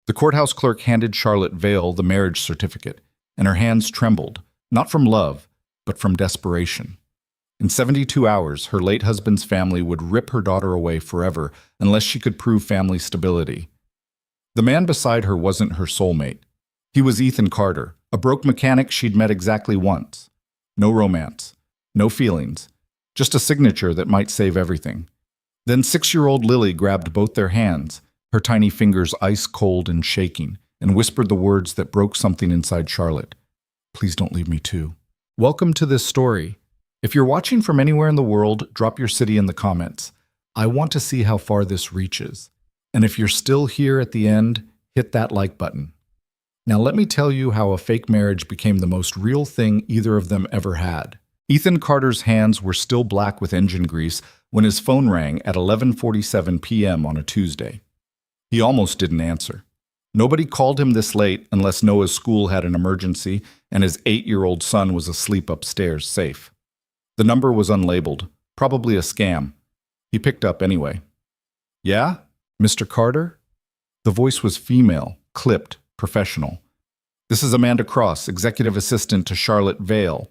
The courthouse clerk handed Charlotte Vale the marriage certificate, and her hands trembled, not from love, but from desperation. In 72 hours, her late husband's family would rip her daughter away forever unless she could prove family stability. The man beside her wasn't her soulmate. He was Ethan Carter, a broke mechanic she'd met exactly once. No romance, no feelings, just a signature that might save everything. Then 6-year-old Lily grabbed both their hands, her tiny fingers ice cold and shaking, and whispered the words that broke something inside Charlotte. "Please don't leave me too." Welcome to this story. If you're watching from anywhere in the world, drop your city in the comments. I want to see how far this reaches. And if you're still here at the end, hit that like button. Now let me tell you how a fake marriage became the most real thing either of them ever had. Ethan Carter's hands were still black with engine grease when his phone rang at 11:47 p.m. on a Tuesday. He almost didn't answer. Nobody called him this late unless Noah's school had an emergency and his 8-year-old son was asleep upstairs safe. The number was unlabeled, probably a scam. He picked up anyway. "Yeah? Mr. Carter?" The voice was female, clipped, professional. "This is Amanda Cross, executive assistant to Charlotte Vale.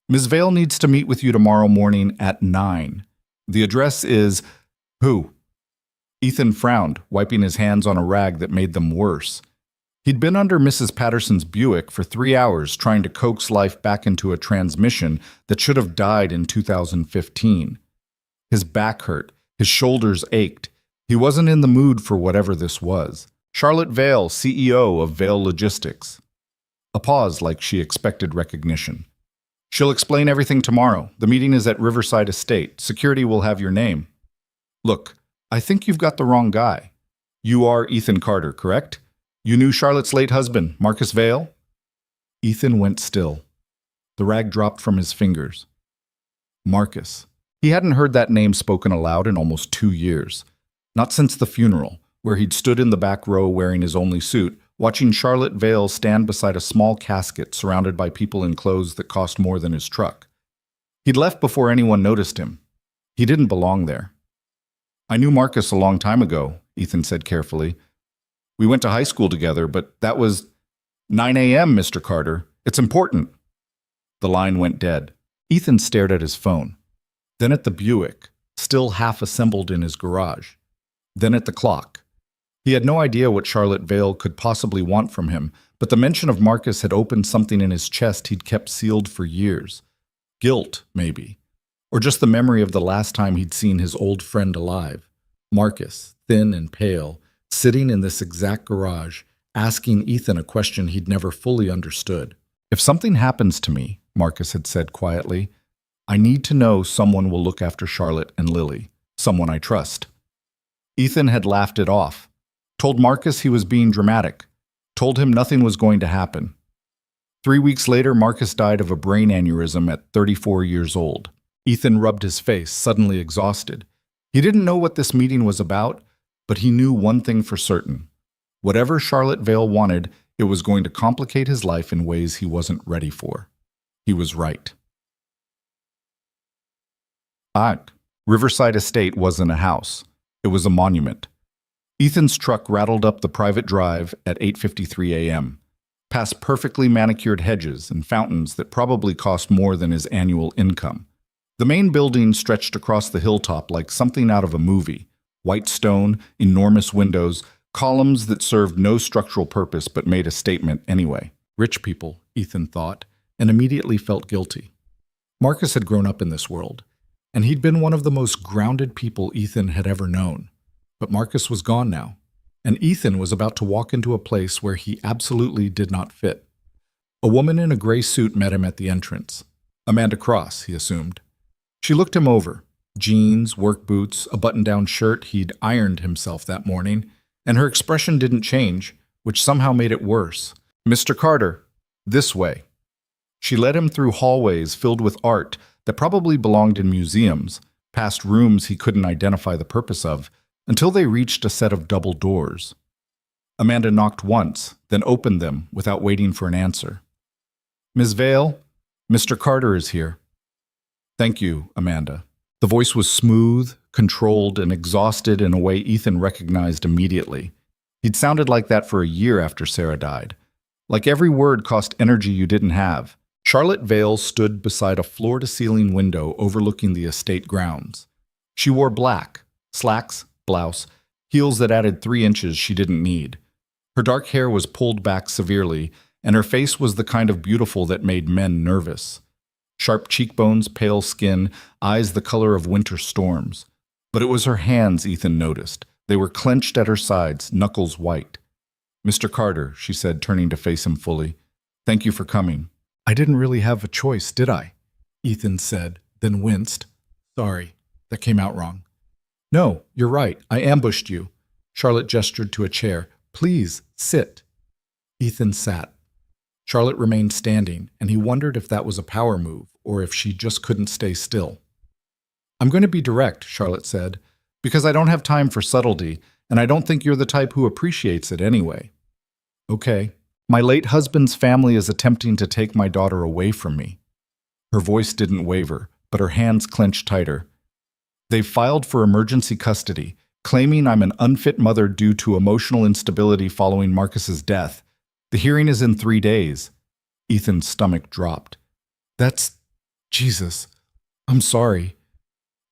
Ms. Vale needs to meet with you tomorrow morning at 9. The address is..." "Who?" Ethan frowned, wiping his hands on a rag that made them worse. He'd been under Mrs. Patterson's Buick for 3 hours trying to coax life back into a transmission that should have died in 2015. His back hurt, his shoulders ached. He wasn't in the mood for whatever this was. Charlotte Vale, CEO of Vale Logistics. A pause like she expected recognition. "She'll explain everything tomorrow. The meeting is at Riverside Estate. Security will have your name." "Look, I think you've got the wrong guy. You are Ethan Carter, correct? You knew Charlotte's late husband, Marcus Vale?" Ethan went still. The rag dropped from his fingers. Marcus. He hadn't heard that name spoken aloud in almost 2 years. Not since the funeral, where he'd stood in the back row wearing his only suit, watching Charlotte Vale stand beside a small casket surrounded by people in clothes that cost more than his truck. He'd left before anyone noticed him. He didn't belong there. "I knew Marcus a long time ago," Ethan said carefully. "We went to high school together, but that was 9 a.m., Mr. Carter. It's important." The line went dead. Ethan stared at his phone, then at the Buick, still half assembled in his garage, then at the clock. He had no idea what Charlotte Vale could possibly want from him, but the mention of Marcus had opened something in his chest he'd kept sealed for years. Guilt, maybe. Or just the memory of the last time he'd seen his old friend alive. Marcus, thin and pale, sitting in this exact garage, asking Ethan a question he'd never fully understood. "If something happens to me," Marcus had said quietly, "I need to know someone will look after Charlotte and Lily, someone I trust." Ethan had laughed it off, told Marcus he was being dramatic, told him nothing was going to happen. 3 weeks later, Marcus died of a brain aneurysm at 34 years old. Ethan rubbed his face, suddenly exhausted. He didn't know what this meeting was about, but he knew one thing for certain. Whatever Charlotte Vale wanted, it was going to complicate his life in ways he wasn't ready for. He was right. Riverside Estate wasn't a house. It was a monument. Ethan's truck rattled up the private drive at 8:53 a.m., past perfectly manicured hedges and fountains that probably cost more than his annual income. The main building stretched across the hilltop like something out of a movie. White stone, enormous windows, columns that served no structural purpose but made a statement anyway. Rich people, Ethan thought, and immediately felt guilty. Marcus had grown up in this world, and he'd been one of the most grounded people Ethan had ever known. But Marcus was gone now, and Ethan was about to walk into a place where he absolutely did not fit. A woman in a gray suit met him at the entrance. Amanda Cross, he assumed. She looked him over. Jeans, work boots, a button-down shirt he'd ironed himself that morning, and her expression didn't change, which somehow made it worse. "Mr. Carter, this way." She led him through hallways filled with art that probably belonged in museums, past rooms he couldn't identify the purpose of, until they reached a set of double doors. Amanda knocked once, then opened them without waiting for an answer. "Ms. Vale, Mr. Carter is here." "Thank you, Amanda." The voice was smooth, controlled, and exhausted in a way Ethan recognized immediately. He'd sounded like that for a year after Sarah died. Like every word cost energy you didn't have. Charlotte Vale stood beside a floor-to-ceiling window overlooking the estate grounds. She wore black, slacks, blouse, heels that added 3 inches she didn't need. Her dark hair was pulled back severely, and her face was the kind of beautiful that made men nervous. Sharp cheekbones, pale skin, eyes the color of winter storms. But it was her hands Ethan noticed. They were clenched at her sides, knuckles white. "Mr. Carter," she said, turning to face him fully, "thank you for coming." "I didn't really have a choice, did I?" Ethan said, then winced. "Sorry, that came out wrong." "No, you're right. I ambushed you." Charlotte gestured to a chair. "Please, sit." Ethan sat. Charlotte remained standing, and he wondered if that was a power move or if she just couldn't stay still. "I'm going to be direct," Charlotte said, "because I don't have time for subtlety, and I don't think you're the type who appreciates it anyway." "Okay. My late husband's family is attempting to take my daughter away from me." Her voice didn't waver, but her hands clenched tighter. "They've filed for emergency custody, claiming I'm an unfit mother due to emotional instability following Marcus's death. The hearing is in 3 days." Ethan's stomach dropped. Jesus. I'm sorry.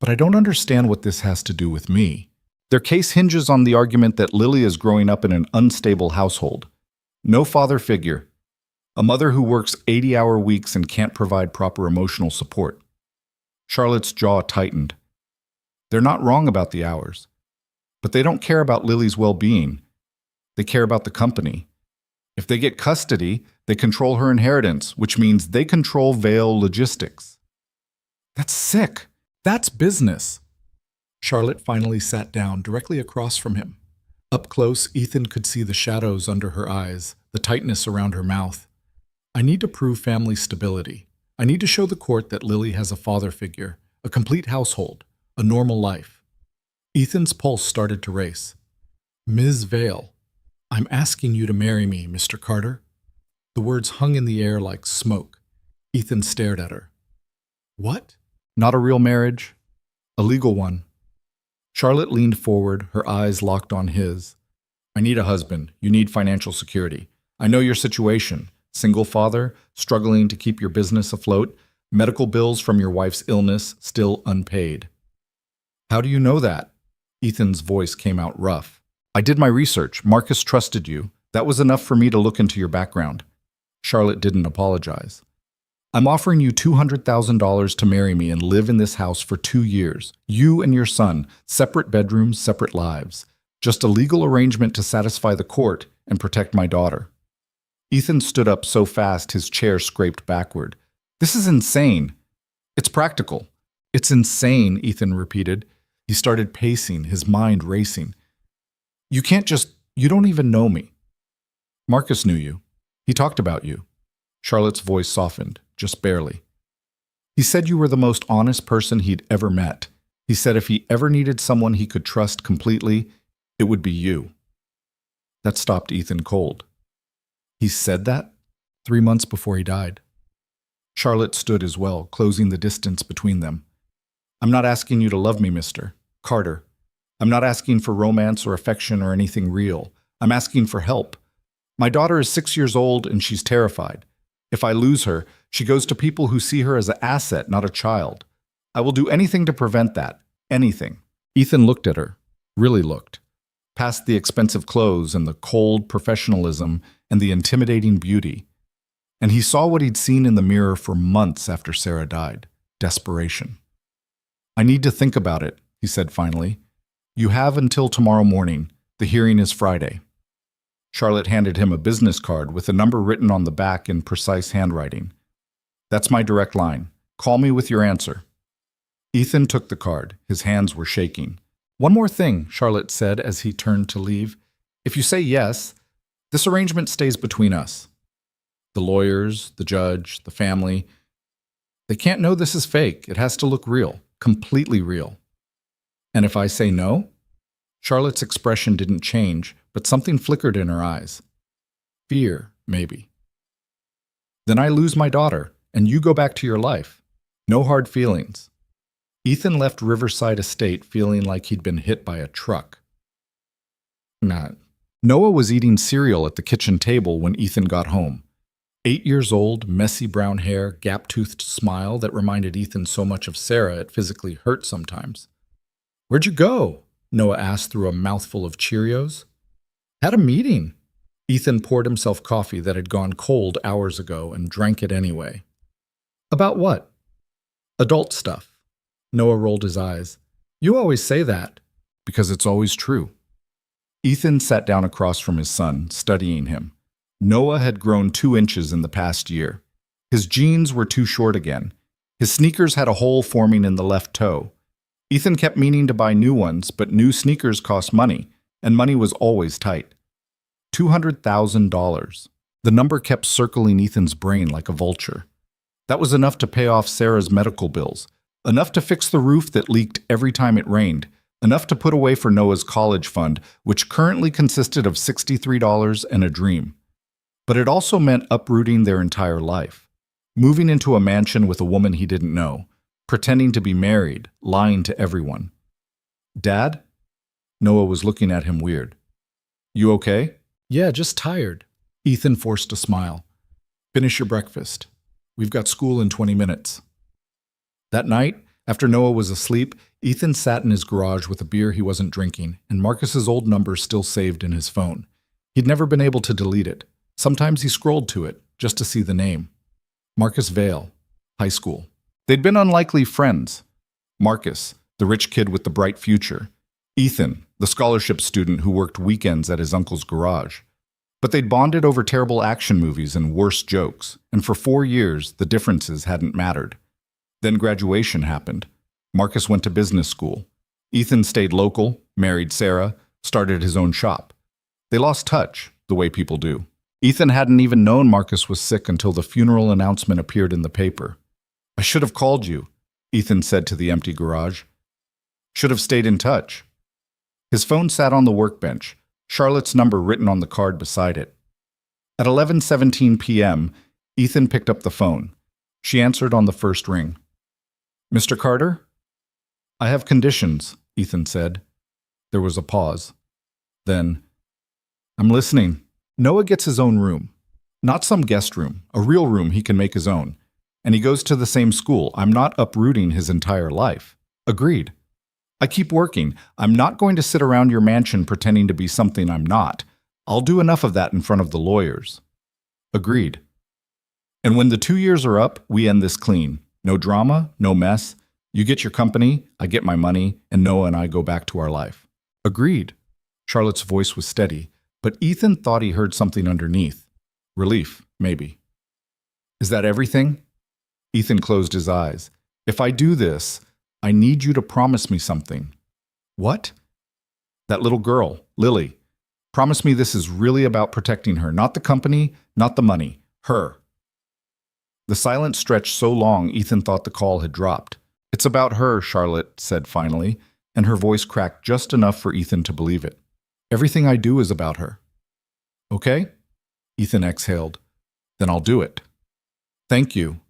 But I don't understand what this has to do with me. Their case hinges on the argument that Lily is growing up in an unstable household. No father figure. A mother who works 80-hour weeks and can't provide proper emotional support. Charlotte's jaw tightened. They're not wrong about the hours. But they don't care about Lily's well-being. They care about the company. If they get custody, they control her inheritance, which means they control Vale Logistics. That's sick. That's business. Charlotte finally sat down directly across from him. Up close, Ethan could see the shadows under her eyes, the tightness around her mouth. "I need to prove family stability. I need to show the court that Lily has a father figure, a complete household, a normal life." Ethan's pulse started to race. "Ms. Vale, I'm asking you to marry me, Mr. Carter." The words hung in the air like smoke. Ethan stared at her. "What?" "Not a real marriage. A legal one." Charlotte leaned forward, her eyes locked on his. "I need a husband. You need financial security. I know your situation. Single father, struggling to keep your business afloat, medical bills from your wife's illness still unpaid." "How do you know that?" Ethan's voice came out rough. "I did my research. Marcus trusted you. That was enough for me to look into your background." Charlotte didn't apologize. "I'm offering you $200,000 to marry me and live in this house for 2 years. You and your son, separate bedrooms, separate lives. Just a legal arrangement to satisfy the court and protect my daughter." Ethan stood up so fast his chair scraped backward. "This is insane." "It's practical." "It's insane," Ethan repeated. He started pacing, his mind racing. You don't even know me." "Marcus knew you. He talked about you." Charlotte's voice softened, just barely. "He said you were the most honest person he'd ever met. He said if he ever needed someone he could trust completely, it would be you." That stopped Ethan cold. "He said that?" 3 months before he died. Charlotte stood as well, closing the distance between them. "I'm not asking you to love me, Mr. Carter. I'm not asking for romance or affection or anything real. I'm asking for help. My daughter is 6 years old and she's terrified. If I lose her, she goes to people who see her as an asset, not a child. I will do anything to prevent that. Anything." Ethan looked at her, really looked, past the expensive clothes and the cold professionalism and the intimidating beauty. And he saw what he'd seen in the mirror for months after Sarah died: desperation. "I need to think about it," he said finally. "You have until tomorrow morning. The hearing is Friday." Charlotte handed him a business card with a number written on the back in precise handwriting. "That's my direct line. Call me with your answer." Ethan took the card. His hands were shaking. "One more thing," Charlotte said as he turned to leave. "If you say yes, this arrangement stays between us. The lawyers, the judge, the family, they can't know this is fake. It has to look real, completely real." "And if I say no?" Charlotte's expression didn't change, but something flickered in her eyes. Fear, maybe. "Then I lose my daughter, and you go back to your life. No hard feelings." Ethan left Riverside Estate feeling like he'd been hit by a truck. Noah was eating cereal at the kitchen table when Ethan got home. 8 years old, messy brown hair, gap-toothed smile that reminded Ethan so much of Sarah it physically hurt sometimes. "Where'd you go?" Noah asked through a mouthful of Cheerios. "Had a meeting." Ethan poured himself coffee that had gone cold hours ago and drank it anyway. "About what?" "Adult stuff." Noah rolled his eyes. "You always say that." "Because it's always true." Ethan sat down across from his son, studying him. Noah had grown 2 inches in the past year. His jeans were too short again. His sneakers had a hole forming in the left toe. Ethan kept meaning to buy new ones, but new sneakers cost money, and money was always tight. $200,000. The number kept circling Ethan's brain like a vulture. That was enough to pay off Sarah's medical bills, enough to fix the roof that leaked every time it rained, enough to put away for Noah's college fund, which currently consisted of $63 and a dream. But it also meant uprooting their entire life, moving into a mansion with a woman he didn't know, pretending to be married, lying to everyone. "Dad?" Noah was looking at him weird. "You okay?" "Yeah, just tired." Ethan forced a smile. "Finish your breakfast. We've got school in 20 minutes. That night, after Noah was asleep, Ethan sat in his garage with a beer he wasn't drinking, and Marcus's old number still saved in his phone. He'd never been able to delete it. Sometimes he scrolled to it, just to see the name. Marcus Vale, high school. They'd been unlikely friends. Marcus, the rich kid with the bright future. Ethan, the scholarship student who worked weekends at his uncle's garage. But they'd bonded over terrible action movies and worse jokes, and for 4 years, the differences hadn't mattered. Then graduation happened. Marcus went to business school. Ethan stayed local, married Sarah, started his own shop. They lost touch, the way people do. Ethan hadn't even known Marcus was sick until the funeral announcement appeared in the paper. "I should have called you," Ethan said to the empty garage. "Should have stayed in touch." His phone sat on the workbench, Charlotte's number written on the card beside it. At 11:17 p.m., Ethan picked up the phone. She answered on the first ring. "Mr. Carter?" "I have conditions," Ethan said. There was a pause. Then, "I'm listening." Noah gets his own room. Not some guest room, a real room he can make his own. And he goes to the same school. I'm not uprooting his entire life. Agreed. I keep working. I'm not going to sit around your mansion pretending to be something I'm not. I'll do enough of that in front of the lawyers. Agreed. And when the 2 years are up, we end this clean. No drama, no mess. You get your company, I get my money, and Noah and I go back to our life. Agreed. Charlotte's voice was steady, but Ethan thought he heard something underneath. Relief, maybe. Is that everything? Ethan closed his eyes. If I do this, I need you to promise me something. What? That little girl, Lily. Promise me this is really about protecting her, not the company, not the money, her. The silence stretched so long Ethan thought the call had dropped. It's about her, Charlotte said finally, and her voice cracked just enough for Ethan to believe it. Everything I do is about her. Okay? Ethan exhaled. Then I'll do it. Thank you.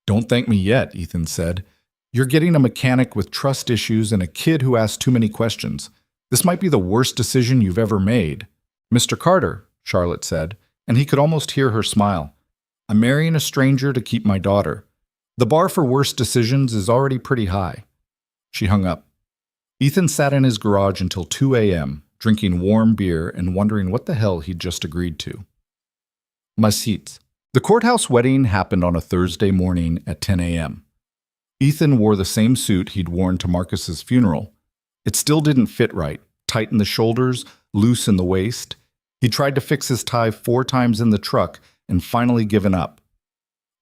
Don't thank me yet, Ethan said. You're getting a mechanic with trust issues and a kid who asks too many questions. This might be the worst decision you've ever made. Mr. Carter, Charlotte said, and he could almost hear her smile. I'm marrying a stranger to keep my daughter. The bar for worst decisions is already pretty high. She hung up. Ethan sat in his garage until 2 a.m., drinking warm beer and wondering what the hell he'd just agreed to. Masit. The courthouse wedding happened on a Thursday morning at 10 a.m. Ethan wore the same suit he'd worn to Marcus's funeral. It still didn't fit right, tight in the shoulders, loose in the waist. He tried to fix his tie 4 times in the truck and finally given up.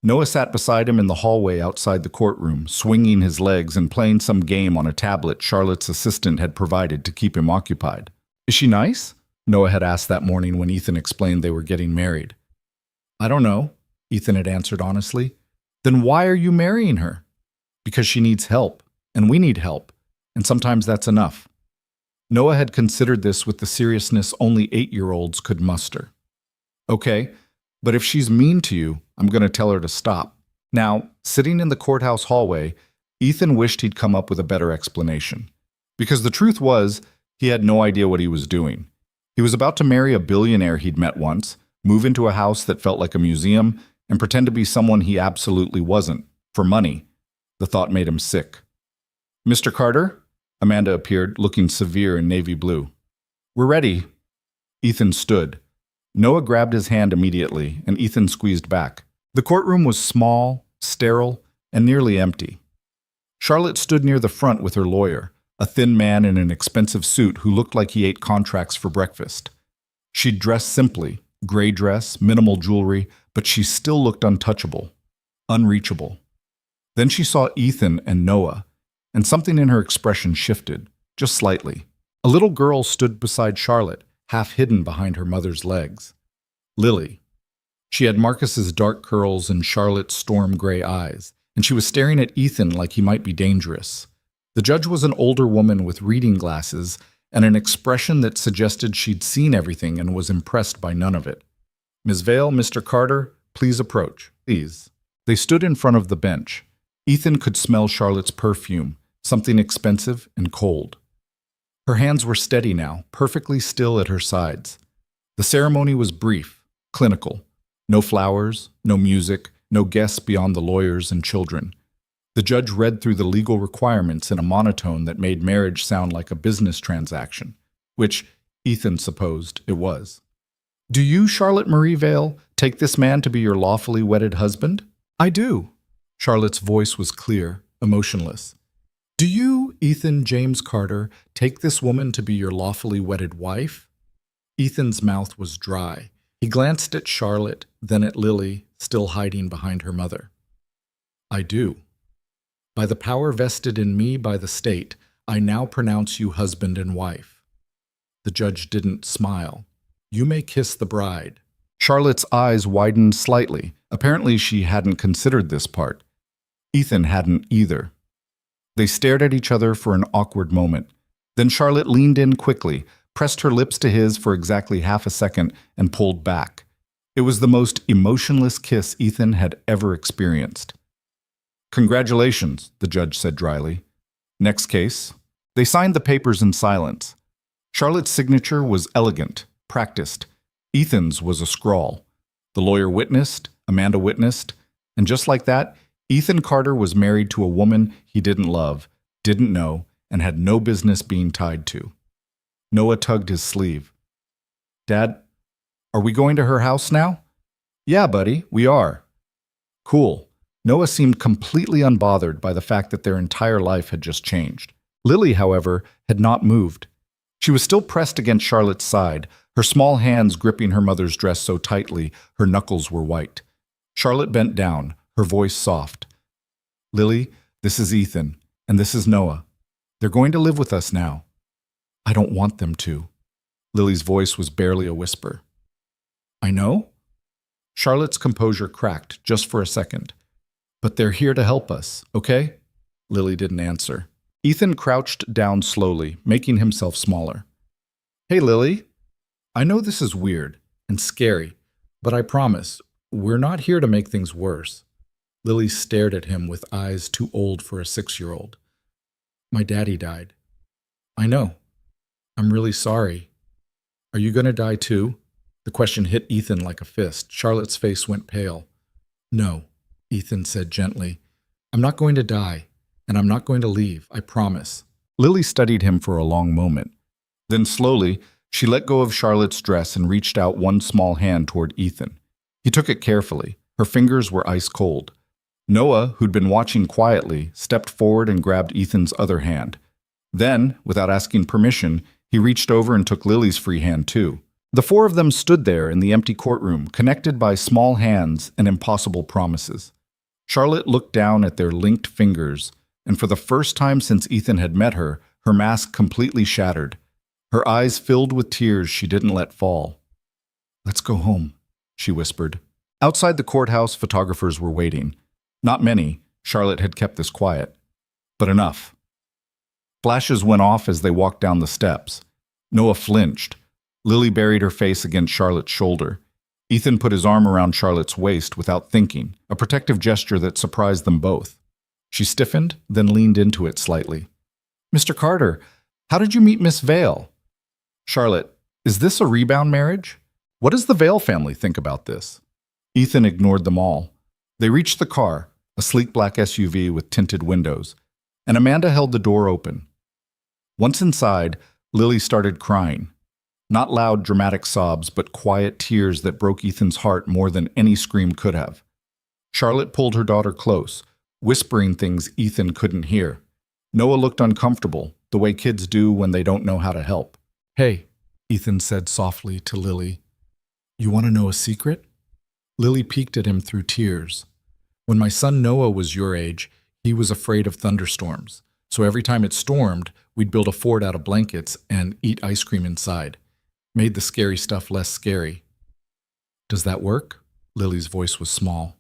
Noah sat beside him in the hallway outside the courtroom, swinging his legs and playing some game on a tablet Charlotte's assistant had provided to keep him occupied. Is she nice? Noah had asked that morning when Ethan explained they were getting married. I don't know, Ethan had answered honestly. Then why are you marrying her? Because she needs help, and we need help, and sometimes that's enough. Noah had considered this with the seriousness only 8-year-olds could muster. Okay, but if she's mean to you, I'm going to tell her to stop. Now, sitting in the courthouse hallway, Ethan wished he'd come up with a better explanation. Because the truth was, he had no idea what he was doing. He was about to marry a billionaire he'd met once, move into a house that felt like a museum, and pretend to be someone he absolutely wasn't, for money. The thought made him sick. "Mr. Carter?" Amanda appeared, looking severe in navy blue. "We're ready." Ethan stood. Noah grabbed his hand immediately, and Ethan squeezed back. The courtroom was small, sterile, and nearly empty. Charlotte stood near the front with her lawyer, a thin man in an expensive suit who looked like he ate contracts for breakfast. She'd dressed simply, gray dress, minimal jewelry, but she still looked untouchable, unreachable. Then she saw Ethan and Noah, and something in her expression shifted, just slightly. A little girl stood beside Charlotte, half hidden behind her mother's legs. Lily. She had Marcus's dark curls and Charlotte's storm gray eyes, and she was staring at Ethan like he might be dangerous. The judge was an older woman with reading glasses and an expression that suggested she'd seen everything and was impressed by none of it. "Ms. Vale, Mr. Carter, please approach, please." They stood in front of the bench. Ethan could smell Charlotte's perfume, something expensive and cold. Her hands were steady now, perfectly still at her sides. The ceremony was brief, clinical. No flowers, no music, no guests beyond the lawyers and children. The judge read through the legal requirements in a monotone that made marriage sound like a business transaction, which Ethan supposed it was. "Do you, Charlotte Marie Vale, take this man to be your lawfully wedded husband?" "I do." Charlotte's voice was clear, emotionless. "Do you, Ethan James Carter, take this woman to be your lawfully wedded wife?" Ethan's mouth was dry. He glanced at Charlotte, then at Lily, still hiding behind her mother. "I do. By the power vested in me by the state, I now pronounce you husband and wife." The judge didn't smile. "You may kiss the bride." Charlotte's eyes widened slightly. Apparently she hadn't considered this part. Ethan hadn't either. They stared at each other for an awkward moment. Then Charlotte leaned in quickly, pressed her lips to his for exactly half a second, and pulled back. It was the most emotionless kiss Ethan had ever experienced. "Congratulations," the judge said dryly. "Next case." They signed the papers in silence. Charlotte's signature was elegant, practiced. Ethan's was a scrawl. The lawyer witnessed, Amanda witnessed, and just like that, Ethan Carter was married to a woman he didn't love, didn't know, and had no business being tied to. Noah tugged his sleeve. "Dad, are we going to her house now?" "Yeah, buddy, we are." "Cool." Noah seemed completely unbothered by the fact that their entire life had just changed. Lily, however, had not moved. She was still pressed against Charlotte's side, her small hands gripping her mother's dress so tightly her knuckles were white. Charlotte bent down, her voice soft. "Lily, this is Ethan, and this is Noah. They're going to live with us now." "I don't want them to." Lily's voice was barely a whisper. "I know?" Charlotte's composure cracked just for a second. "But they're here to help us, okay?" Lily didn't answer. Ethan crouched down slowly, making himself smaller. "Hey, Lily. I know this is weird and scary, but I promise, we're not here to make things worse." Lily stared at him with eyes too old for a 6-year-old. "My daddy died." "I know. I'm really sorry. Are you going to die too?" The question hit Ethan like a fist. Charlotte's face went pale. "No," Ethan said gently. "I'm not going to die, and I'm not going to leave, I promise." Lily studied him for a long moment. Then slowly, she let go of Charlotte's dress and reached out one small hand toward Ethan. He took it carefully. Her fingers were ice cold. Noah, who'd been watching quietly, stepped forward and grabbed Ethan's other hand. Then, without asking permission, he reached over and took Lily's free hand too. The four of them stood there in the empty courtroom, connected by small hands and impossible promises. Charlotte looked down at their linked fingers, and for the first time since Ethan had met her, her mask completely shattered. Her eyes filled with tears she didn't let fall. "Let's go home," she whispered. Outside the courthouse, photographers were waiting. Not many. Charlotte had kept this quiet. But enough. Flashes went off as they walked down the steps. Noah flinched. Lily buried her face against Charlotte's shoulder. Ethan put his arm around Charlotte's waist without thinking, a protective gesture that surprised them both. She stiffened, then leaned into it slightly. "Mr. Carter, how did you meet Miss Vale?" "Charlotte, Is this a rebound marriage? What does the Vale family think about this? Ethan ignored them all. They reached the car, a sleek black SUV with tinted windows, and Amanda held the door open. Once inside, Lily started crying. Not loud, dramatic sobs, but quiet tears that broke Ethan's heart more than any scream could have. Charlotte pulled her daughter close, whispering things Ethan couldn't hear. Noah looked uncomfortable, the way kids do when they don't know how to help. "Hey," Ethan said softly to Lily. "You want to know a secret?" Lily peeked at him through tears. "When my son Noah was your age, he was afraid of thunderstorms. So every time it stormed, we'd build a fort out of blankets and eat ice cream inside. Made the scary stuff less scary." "Does that work?" Lily's voice was small.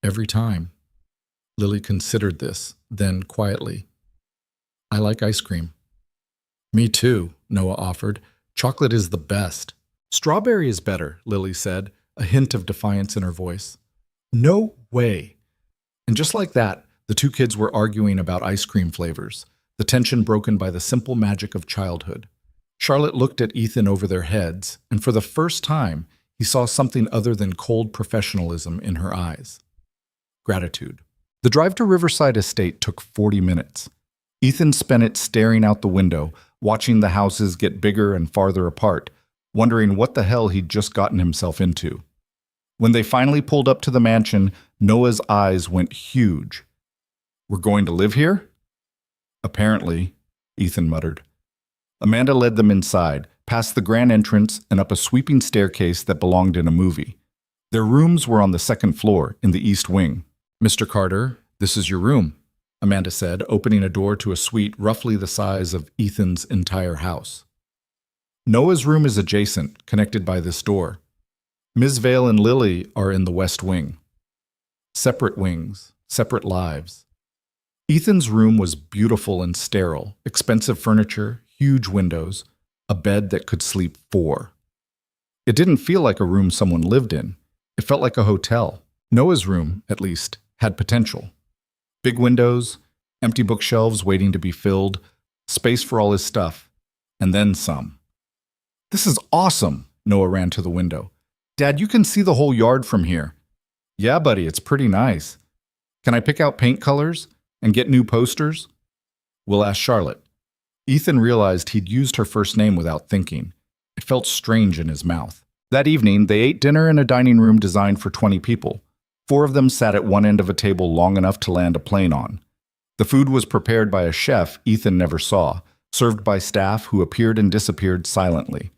"Every time." Lily considered this, then quietly, "I like ice cream." "Me too," Noah offered. "Chocolate is the best." "Strawberry is better," Lily said, a hint of defiance in her voice. "No way." And just like that, the two kids were arguing about ice cream flavors, the tension broken by the simple magic of childhood. Charlotte looked at Ethan over their heads, and for the first time, he saw something other than cold professionalism in her eyes. Gratitude. The drive to Riverside Estate took 40 minutes. Ethan spent it staring out the window, watching the houses get bigger and farther apart, wondering what the hell he'd just gotten himself into. When they finally pulled up to the mansion, Noah's eyes went huge. "We're going to live here?" "Apparently," Ethan muttered. Amanda led them inside, past the grand entrance and up a sweeping staircase that belonged in a movie. Their rooms were on the second floor, in the east wing. "Mr. Carter, this is your room," Amanda said, opening a door to a suite roughly the size of Ethan's entire house. "Noah's room is adjacent, connected by this door. Ms. Vale and Lily are in the west wing. Separate wings, separate lives." Ethan's room was beautiful and sterile, expensive furniture, huge windows, a bed that could sleep 4. It didn't feel like a room someone lived in. It felt like a hotel. Noah's room, at least, had potential. Big windows, empty bookshelves waiting to be filled, space for all his stuff, and then some. "This is awesome," Noah ran to the window. "Dad, you can see the whole yard from here." "Yeah, buddy, it's pretty nice. Can I pick out paint colors and get new posters?" "We'll ask Charlotte." Ethan realized he'd used her first name without thinking. It felt strange in his mouth. That evening, they ate dinner in a dining room designed for 20 people. 4 of them sat at one end of a table long enough to land a plane on. The food was prepared by a chef Ethan never saw, served by staff who appeared and disappeared silently.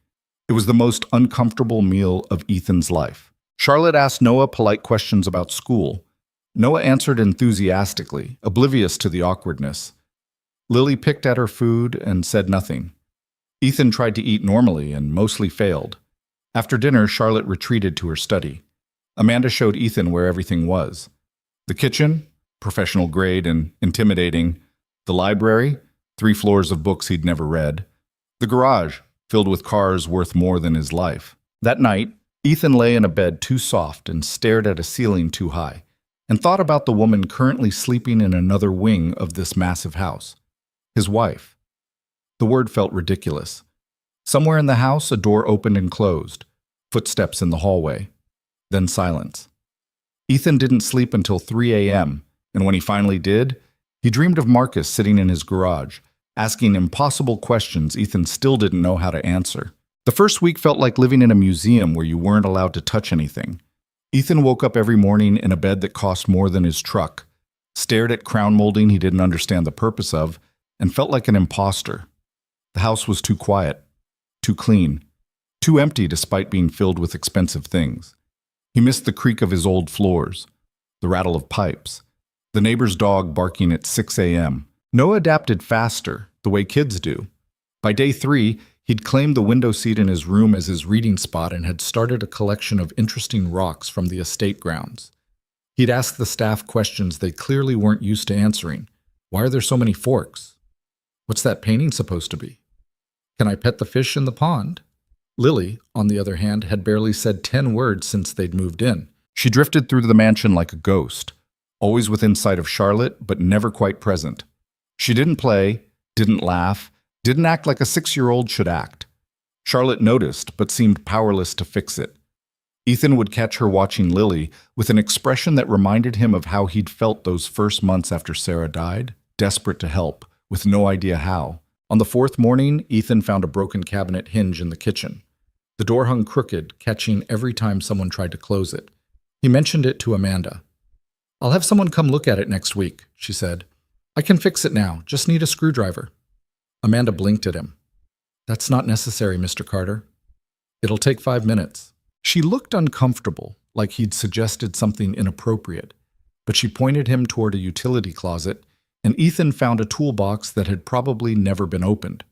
It was the most uncomfortable meal of Ethan's life. Charlotte asked Noah polite questions about school. Noah answered enthusiastically, oblivious to the awkwardness. Lily picked at her food and said nothing. Ethan tried to eat normally and mostly failed. After dinner, Charlotte retreated to her study. Amanda showed Ethan where everything was. The kitchen, professional grade and intimidating. The library, 3 floors of books he'd never read. The garage, filled with cars worth more than his life. That night, Ethan lay in a bed too soft and stared at a ceiling too high, and thought about the woman currently sleeping in another wing of this massive house. His wife. The word felt ridiculous. Somewhere in the house, a door opened and closed. Footsteps in the hallway. Then silence. Ethan didn't sleep until 3 a.m., and when he finally did, he dreamed of Marcus sitting in his garage, asking impossible questions Ethan still didn't know how to answer. The first week felt like living in a museum where you weren't allowed to touch anything. Ethan woke up every morning in a bed that cost more than his truck, stared at crown molding he didn't understand the purpose of, and felt like an imposter. The house was too quiet, too clean, too empty despite being filled with expensive things. He missed the creak of his old floors, the rattle of pipes, the neighbor's dog barking at 6 a.m. Noah adapted faster, the way kids do. By day 3, he'd claimed the window seat in his room as his reading spot and had started a collection of interesting rocks from the estate grounds. He'd asked the staff questions they clearly weren't used to answering. Why are there so many forks? What's that painting supposed to be? Can I pet the fish in the pond? Lily, on the other hand, had barely said 10 words since they'd moved in. She drifted through the mansion like a ghost, always within sight of Charlotte, but never quite present. She didn't play, didn't laugh, didn't act like a 6-year-old should act. Charlotte noticed, but seemed powerless to fix it. Ethan would catch her watching Lily with an expression that reminded him of how he'd felt those first months after Sarah died, desperate to help, with no idea how. On the fourth morning, Ethan found a broken cabinet hinge in the kitchen. The door hung crooked, catching every time someone tried to close it. He mentioned it to Amanda. "I'll have someone come look at it next week," she said. "I can fix it now, just need a screwdriver." Amanda blinked at him. "That's not necessary, Mr. Carter. It'll take 5 minutes." She looked uncomfortable, like he'd suggested something inappropriate, but she pointed him toward a utility closet, and Ethan found a toolbox that had probably never been opened.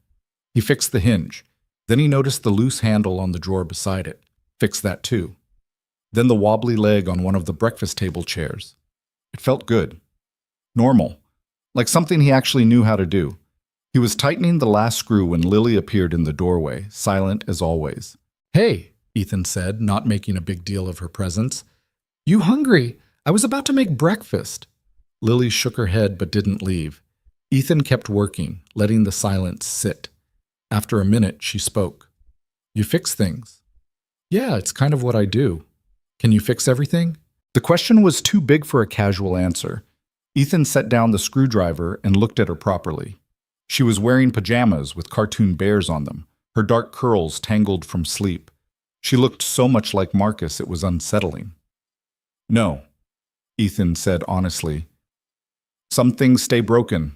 He fixed the hinge. Then he noticed the loose handle on the drawer beside it. Fixed that too. Then the wobbly leg on one of the breakfast table chairs. It felt good. Normal. Like something he actually knew how to do. He was tightening the last screw when Lily appeared in the doorway, silent as always. "Hey," Ethan said, not making a big deal of her presence. "You hungry? I was about to make breakfast." Lily shook her head but didn't leave. Ethan kept working, letting the silence sit. After a minute, she spoke. "You fix things." "Yeah, it's kind of what I do." "Can you fix everything?" The question was too big for a casual answer. Ethan set down the screwdriver and looked at her properly. She was wearing pajamas with cartoon bears on them, her dark curls tangled from sleep. She looked so much like Marcus it was unsettling. "No," Ethan said honestly. "Some things stay broken,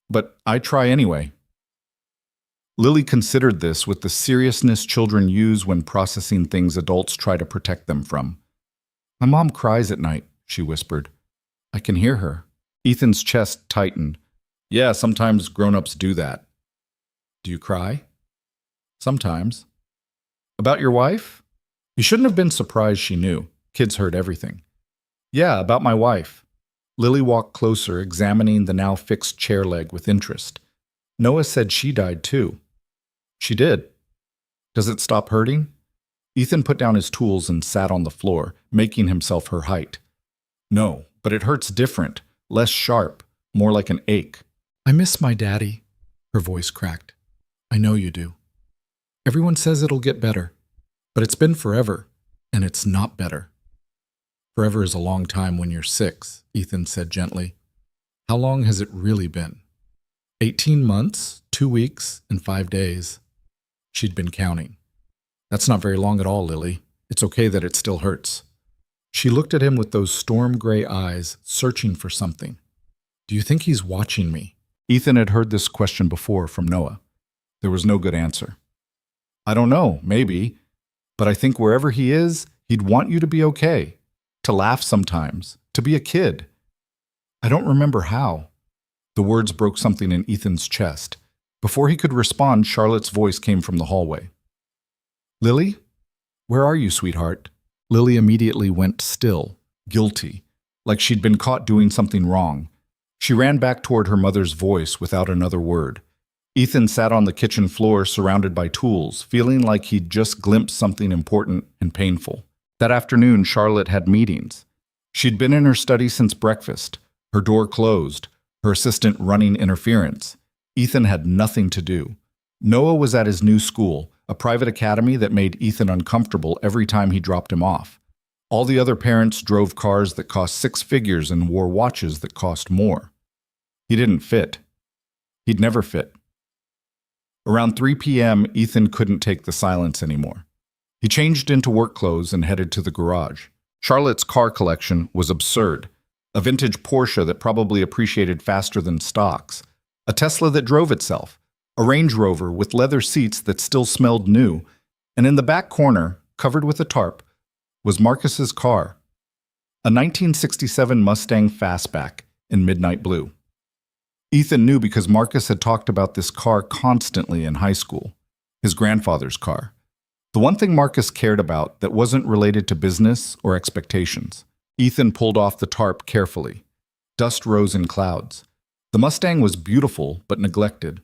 but I try anyway." Lily considered this with the seriousness children use when processing things adults try to protect them from. "My mom cries at night," she whispered. "I can hear her." Ethan's chest tightened. "Yeah, sometimes grown-ups do that." "Do you cry?" "Sometimes." "About your wife?" He shouldn't have been surprised she knew. Kids heard everything. "Yeah, about my wife." Lily walked closer, examining the now fixed chair leg with interest. "Noah said she died too." "She did." "Does it stop hurting?" Ethan put down his tools and sat on the floor, making himself her height. "No, but it hurts different, less sharp, more like an ache." "I miss my daddy," her voice cracked. "I know you do. Everyone says it'll get better, but it's been forever, and it's not better." "Forever is a long time when you're 6, Ethan said gently. "How long has it really been?" 18 months, 2 weeks, and 5 days. She'd been counting. "That's not very long at all, Lily. It's okay that it still hurts." She looked at him with those storm-gray eyes, searching for something. "Do you think he's watching me?" Ethan had heard this question before from Noah. There was no good answer. "I don't know, maybe. But I think wherever he is, he'd want you to be okay. To laugh sometimes. To be a kid." "I don't remember how." The words broke something in Ethan's chest. Before he could respond, Charlotte's voice came from the hallway. "Lily? Where are you, sweetheart?" Lily immediately went still, guilty, like she'd been caught doing something wrong. She ran back toward her mother's voice without another word. Ethan sat on the kitchen floor surrounded by tools, feeling like he'd just glimpsed something important and painful. That afternoon, Charlotte had meetings. She'd been in her study since breakfast, her door closed, her assistant running interference. Ethan had nothing to do. Noah was at his new school, a private academy that made Ethan uncomfortable every time he dropped him off. All the other parents drove cars that cost 6 figures and wore watches that cost more. He didn't fit. He'd never fit. Around 3 p.m., Ethan couldn't take the silence anymore. He changed into work clothes and headed to the garage. Charlotte's car collection was absurd. A vintage Porsche that probably appreciated faster than stocks. A Tesla that drove itself. A Range Rover with leather seats that still smelled new. And in the back corner, covered with a tarp, was Marcus's car. A 1967 Mustang Fastback in midnight blue. Ethan knew because Marcus had talked about this car constantly in high school. His grandfather's car. The one thing Marcus cared about that wasn't related to business or expectations. Ethan pulled off the tarp carefully. Dust rose in clouds. The Mustang was beautiful but neglected.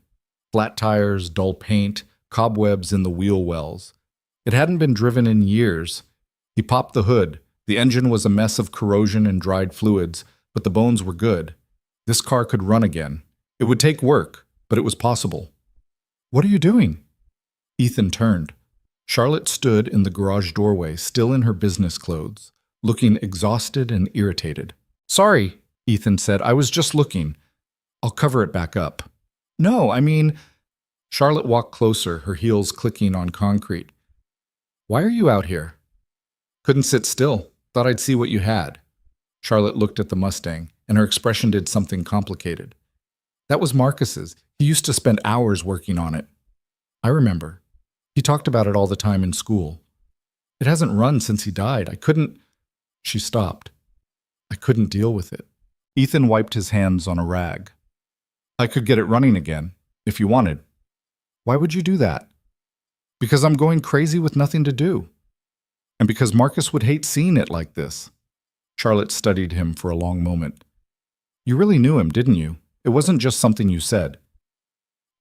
Flat tires, dull paint, cobwebs in the wheel wells. It hadn't been driven in years. He popped the hood. The engine was a mess of corrosion and dried fluids, but the bones were good. This car could run again. It would take work, but it was possible. "What are you doing?" Ethan turned. Charlotte stood in the garage doorway, still in her business clothes, looking exhausted and irritated. "Sorry," Ethan said. "I was just looking. I'll cover it back up." "No, I mean—" Charlotte walked closer, her heels clicking on concrete. "Why are you out here?" "Couldn't sit still. Thought I'd see what you had." Charlotte looked at the Mustang, and her expression did something complicated. "That was Marcus's. He used to spend hours working on it." "I remember. He talked about it all the time in school. It hasn't run since he died. I couldn't—" She stopped. "I couldn't deal with it." Ethan wiped his hands on a rag. "I could get it running again, if you wanted." "Why would you do that?" "Because I'm going crazy with nothing to do. And because Marcus would hate seeing it like this." Charlotte studied him for a long moment. "You really knew him, didn't you? It wasn't just something you said."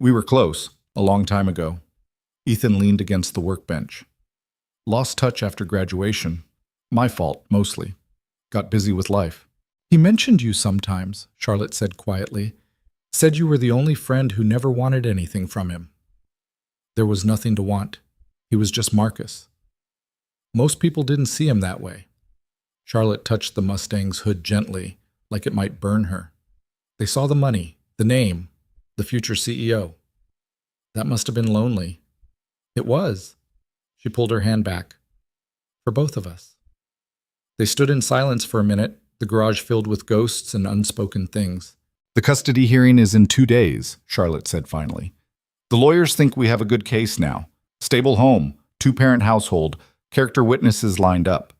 "We were close, a long time ago." Ethan leaned against the workbench. "Lost touch after graduation. My fault, mostly. Got busy with life." "He mentioned you sometimes," Charlotte said quietly. "Said you were the only friend who never wanted anything from him." "There was nothing to want. He was just Marcus. Most people didn't see him that way." Charlotte touched the Mustang's hood gently, like it might burn her. "They saw the money, the name, the future CEO. That must have been lonely." "It was." She pulled her hand back. "For both of us." They stood in silence for a minute, the garage filled with ghosts and unspoken things. "The custody hearing is in 2 days," Charlotte said finally. "The lawyers think we have a good case now. Stable home, 2-parent household, character witnesses lined up.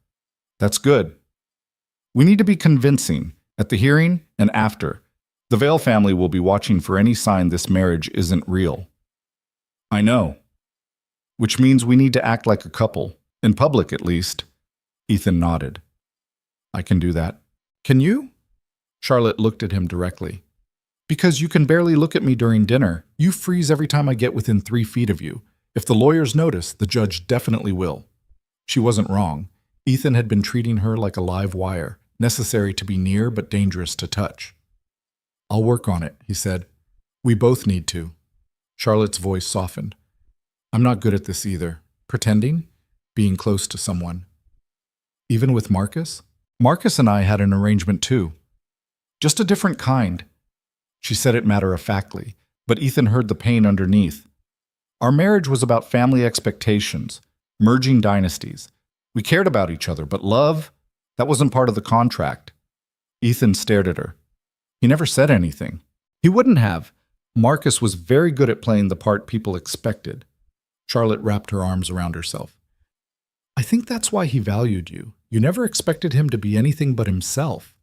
That's good. We need to be convincing, at the hearing and after. The Vale family will be watching for any sign this marriage isn't real." "I know. Which means we need to act like a couple, in public at least." Ethan nodded. "I can do that." "Can you?" Charlotte looked at him directly. "Because you can barely look at me during dinner. You freeze every time I get within 3 feet of you. If the lawyers notice, the judge definitely will." She wasn't wrong. Ethan had been treating her like a live wire, necessary to be near but dangerous to touch. "I'll work on it," he said. "We both need to." Charlotte's voice softened. "I'm not good at this either. Pretending? Being close to someone." "Even with Marcus?" "Marcus and I had an arrangement too. Just a different kind." She said it matter-of-factly, but Ethan heard the pain underneath. "Our marriage was about family expectations, merging dynasties. We cared about each other, but love, that wasn't part of the contract." Ethan stared at her. "He never said anything." "He wouldn't have. Marcus was very good at playing the part people expected." Charlotte wrapped her arms around herself. "I think that's why he valued you. You never expected him to be anything but himself."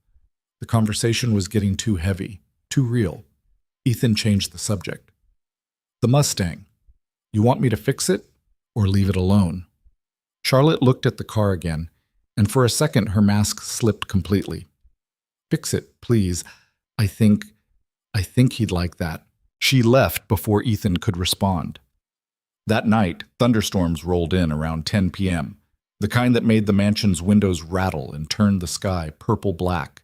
The conversation was getting too heavy, too real. Ethan changed the subject. "The Mustang. You want me to fix it or leave it alone?" Charlotte looked at the car again, and for a second her mask slipped completely. "Fix it, please. I think he'd like that." She left before Ethan could respond. That night, thunderstorms rolled in around 10 p.m., the kind that made the mansion's windows rattle and turned the sky purple-black.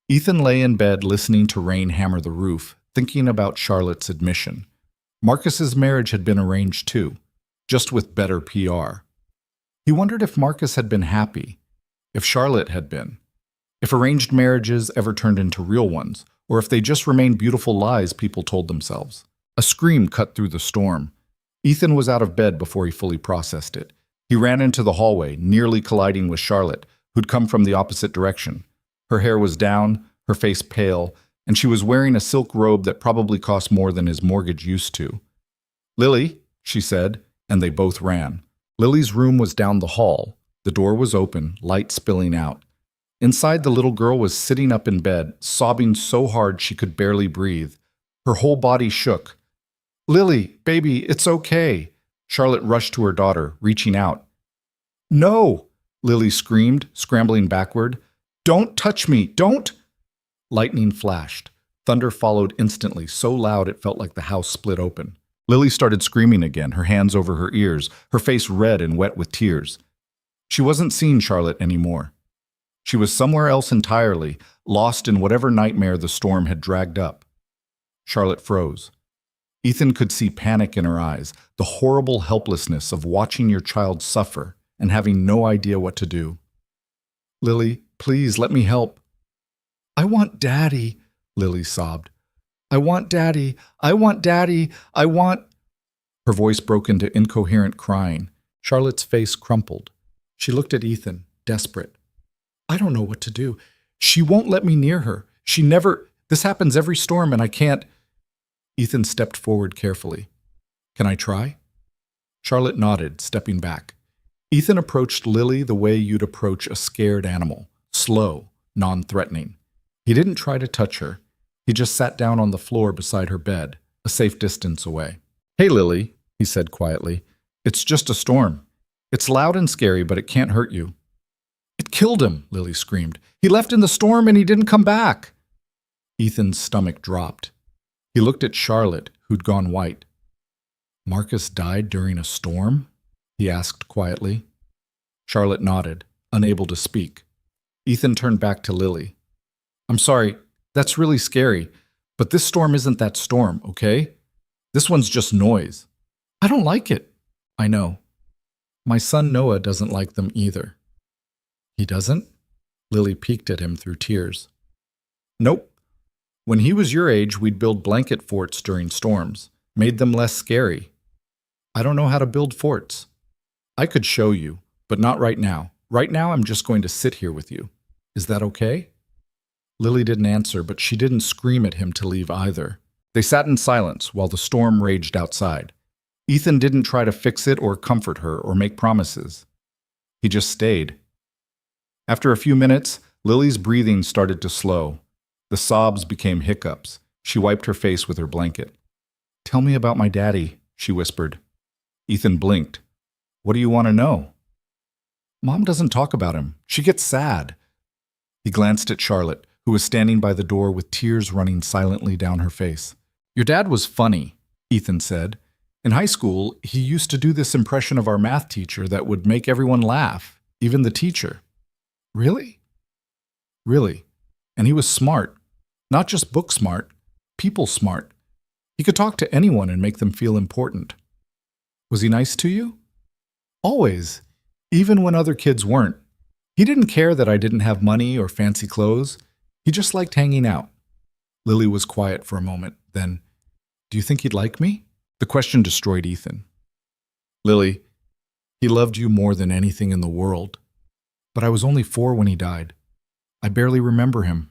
Ethan lay in bed listening to rain hammer the roof, thinking about Charlotte's admission. Marcus's marriage had been arranged too, just with better PR. He wondered if Marcus had been happy, if Charlotte had been, if arranged marriages ever turned into real ones, or if they just remained beautiful lies people told themselves. A scream cut through the storm. Ethan was out of bed before he fully processed it. He ran into the hallway, nearly colliding with Charlotte, who'd come from the opposite direction. Her hair was down, her face pale, and she was wearing a silk robe that probably cost more than his mortgage used to. "Lily," she said, and they both ran. Lily's room was down the hall. The door was open, light spilling out. Inside, the little girl was sitting up in bed, sobbing so hard she could barely breathe. Her whole body shook. "Lily, baby, it's okay." Charlotte rushed to her daughter, reaching out. "No!" Lily screamed, scrambling backward. "Don't touch me! Don't!" Lightning flashed. Thunder followed instantly, so loud it felt like the house split open. Lily started screaming again, her hands over her ears, her face red and wet with tears. She wasn't seeing Charlotte anymore. She was somewhere else entirely, lost in whatever nightmare the storm had dragged up. Charlotte froze. Ethan could see panic in her eyes, the horrible helplessness of watching your child suffer and having no idea what to do. Lily, please let me help. I want Daddy, Lily sobbed. I want Daddy. I want Daddy. I want... Her voice broke into incoherent crying. Charlotte's face crumpled. She looked at Ethan, desperate. I don't know what to do. She won't let me near her. She never... This happens every storm and I can't... Ethan stepped forward carefully. Can I try? Charlotte nodded, stepping back. Ethan approached Lily the way you'd approach a scared animal, slow, non-threatening. He didn't try to touch her. He just sat down on the floor beside her bed, a safe distance away. Hey, Lily, he said quietly. It's just a storm. It's loud and scary, but it can't hurt you. It killed him, Lily screamed. He left in the storm and he didn't come back. Ethan's stomach dropped. He looked at Charlotte, who'd gone white. Marcus died during a storm? He asked quietly. Charlotte nodded, unable to speak. Ethan turned back to Lily. I'm sorry, that's really scary, but this storm isn't that storm, okay? This one's just noise. I don't like it. I know. My son Noah doesn't like them either. He doesn't? Lily peeked at him through tears. Nope. When he was your age, we'd build blanket forts during storms, made them less scary. I don't know how to build forts. I could show you, but not right now. Right now, I'm just going to sit here with you. Is that okay? Lily didn't answer, but she didn't scream at him to leave either. They sat in silence while the storm raged outside. Ethan didn't try to fix it or comfort her or make promises. He just stayed. After a few minutes, Lily's breathing started to slow. The sobs became hiccups. She wiped her face with her blanket. Tell me about my daddy, she whispered. Ethan blinked. What do you want to know? Mom doesn't talk about him. She gets sad. He glanced at Charlotte, who was standing by the door with tears running silently down her face. Your dad was funny, Ethan said. In high school, he used to do this impression of our math teacher that would make everyone laugh, even the teacher. Really? Really. And he was smart. Not just book smart, people smart. He could talk to anyone and make them feel important. Was he nice to you? Always, even when other kids weren't. He didn't care that I didn't have money or fancy clothes. He just liked hanging out. Lily was quiet for a moment. Then, do you think he'd like me? The question destroyed Ethan. Lily, he loved you more than anything in the world. But I was only 4 when he died. I barely remember him.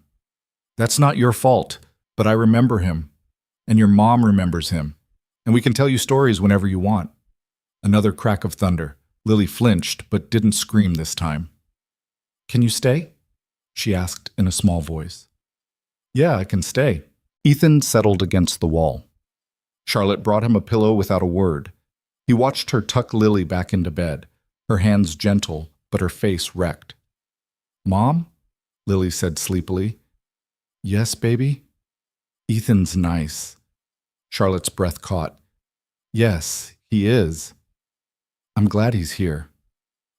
That's not your fault, but I remember him. And your mom remembers him. And we can tell you stories whenever you want. Another crack of thunder. Lily flinched, but didn't scream this time. Can you stay? She asked in a small voice. Yeah, I can stay. Ethan settled against the wall. Charlotte brought him a pillow without a word. He watched her tuck Lily back into bed, her hands gentle, but her face wrecked. Mom? Lily said sleepily. Yes, baby? Ethan's nice. Charlotte's breath caught. Yes, he is. I'm glad he's here.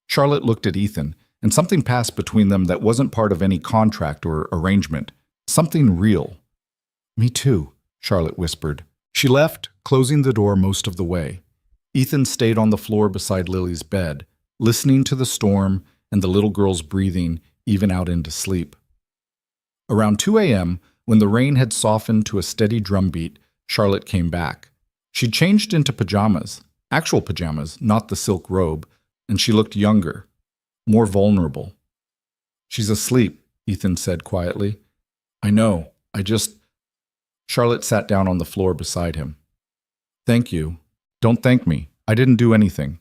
Charlotte looked at Ethan, and something passed between them that wasn't part of any contract or arrangement. Something real. Me too, Charlotte whispered. She left, closing the door most of the way. Ethan stayed on the floor beside Lily's bed, listening to the storm and the little girl's breathing even out into sleep. Around 2 a.m., when the rain had softened to a steady drumbeat, Charlotte came back. She'd changed into pajamas, actual pajamas, not the silk robe, and she looked younger, more vulnerable. She's asleep, Ethan said quietly. I know, Charlotte sat down on the floor beside him. Thank you. Don't thank me. I didn't do anything.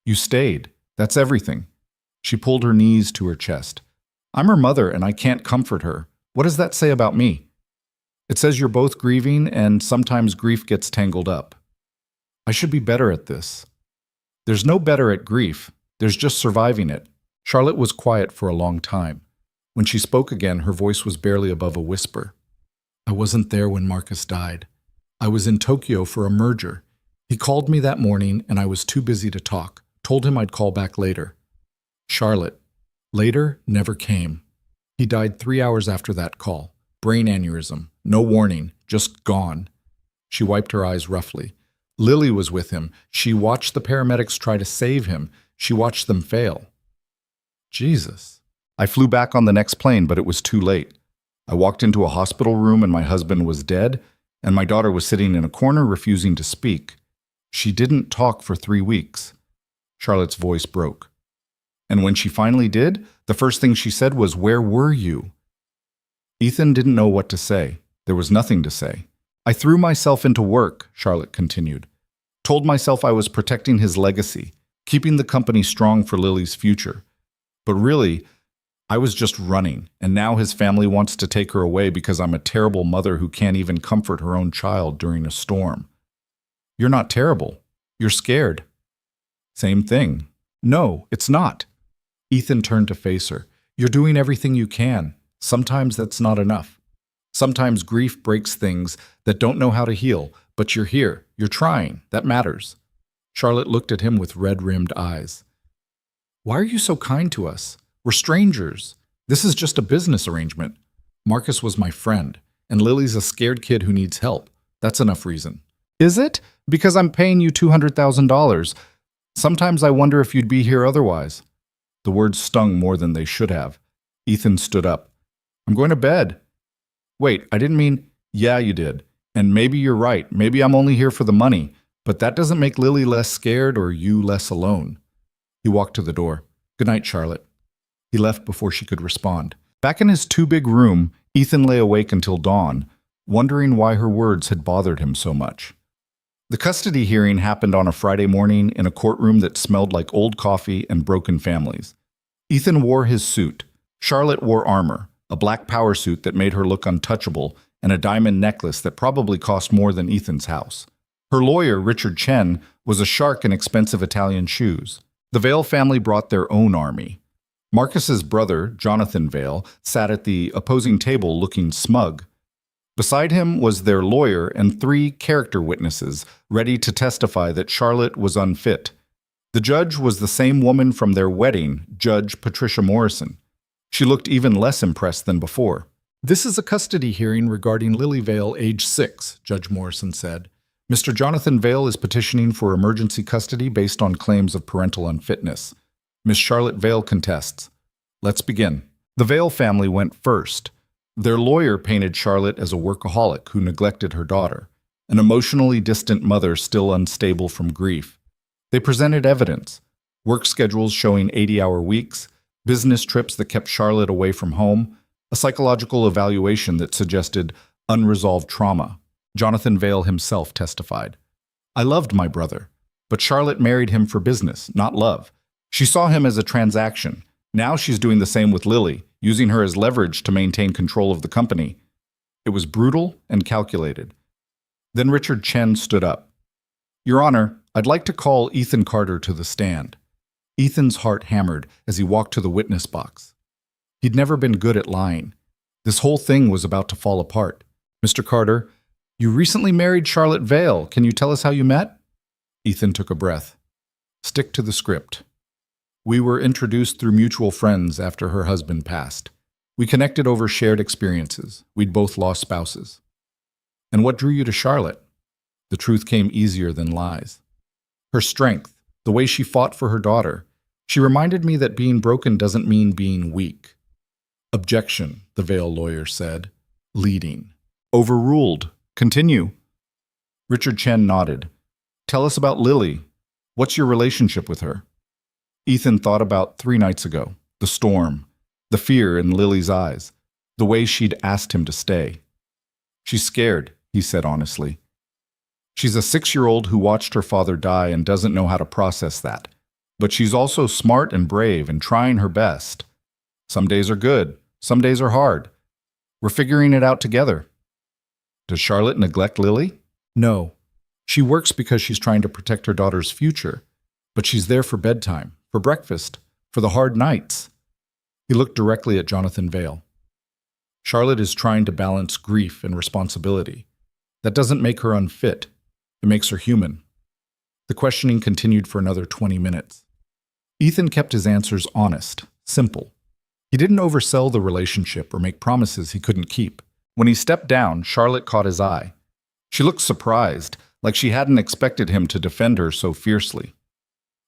You stayed. That's everything. She pulled her knees to her chest. I'm her mother and I can't comfort her. What does that say about me? It says you're both grieving and sometimes grief gets tangled up. I should be better at this. There's no better at grief. There's just surviving it. Charlotte was quiet for a long time. When she spoke again, her voice was barely above a whisper. I wasn't there when Marcus died. I was in Tokyo for a merger. He called me that morning and I was too busy to talk. Told him I'd call back later. Charlotte. Later never came. He died 3 hours after that call. Brain aneurysm. No warning. Just gone. She wiped her eyes roughly. Lily was with him. She watched the paramedics try to save him. She watched them fail. Jesus. I flew back on the next plane, but it was too late. I walked into a hospital room and my husband was dead, and my daughter was sitting in a corner refusing to speak. She didn't talk for 3 weeks. Charlotte's voice broke. And when she finally did, the first thing she said was, "Where were you?" Ethan didn't know what to say. There was nothing to say. I threw myself into work, Charlotte continued. Told myself I was protecting his legacy, keeping the company strong for Lily's future. But really, I was just running, and now his family wants to take her away because I'm a terrible mother who can't even comfort her own child during a storm. You're not terrible. You're scared. Same thing. No, it's not. Ethan turned to face her. You're doing everything you can. Sometimes that's not enough. Sometimes grief breaks things that don't know how to heal, but you're here. You're trying. That matters. Charlotte looked at him with red-rimmed eyes. Why are you so kind to us? We're strangers. This is just a business arrangement. Marcus was my friend, and Lily's a scared kid who needs help. That's enough reason. Is it? Because I'm paying you $200,000. Sometimes I wonder if you'd be here otherwise. The words stung more than they should have. Ethan stood up. I'm going to bed. Wait, I didn't mean, yeah, you did. And maybe you're right. Maybe I'm only here for the money. But that doesn't make Lily less scared or you less alone. He walked to the door. Good night, Charlotte. He left before she could respond. Back in his too-big room, Ethan lay awake until dawn, wondering why her words had bothered him so much. The custody hearing happened on a Friday morning in a courtroom that smelled like old coffee and broken families. Ethan wore his suit. Charlotte wore armor, a black power suit that made her look untouchable, and a diamond necklace that probably cost more than Ethan's house. Her lawyer, Richard Chen, was a shark in expensive Italian shoes. The Vale family brought their own army. Marcus's brother, Jonathan Vale, sat at the opposing table looking smug. Beside him was their lawyer and 3 character witnesses, ready to testify that Charlotte was unfit. The judge was the same woman from their wedding, Judge Patricia Morrison. She looked even less impressed than before. This is a custody hearing regarding Lily Vale, age 6, Judge Morrison said. Mr. Jonathan Vale is petitioning for emergency custody based on claims of parental unfitness. Miss Charlotte Vale contests. Let's begin. The Vale family went first. Their lawyer painted Charlotte as a workaholic who neglected her daughter, an emotionally distant mother still unstable from grief. They presented evidence, work schedules showing 80-hour weeks, business trips that kept Charlotte away from home, a psychological evaluation that suggested unresolved trauma. Jonathan Vale himself testified. I loved my brother, but Charlotte married him for business, not love. She saw him as a transaction. Now she's doing the same with Lily, using her as leverage to maintain control of the company. It was brutal and calculated. Then Richard Chen stood up. Your Honor, I'd like to call Ethan Carter to the stand. Ethan's heart hammered as he walked to the witness box. He'd never been good at lying. This whole thing was about to fall apart. Mr. Carter, you recently married Charlotte Vale. Can you tell us how you met? Ethan took a breath. Stick to the script. We were introduced through mutual friends after her husband passed. We connected over shared experiences. We'd both lost spouses. And what drew you to Charlotte? The truth came easier than lies. Her strength, the way she fought for her daughter. She reminded me that being broken doesn't mean being weak. Objection, the Vale lawyer said, leading. Overruled. Continue. Richard Chen nodded. Tell us about Lily. What's your relationship with her? Ethan thought about 3 nights ago. The storm. The fear in Lily's eyes. The way she'd asked him to stay. She's scared, he said honestly. She's a 6-year-old who watched her father die and doesn't know how to process that. But she's also smart and brave and trying her best. Some days are good. Some days are hard. We're figuring it out together. Does Charlotte neglect Lily? No. She works because she's trying to protect her daughter's future. But she's there for bedtime, for breakfast, for the hard nights. He looked directly at Jonathan Vale. Charlotte is trying to balance grief and responsibility. That doesn't make her unfit. It makes her human. The questioning continued for another 20 minutes. Ethan kept his answers honest, simple. He didn't oversell the relationship or make promises he couldn't keep. When he stepped down, Charlotte caught his eye. She looked surprised, like she hadn't expected him to defend her so fiercely.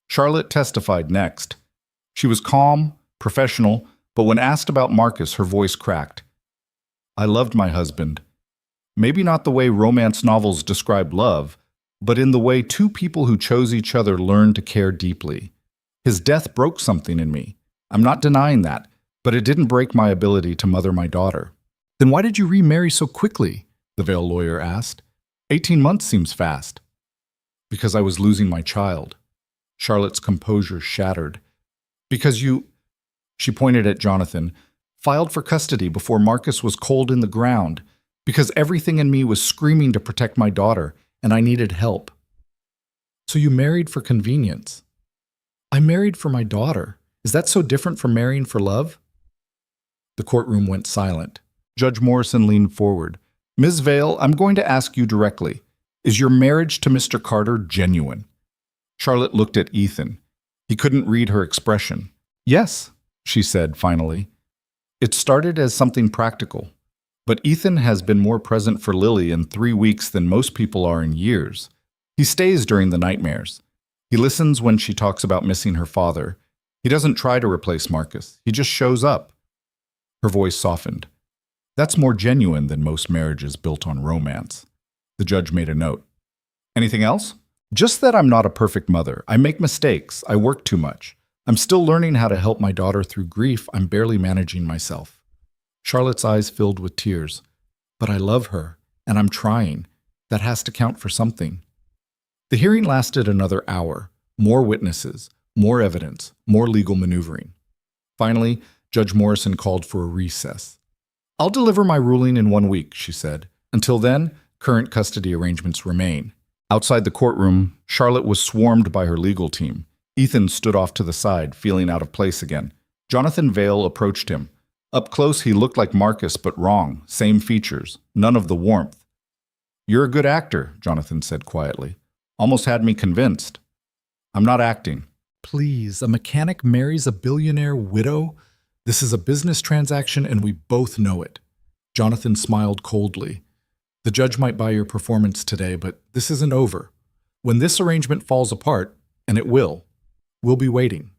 Charlotte testified next. She was calm, professional, but when asked about Marcus, her voice cracked. I loved my husband. Maybe not the way romance novels describe love, but in the way two people who chose each other learned to care deeply. His death broke something in me. I'm not denying that, but it didn't break my ability to mother my daughter. Then why did you remarry so quickly? The Vale lawyer asked. 18 months seems fast. Because I was losing my child. Charlotte's composure shattered. Because you, she pointed at Jonathan, filed for custody before Marcus was cold in the ground. Because everything in me was screaming to protect my daughter, and I needed help. So you married for convenience. I married for my daughter. Is that so different from marrying for love? The courtroom went silent. Judge Morrison leaned forward. Ms. Vale, I'm going to ask you directly. Is your marriage to Mr. Carter genuine? Charlotte looked at Ethan. He couldn't read her expression. Yes, she said finally. It started as something practical. But Ethan has been more present for Lily in 3 weeks than most people are in years. He stays during the nightmares. He listens when she talks about missing her father. He doesn't try to replace Marcus. He just shows up. Her voice softened. That's more genuine than most marriages built on romance. The judge made a note. Anything else? Just that I'm not a perfect mother. I make mistakes. I work too much. I'm still learning how to help my daughter through grief. I'm barely managing myself. Charlotte's eyes filled with tears. But I love her, and I'm trying. That has to count for something. The hearing lasted another hour. More witnesses, more evidence, more legal maneuvering. Finally, Judge Morrison called for a recess. I'll deliver my ruling in 1 week, she said. Until then, current custody arrangements remain. Outside the courtroom, Charlotte was swarmed by her legal team. Ethan stood off to the side, feeling out of place again. Jonathan Vale approached him. Up close, he looked like Marcus, but wrong. Same features. None of the warmth. You're a good actor, Jonathan said quietly. Almost had me convinced. I'm not acting. Please, a mechanic marries a billionaire widow? This is a business transaction and we both know it. Jonathan smiled coldly. The judge might buy your performance today, but this isn't over. When this arrangement falls apart, and it will, we'll be waiting.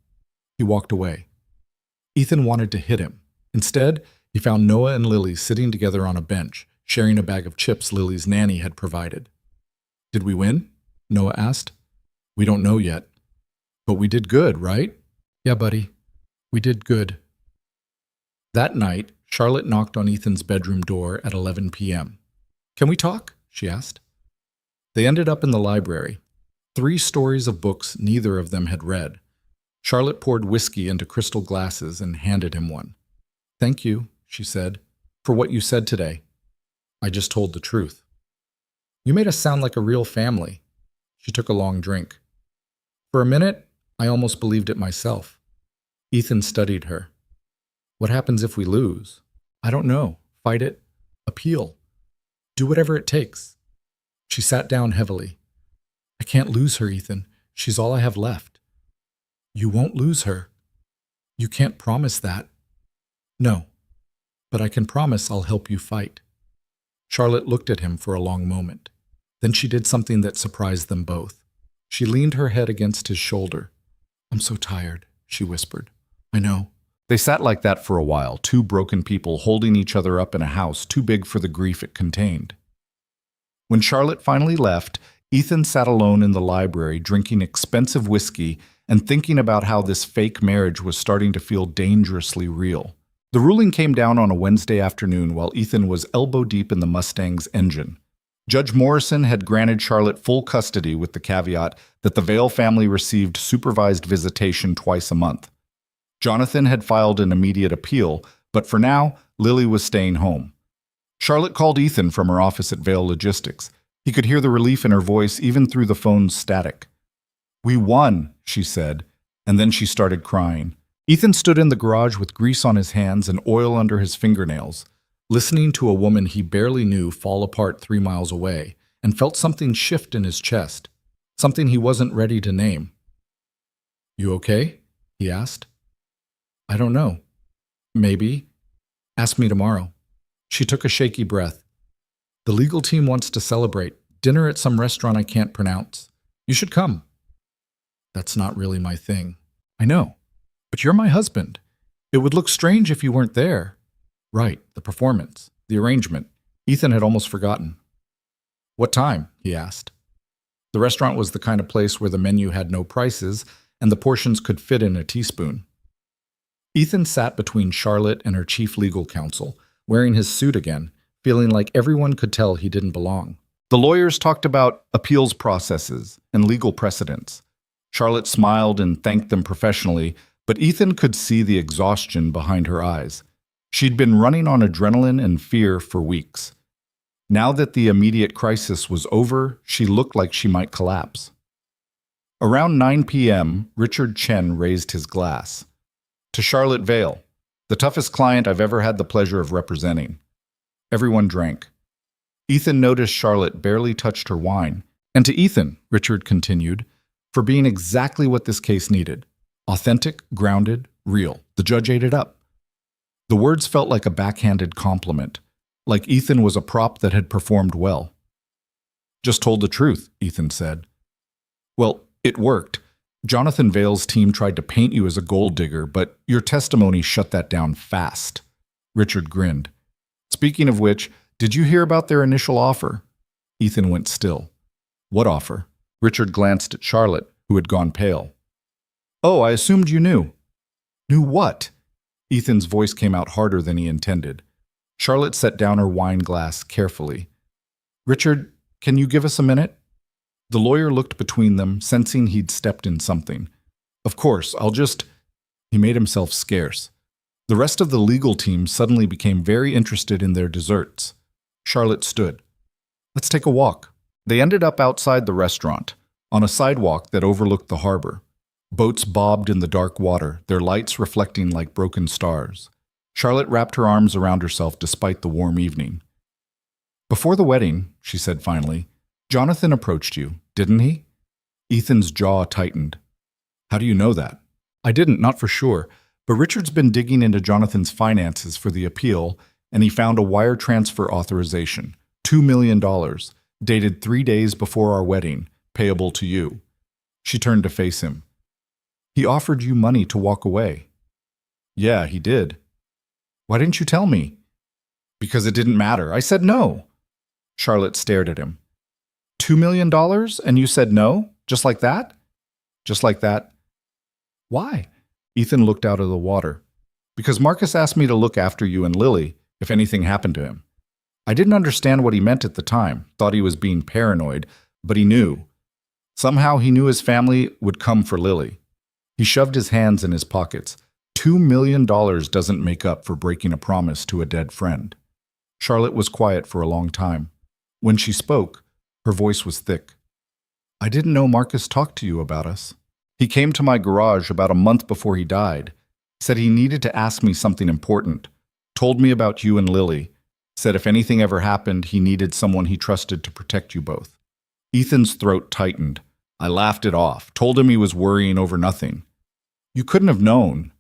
He walked away. Ethan wanted to hit him. Instead, he found Noah and Lily sitting together on a bench, sharing a bag of chips Lily's nanny had provided. Did we win? Noah asked. We don't know yet. But we did good, right? Yeah, buddy. We did good. That night, Charlotte knocked on Ethan's bedroom door at 11 p.m. Can we talk? She asked. They ended up in the library. 3 stories of books neither of them had read. Charlotte poured whiskey into crystal glasses and handed him one. Thank you, she said, for what you said today. I just told the truth. You made us sound like a real family. She took a long drink. For a minute, I almost believed it myself. Ethan studied her. What happens if we lose? I don't know. Fight it. Appeal. Do whatever it takes. She sat down heavily. I can't lose her, Ethan. She's all I have left. You won't lose her. You can't promise that. No, but I can promise I'll help you fight. Charlotte looked at him for a long moment. Then she did something that surprised them both. She leaned her head against his shoulder. I'm so tired, she whispered. I know. They sat like that for a while, 2 broken people holding each other up in a house too big for the grief it contained. When Charlotte finally left, Ethan sat alone in the library drinking expensive whiskey and thinking about how this fake marriage was starting to feel dangerously real. The ruling came down on a Wednesday afternoon while Ethan was elbow-deep in the Mustang's engine. Judge Morrison had granted Charlotte full custody with the caveat that the Vale family received supervised visitation twice a month. Jonathan had filed an immediate appeal, but for now, Lily was staying home. Charlotte called Ethan from her office at Vale Logistics. He could hear the relief in her voice even through the phone's static. We won, she said, and then she started crying. Ethan stood in the garage with grease on his hands and oil under his fingernails, listening to a woman he barely knew fall apart 3 miles away, and felt something shift in his chest, something he wasn't ready to name. You okay? He asked. I don't know. Maybe. Ask me tomorrow. She took a shaky breath. The legal team wants to celebrate. Dinner at some restaurant I can't pronounce. You should come. That's not really my thing. I know. But you're my husband. It would look strange if you weren't there. Right, the performance, the arrangement. Ethan had almost forgotten. What time? He asked. The restaurant was the kind of place where the menu had no prices and the portions could fit in a teaspoon. Ethan sat between Charlotte and her chief legal counsel, wearing his suit again, feeling like everyone could tell he didn't belong. The lawyers talked about appeals processes and legal precedents. Charlotte smiled and thanked them professionally, but Ethan could see the exhaustion behind her eyes. She'd been running on adrenaline and fear for weeks. Now that the immediate crisis was over, she looked like she might collapse. Around 9 p.m., Richard Chen raised his glass. To Charlotte Vale, the toughest client I've ever had the pleasure of representing. Everyone drank. Ethan noticed Charlotte barely touched her wine. And to Ethan, Richard continued, for being exactly what this case needed. Authentic, grounded, real. The judge ate it up. The words felt like a backhanded compliment, like Ethan was a prop that had performed well. Just told the truth, Ethan said. Well, it worked. Jonathan Vale's team tried to paint you as a gold digger, but your testimony shut that down fast. Richard grinned. Speaking of which, did you hear about their initial offer? Ethan went still. What offer? Richard glanced at Charlotte, who had gone pale. Oh, I assumed you knew. Knew what? Ethan's voice came out harder than he intended. Charlotte set down her wine glass carefully. Richard, can you give us a minute? The lawyer looked between them, sensing he'd stepped in something. Of course, He made himself scarce. The rest of the legal team suddenly became very interested in their desserts. Charlotte stood. Let's take a walk. They ended up outside the restaurant, on a sidewalk that overlooked the harbor. Boats bobbed in the dark water, their lights reflecting like broken stars. Charlotte wrapped her arms around herself despite the warm evening. Before the wedding, she said finally, Jonathan approached you, didn't he? Ethan's jaw tightened. How do you know that? I didn't, not for sure, but Richard's been digging into Jonathan's finances for the appeal, and he found a wire transfer authorization, $2 million, dated 3 days before our wedding, payable to you. She turned to face him. He offered you money to walk away. Yeah, he did. Why didn't you tell me? Because it didn't matter. I said no. Charlotte stared at him. $2 million and you said no? Just like that? Just like that. Why? Ethan looked out of the water. Because Marcus asked me to look after you and Lily if anything happened to him. I didn't understand what he meant at the time, thought he was being paranoid, but he knew. Somehow he knew his family would come for Lily. He shoved his hands in his pockets. $2 million doesn't make up for breaking a promise to a dead friend. Charlotte was quiet for a long time. When she spoke, her voice was thick. I didn't know Marcus talked to you about us. He came to my garage about a month before he died. Said he needed to ask me something important. Told me about you and Lily. Said if anything ever happened, he needed someone he trusted to protect you both. Ethan's throat tightened. I laughed it off, told him he was worrying over nothing. You couldn't have known.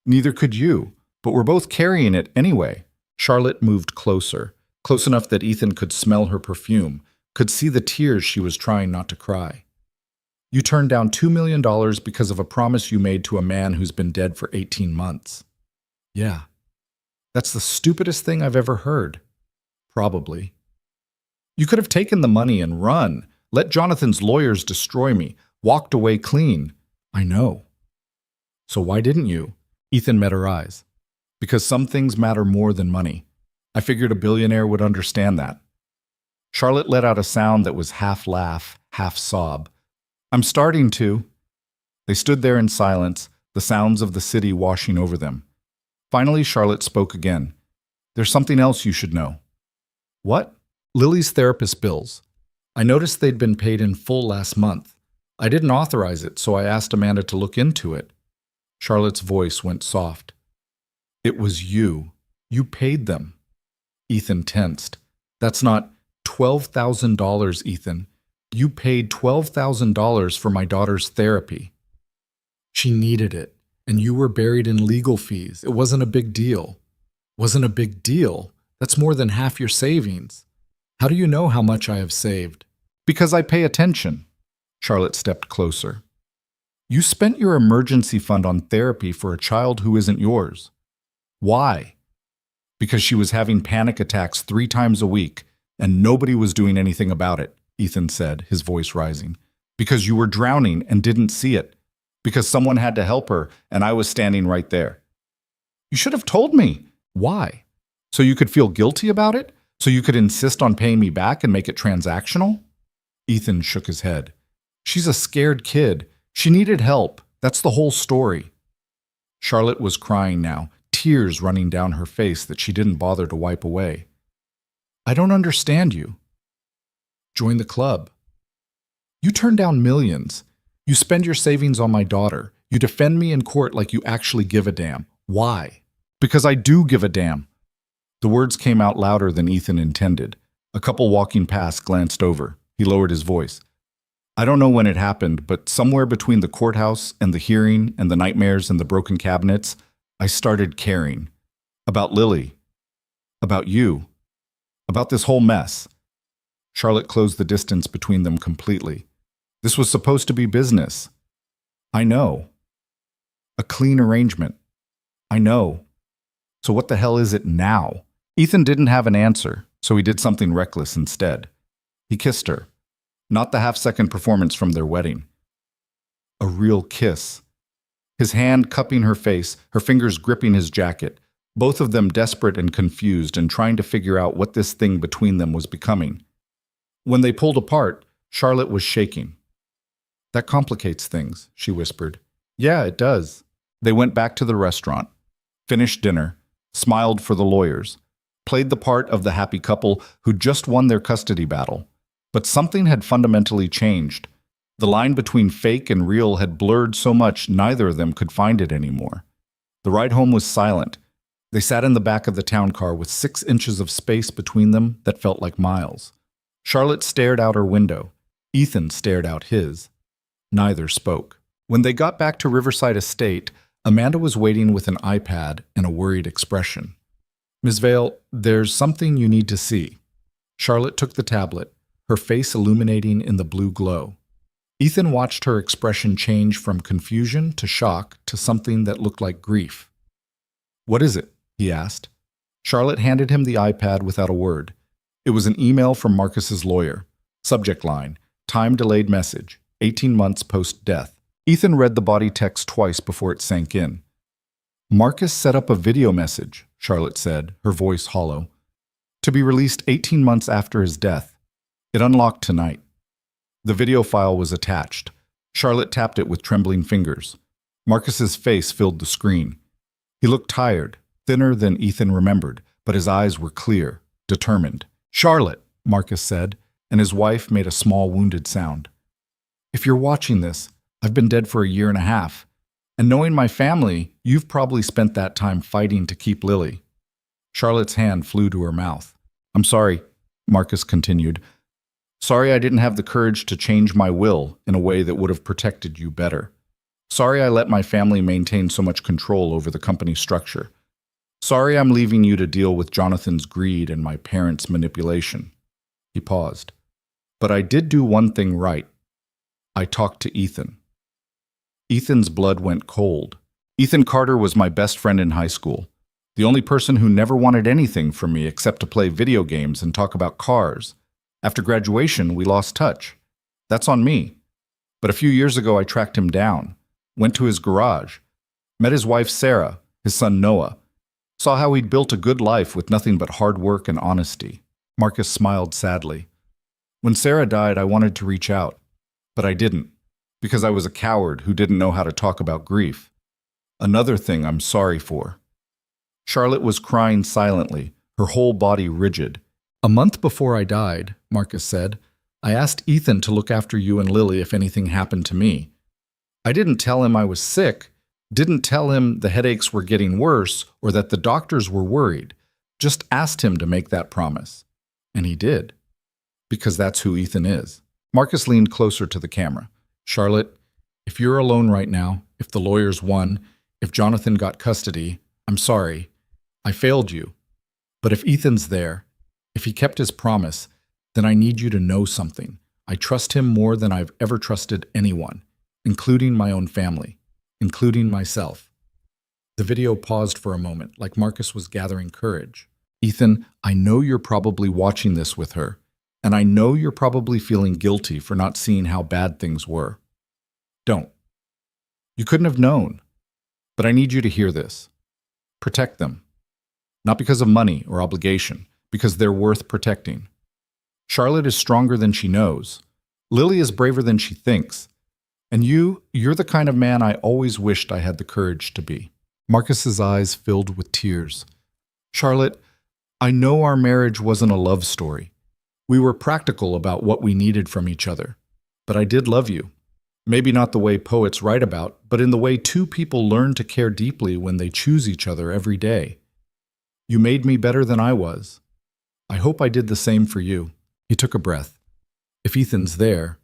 Neither could you, but we're both carrying it anyway. Charlotte moved closer, close enough that Ethan could smell her perfume, could see the tears she was trying not to cry. You turned down $2 million because of a promise you made to a man who's been dead for 18 months. Yeah. That's the stupidest thing I've ever heard. Probably. You could have taken the money and run, let Jonathan's lawyers destroy me, walked away clean. I know. So why didn't you? Ethan met her eyes. Because some things matter more than money. I figured a billionaire would understand that. Charlotte let out a sound that was half laugh, half sob. I'm starting to. They stood there in silence, the sounds of the city washing over them. Finally, Charlotte spoke again. There's something else you should know. What? Lily's therapist bills. I noticed they'd been paid in full last month. I didn't authorize it, so I asked Amanda to look into it. Charlotte's voice went soft. It was you. You paid them. Ethan tensed. That's not $12,000, Ethan. You paid $12,000 for my daughter's therapy. She needed it, and you were buried in legal fees. It wasn't a big deal. Wasn't a big deal? That's more than half your savings. How do you know how much I have saved? Because I pay attention. Charlotte stepped closer. You spent your emergency fund on therapy for a child who isn't yours. Why? Because she was having panic attacks 3 times a week, and nobody was doing anything about it, Ethan said, his voice rising. Because you were drowning and didn't see it. Because someone had to help her, and I was standing right there. You should have told me. Why? So you could feel guilty about it? So you could insist on paying me back and make it transactional? Ethan shook his head. She's a scared kid. She needed help. That's the whole story. Charlotte was crying now, tears running down her face that she didn't bother to wipe away. I don't understand you. Join the club. You turn down millions. You spend your savings on my daughter. You defend me in court like you actually give a damn. Why? Because I do give a damn. The words came out louder than Ethan intended. A couple walking past glanced over. He lowered his voice. I don't know when it happened, but somewhere between the courthouse and the hearing and the nightmares and the broken cabinets, I started caring. About Lily. About you. About this whole mess. Charlotte closed the distance between them completely. This was supposed to be business. I know. A clean arrangement. I know. So what the hell is it now? Ethan didn't have an answer, so he did something reckless instead. He kissed her. Not the half-second performance from their wedding. A real kiss. His hand cupping her face, her fingers gripping his jacket, both of them desperate and confused and trying to figure out what this thing between them was becoming. When they pulled apart, Charlotte was shaking. That complicates things, she whispered. Yeah, it does. They went back to the restaurant, finished dinner, smiled for the lawyers, played the part of the happy couple who'd just won their custody battle. But something had fundamentally changed. The line between fake and real had blurred so much neither of them could find it anymore. The ride home was silent. They sat in the back of the town car with 6 inches of space between them that felt like miles. Charlotte stared out her window. Ethan stared out his. Neither spoke. When they got back to Riverside Estate, Amanda was waiting with an iPad and a worried expression. Ms. Vale, there's something you need to see. Charlotte took the tablet, her face illuminating in the blue glow. Ethan watched her expression change from confusion to shock to something that looked like grief. What is it? He asked. Charlotte handed him the iPad without a word. It was an email from Marcus's lawyer. Subject line, time-delayed message, 18 months post-death. Ethan read the body text twice before it sank in. Marcus set up a video message, Charlotte said, her voice hollow, to be released 18 months after his death. It unlocked tonight. The video file was attached. Charlotte tapped it with trembling fingers. Marcus's face filled the screen. He looked tired, thinner than Ethan remembered, but his eyes were clear, determined. Charlotte, Marcus said, and his wife made a small wounded sound. If you're watching this, I've been dead for a year and a half. And knowing my family, you've probably spent that time fighting to keep Lily. Charlotte's hand flew to her mouth. I'm sorry, Marcus continued. Sorry I didn't have the courage to change my will in a way that would have protected you better. Sorry I let my family maintain so much control over the company structure. Sorry I'm leaving you to deal with Jonathan's greed and my parents' manipulation. He paused. But I did do one thing right. I talked to Ethan. Ethan's blood went cold. Ethan Carter was my best friend in high school. The only person who never wanted anything from me except to play video games and talk about cars. After graduation, we lost touch. That's on me. But a few years ago, I tracked him down, went to his garage, met his wife Sarah, his son Noah, saw how he'd built a good life with nothing but hard work and honesty. Marcus smiled sadly. When Sarah died, I wanted to reach out, but I didn't, because I was a coward who didn't know how to talk about grief. Another thing I'm sorry for. Charlotte was crying silently, her whole body rigid. A month before I died, Marcus said, I asked Ethan to look after you and Lily if anything happened to me. I didn't tell him I was sick, didn't tell him the headaches were getting worse or that the doctors were worried. Just asked him to make that promise. And he did. Because that's who Ethan is. Marcus leaned closer to the camera. Charlotte, if you're alone right now, if the lawyers won, if Jonathan got custody, I'm sorry. I failed you. But if Ethan's there, if he kept his promise, Then I need you to know something. I trust him more than I've ever trusted anyone, including my own family, including myself. The video paused for a moment, like Marcus was gathering courage. Ethan, I know you're probably watching this with her, and I know you're probably feeling guilty for not seeing how bad things were. Don't. You couldn't have known. But I need you to hear this. Protect them. Not because of money or obligation, because they're worth protecting. Charlotte is stronger than she knows. Lily is braver than she thinks. And you're the kind of man I always wished I had the courage to be. Marcus's eyes filled with tears. Charlotte, I know our marriage wasn't a love story. We were practical about what we needed from each other. But I did love you. Maybe not the way poets write about, but in the way two people learn to care deeply when they choose each other every day. You made me better than I was. I hope I did the same for you. He took a breath. If Ethan's there,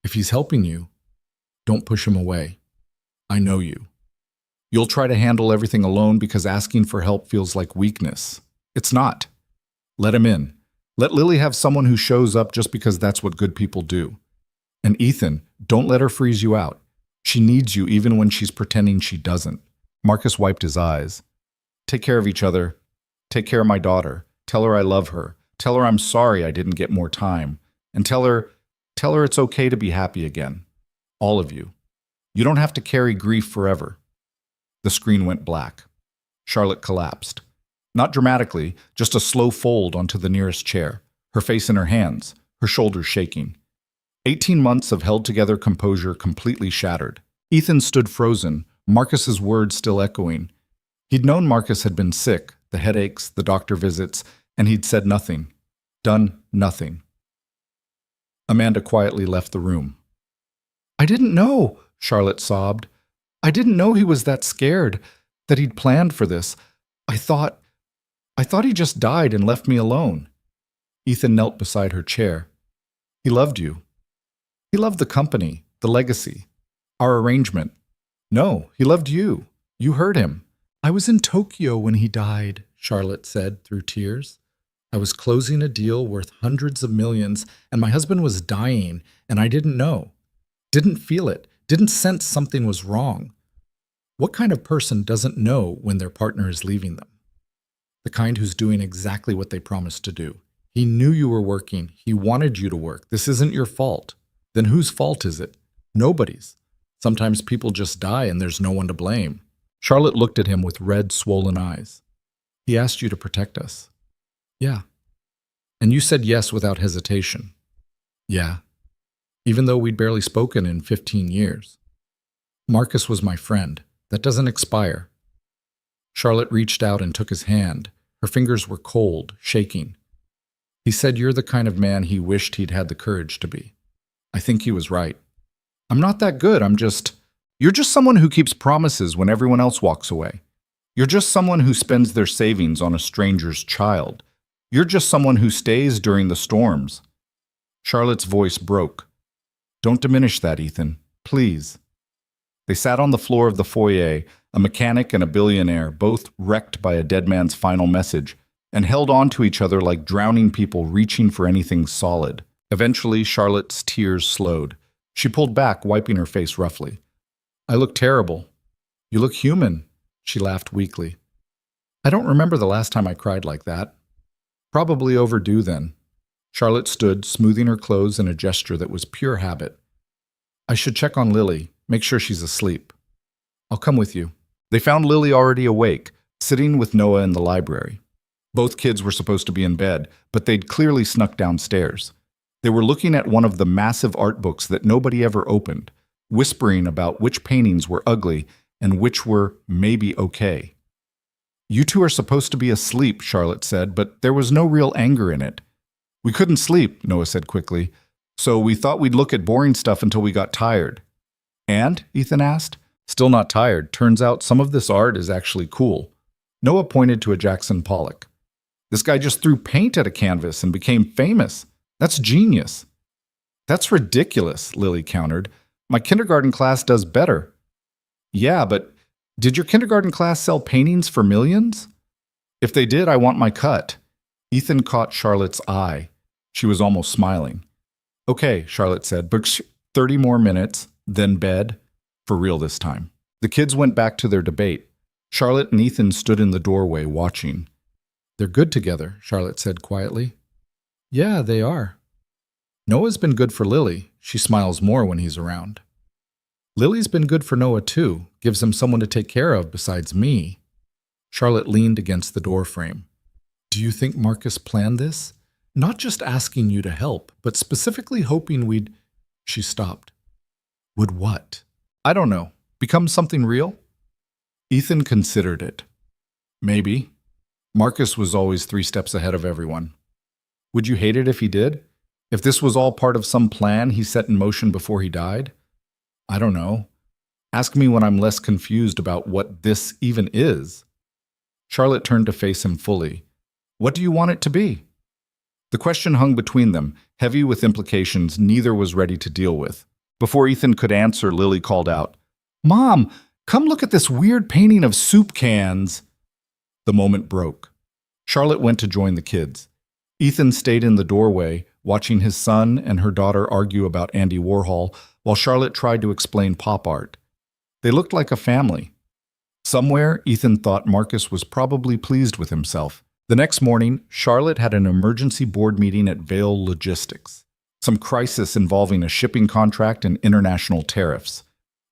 if he's helping you, don't push him away. I know you. You'll try to handle everything alone because asking for help feels like weakness. It's not. Let him in. Let Lily have someone who shows up just because that's what good people do. And Ethan, don't let her freeze you out. She needs you even when she's pretending she doesn't. Marcus wiped his eyes. Take care of each other. Take care of my daughter. Tell her I love her. Tell her I'm sorry I didn't get more time. And tell her it's okay to be happy again. All of you. You don't have to carry grief forever. The screen went black. Charlotte collapsed. Not dramatically, just a slow fold onto the nearest chair, her face in her hands, her shoulders shaking. 18 months of held-together composure completely shattered. Ethan stood frozen, Marcus's words still echoing. He'd known Marcus had been sick, the headaches, the doctor visits, and he'd said nothing. Done nothing. Amanda quietly left the room. I didn't know, Charlotte sobbed. I didn't know he was that scared, that he'd planned for this. I thought he just died and left me alone. Ethan knelt beside her chair. He loved you. He loved the company, the legacy, our arrangement. No, he loved you. You heard him. I was in Tokyo when he died, Charlotte said through tears. I was closing a deal worth hundreds of millions, and my husband was dying, and I didn't know. Didn't feel it. Didn't sense something was wrong. What kind of person doesn't know when their partner is leaving them? The kind who's doing exactly what they promised to do. He knew you were working. He wanted you to work. This isn't your fault. Then whose fault is it? Nobody's. Sometimes people just die and there's no one to blame. Charlotte looked at him with red, swollen eyes. He asked you to protect us. Yeah. And you said yes without hesitation. Yeah. Even though we'd barely spoken in 15 years. Marcus was my friend. That doesn't expire. Charlotte reached out and took his hand. Her fingers were cold, shaking. He said you're the kind of man he wished he'd had the courage to be. I think he was right. I'm not that good. You're just someone who keeps promises when everyone else walks away. You're just someone who spends their savings on a stranger's child. You're just someone who stays during the storms. Charlotte's voice broke. Don't diminish that, Ethan. Please. They sat on the floor of the foyer, a mechanic and a billionaire, both wrecked by a dead man's final message, and held on to each other like drowning people reaching for anything solid. Eventually, Charlotte's tears slowed. She pulled back, wiping her face roughly. I look terrible. You look human, she laughed weakly. I don't remember the last time I cried like that. Probably overdue then. Charlotte stood, smoothing her clothes in a gesture that was pure habit. I should check on Lily, make sure she's asleep. I'll come with you. They found Lily already awake, sitting with Noah in the library. Both kids were supposed to be in bed, but they'd clearly snuck downstairs. They were looking at one of the massive art books that nobody ever opened, whispering about which paintings were ugly and which were maybe okay. You two are supposed to be asleep, Charlotte said, but there was no real anger in it. We couldn't sleep, Noah said quickly, so we thought we'd look at boring stuff until we got tired. And? Ethan asked. Still not tired. Turns out some of this art is actually cool. Noah pointed to a Jackson Pollock. This guy just threw paint at a canvas and became famous. That's genius. That's ridiculous, Lily countered. My kindergarten class does better. Yeah, but did your kindergarten class sell paintings for millions? If they did, I want my cut. Ethan caught Charlotte's eye. She was almost smiling. Okay, Charlotte said, but 30 more minutes, then bed, for real this time. The kids went back to their debate. Charlotte and Ethan stood in the doorway watching. They're good together, Charlotte said quietly. Yeah, they are. Noah's been good for Lily. She smiles more when he's around. Lily's been good for Noah too, gives him someone to take care of besides me. Charlotte leaned against the door frame. Do you think Marcus planned this? Not just asking you to help, but specifically hoping we'd… She stopped. Would what? I don't know. Become something real? Ethan considered it. Maybe. Marcus was always 3 steps ahead of everyone. Would you hate it if he did? If this was all part of some plan he set in motion before he died? I don't know. Ask me when I'm less confused about what this even is. Charlotte turned to face him fully. What do you want it to be? The question hung between them, heavy with implications neither was ready to deal with. Before Ethan could answer, Lily called out, Mom, come look at this weird painting of soup cans. The moment broke. Charlotte went to join the kids. Ethan stayed in the doorway, watching his son and her daughter argue about Andy Warhol, while Charlotte tried to explain pop art. They looked like a family. Somewhere, Ethan thought Marcus was probably pleased with himself. The next morning, Charlotte had an emergency board meeting at Vail Logistics. Some crisis involving a shipping contract and international tariffs.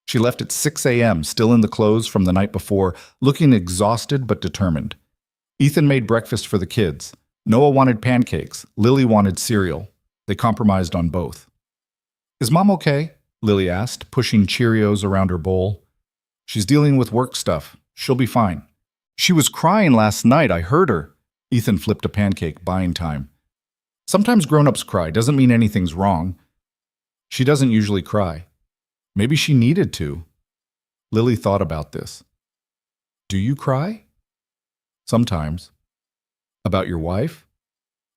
She left at 6 a.m., still in the clothes from the night before, looking exhausted but determined. Ethan made breakfast for the kids. Noah wanted pancakes. Lily wanted cereal. They compromised on both. Is Mom okay? Lily asked, pushing Cheerios around her bowl. She's dealing with work stuff. She'll be fine. She was crying last night. I heard her. Ethan flipped a pancake, buying time. Sometimes grown-ups cry. Doesn't mean anything's wrong. She doesn't usually cry. Maybe she needed to. Lily thought about this. Do you cry? Sometimes. About your wife?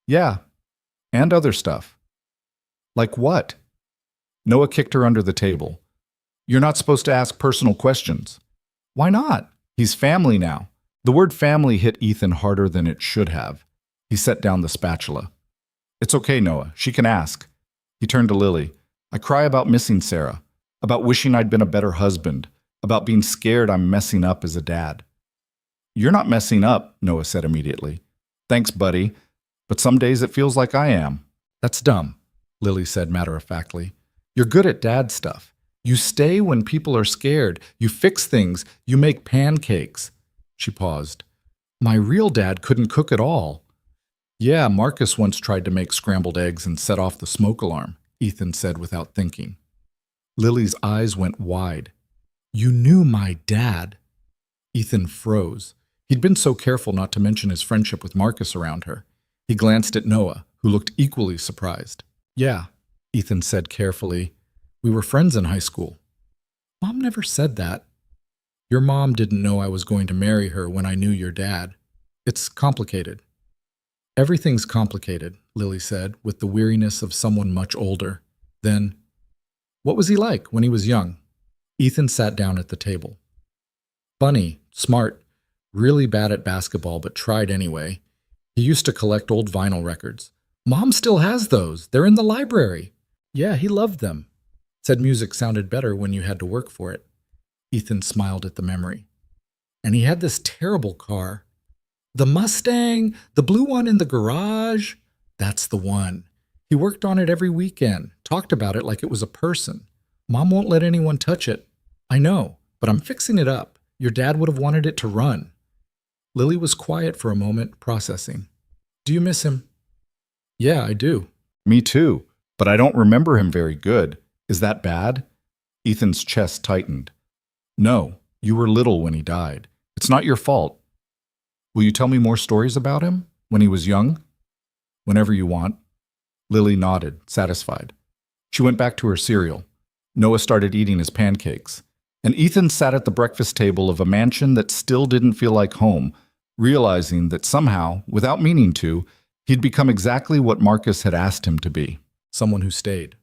Yeah. And other stuff. Like what? Noah kicked her under the table. You're not supposed to ask personal questions. Why not? He's family now. The word family hit Ethan harder than it should have. He set down the spatula. It's okay, Noah. She can ask. He turned to Lily. I cry about missing Sarah, about wishing I'd been a better husband, about being scared I'm messing up as a dad. You're not messing up, Noah said immediately. Thanks, buddy. But some days it feels like I am. That's dumb, Lily said matter-of-factly. You're good at dad stuff. You stay when people are scared. You fix things. You make pancakes. She paused. My real dad couldn't cook at all. Yeah, Marcus once tried to make scrambled eggs and set off the smoke alarm, Ethan said without thinking. Lily's eyes went wide. You knew my dad. Ethan froze. He'd been so careful not to mention his friendship with Marcus around her. He glanced at Noah, who looked equally surprised. Yeah, Ethan said carefully. We were friends in high school. Mom never said that. Your mom didn't know I was going to marry her when I knew your dad. It's complicated. Everything's complicated, Lily said, with the weariness of someone much older. Then, what was he like when he was young? Ethan sat down at the table. Funny, smart, really bad at basketball, but tried anyway. He used to collect old vinyl records. Mom still has those. They're in the library. Yeah, he loved them. Said music sounded better when you had to work for it. Ethan smiled at the memory. And he had this terrible car. The Mustang, the blue one in the garage. That's the one. He worked on it every weekend, talked about it like it was a person. Mom won't let anyone touch it. I know, but I'm fixing it up. Your dad would have wanted it to run. Lily was quiet for a moment, processing. Do you miss him? Yeah, I do. Me too, but I don't remember him very good. Is that bad? Ethan's chest tightened. No, you were little when he died. It's not your fault. Will you tell me more stories about him? When he was young? Whenever you want. Lily nodded, satisfied. She went back to her cereal. Noah started eating his pancakes. And Ethan sat at the breakfast table of a mansion that still didn't feel like home, realizing that somehow, without meaning to, he'd become exactly what Marcus had asked him to be, someone who stayed.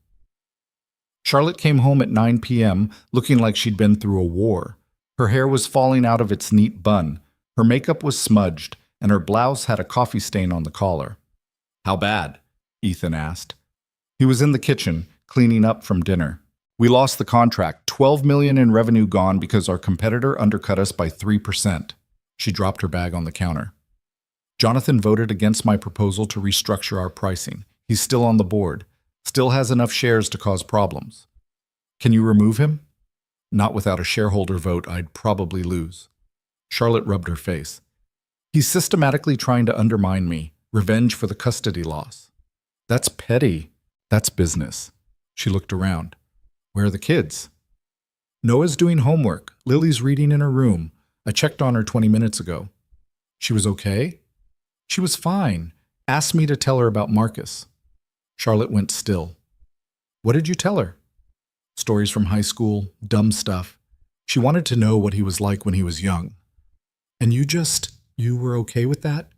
Charlotte came home at 9 p.m. looking like she'd been through a war. Her hair was falling out of its neat bun. Her makeup was smudged, and her blouse had a coffee stain on the collar. How bad? Ethan asked. He was in the kitchen, cleaning up from dinner. We lost the contract, $12 million in revenue gone because our competitor undercut us by 3%. She dropped her bag on the counter. Jonathan voted against my proposal to restructure our pricing. He's still on the board, still has enough shares to cause problems. Can you remove him? Not without a shareholder vote, I'd probably lose. Charlotte rubbed her face. He's systematically trying to undermine me, revenge for the custody loss. That's petty. That's business. She looked around. Where are the kids? Noah's doing homework. Lily's reading in her room. I checked on her 20 minutes ago. She was okay? She was fine. Asked me to tell her about Marcus. Charlotte went still. What did you tell her? Stories from high school, dumb stuff. She wanted to know what he was like when he was young. And you were okay with that?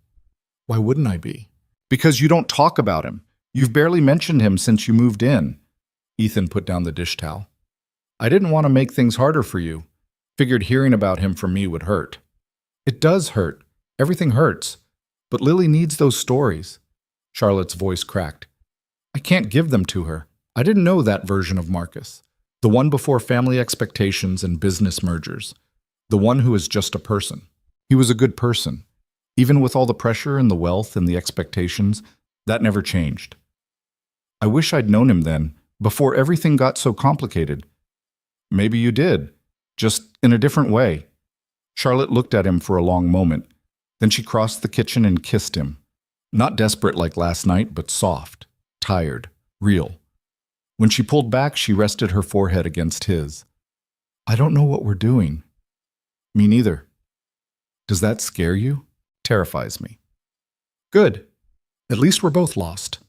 Why wouldn't I be? Because you don't talk about him. You've barely mentioned him since you moved in. Ethan put down the dish towel. I didn't want to make things harder for you. Figured hearing about him from me would hurt. It does hurt. Everything hurts. But Lily needs those stories. Charlotte's voice cracked. I can't give them to her. I didn't know that version of Marcus. The one before family expectations and business mergers. The one who is just a person. He was a good person. Even with all the pressure and the wealth and the expectations, that never changed. I wish I'd known him then, before everything got so complicated. Maybe you did, just in a different way. Charlotte looked at him for a long moment. Then she crossed the kitchen and kissed him. Not desperate like last night, but soft, tired, real. When she pulled back, she rested her forehead against his. I don't know what we're doing. Me neither. Does that scare you? Terrifies me. Good. At least we're both lost.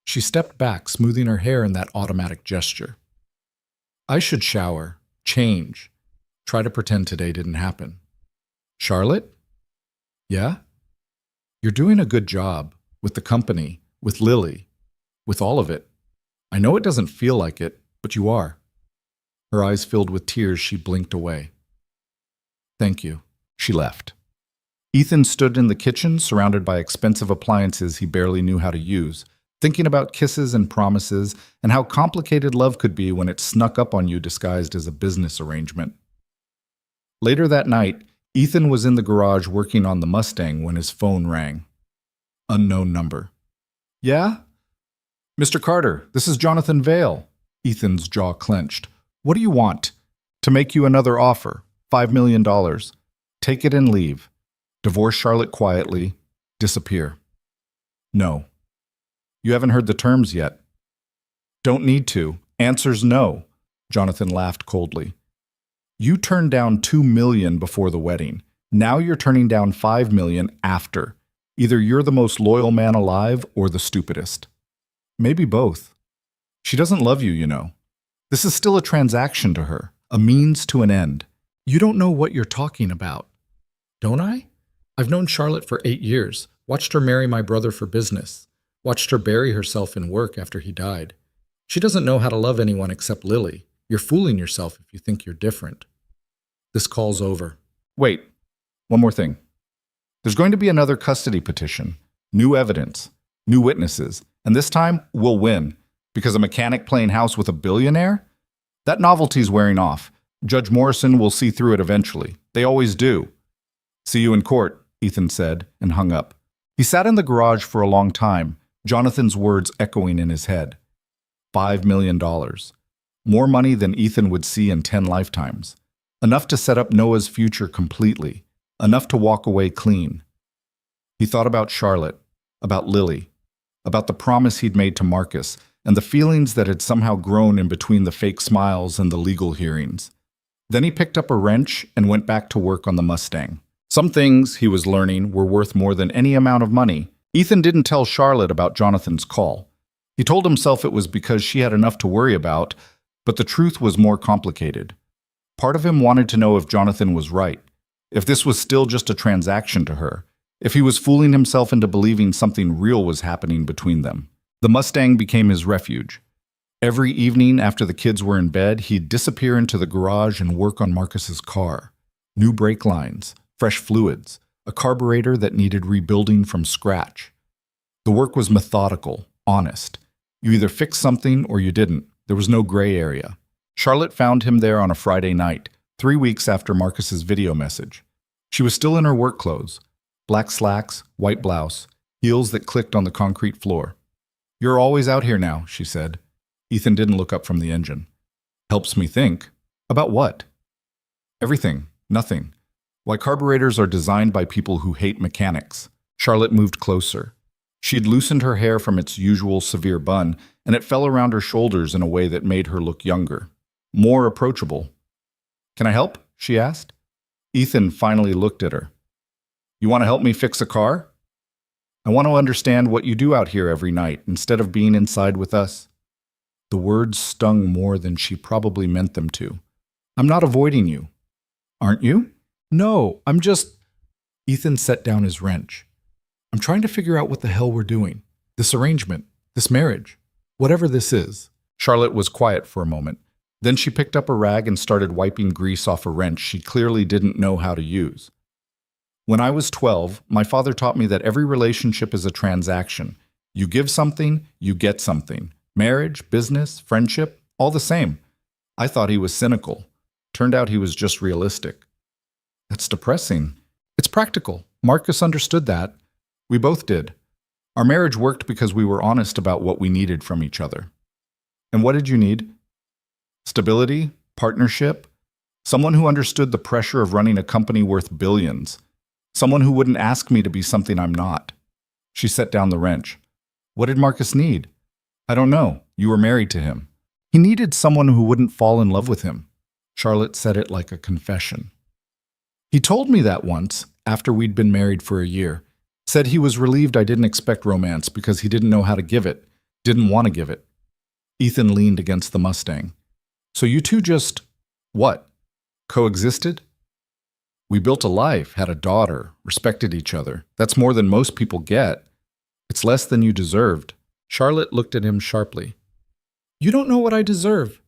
She stepped back, smoothing her hair in that automatic gesture. I should shower, change, try to pretend today didn't happen. Charlotte? Yeah? You're doing a good job, with the company, with Lily, with all of it. I know it doesn't feel like it, but you are. Her eyes filled with tears, she blinked away. Thank you. She left. Ethan stood in the kitchen, surrounded by expensive appliances he barely knew how to use, thinking about kisses and promises and how complicated love could be when it snuck up on you disguised as a business arrangement. Later that night, Ethan was in the garage working on the Mustang when his phone rang. Unknown number. Yeah? Mr. Carter, this is Jonathan Vale. Ethan's jaw clenched. What do you want? To make you another offer. $5 million. Take it and leave. Divorce Charlotte quietly. Disappear. No. You haven't heard the terms yet. Don't need to. Answer's no. Jonathan laughed coldly. You turned down $2 million before the wedding. Now you're turning down $5 million after. Either you're the most loyal man alive or the stupidest. Maybe both. She doesn't love you, you know. This is still a transaction to her, a means to an end. You don't know what you're talking about. Don't I? I've known Charlotte for 8 years, watched her marry my brother for business, watched her bury herself in work after he died. She doesn't know how to love anyone except Lily. You're fooling yourself if you think you're different. This call's over. Wait, one more thing. There's going to be another custody petition, new evidence, new witnesses, and this time we'll win. Because a mechanic playing house with a billionaire? That novelty's wearing off. Judge Morrison will see through it eventually. They always do. See you in court, Ethan said, and hung up. He sat in the garage for a long time, Jonathan's words echoing in his head. $5 million. More money than Ethan would see in 10 lifetimes. Enough to set up Noah's future completely. Enough to walk away clean. He thought about Charlotte, about Lily, about the promise he'd made to Marcus, and the feelings that had somehow grown in between the fake smiles and the legal hearings. Then he picked up a wrench and went back to work on the Mustang. Some things, he was learning, were worth more than any amount of money. Ethan didn't tell Charlotte about Jonathan's call. He told himself it was because she had enough to worry about, but the truth was more complicated. Part of him wanted to know if Jonathan was right, if this was still just a transaction to her, if he was fooling himself into believing something real was happening between them. The Mustang became his refuge. Every evening after the kids were in bed, he'd disappear into the garage and work on Marcus's car. New brake lines, fresh fluids, a carburetor that needed rebuilding from scratch. The work was methodical, honest. You either fixed something or you didn't. There was no gray area. Charlotte found him there on a Friday night, 3 weeks after Marcus's video message. She was still in her work clothes, black slacks, white blouse, heels that clicked on the concrete floor. "You're always out here now," she said. Ethan didn't look up from the engine. "Helps me think." "About what?" "Everything. Nothing. Why carburetors are designed by people who hate mechanics." Charlotte moved closer. She had loosened her hair from its usual severe bun, and it fell around her shoulders in a way that made her look younger, more approachable. "Can I help?" she asked. Ethan finally looked at her. "You want to help me fix a car?" "I want to understand what you do out here every night instead of being inside with us." The words stung more than she probably meant them to. "I'm not avoiding you." "Aren't you?" "No, I'm just—" Ethan set down his wrench. "I'm trying to figure out what the hell we're doing. This arrangement, this marriage, whatever this is." Charlotte was quiet for a moment. Then she picked up a rag and started wiping grease off a wrench she clearly didn't know how to use. "When I was 12, my father taught me that every relationship is a transaction. You give something, you get something. Marriage, business, friendship, all the same." I thought he was cynical. Turned out he was just realistic. "That's depressing." "It's practical. Marcus understood that. We both did. Our marriage worked because we were honest about what we needed from each other." "And what did you need?" "Stability, partnership, someone who understood the pressure of running a company worth billions, someone who wouldn't ask me to be something I'm not." She set down the wrench. "What did Marcus need?" "I don't know. You were married to him. He needed someone who wouldn't fall in love with him." Charlotte said it like a confession. "He told me that once, after we'd been married for a year. Said he was relieved I didn't expect romance because he didn't know how to give it, didn't want to give it." Ethan leaned against the Mustang. "So you two just, what, coexisted?" "We built a life, had a daughter, respected each other. That's more than most people get. It's less than you deserved." Charlotte looked at him sharply. "You don't know what I deserve."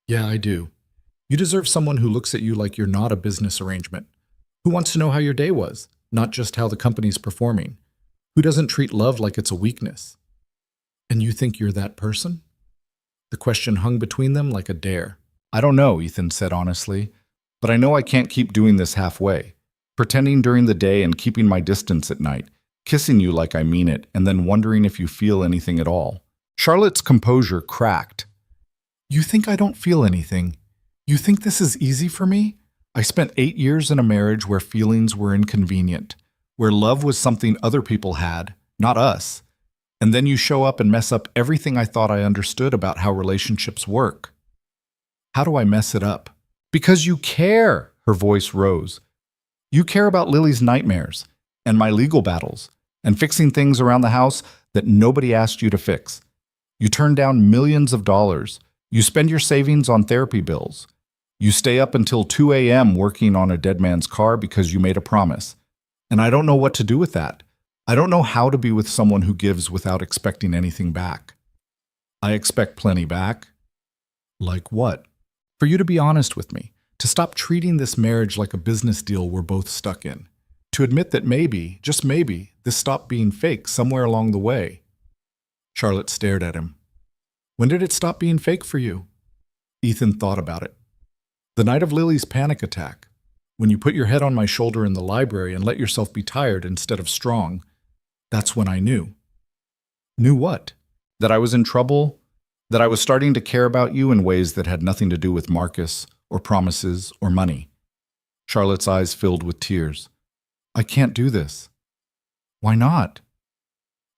"Yeah, I do. You deserve someone who looks at you like you're not a business arrangement, who wants to know how your day was, not just how the company's performing, who doesn't treat love like it's a weakness." "And you think you're that person?" The question hung between them like a dare. "I don't know," Ethan said honestly, "but I know I can't keep doing this halfway, pretending during the day and keeping my distance at night, kissing you like I mean it, and then wondering if you feel anything at all." Charlotte's composure cracked. "You think I don't feel anything? You think this is easy for me? I spent 8 years in a marriage where feelings were inconvenient, where love was something other people had, not us. And then you show up and mess up everything I thought I understood about how relationships work." "How do I mess it up?" "Because you care," her voice rose. "You care about Lily's nightmares, and my legal battles, and fixing things around the house that nobody asked you to fix. You turn down millions of dollars. You spend your savings on therapy bills. You stay up until 2 a.m. working on a dead man's car because you made a promise. And I don't know what to do with that. I don't know how to be with someone who gives without expecting anything back." "I expect plenty back." "Like what?" "For you to be honest with me, to stop treating this marriage like a business deal we're both stuck in, to admit that maybe, just maybe, this stopped being fake somewhere along the way." Charlotte stared at him. "When did it stop being fake for you?" Ethan thought about it. "The night of Lily's panic attack. When you put your head on my shoulder in the library and let yourself be tired instead of strong. That's when I knew." "Knew what?" "That I was in trouble, that I was starting to care about you in ways that had nothing to do with Marcus, or promises, or money." Charlotte's eyes filled with tears. "I can't do this." "Why not?"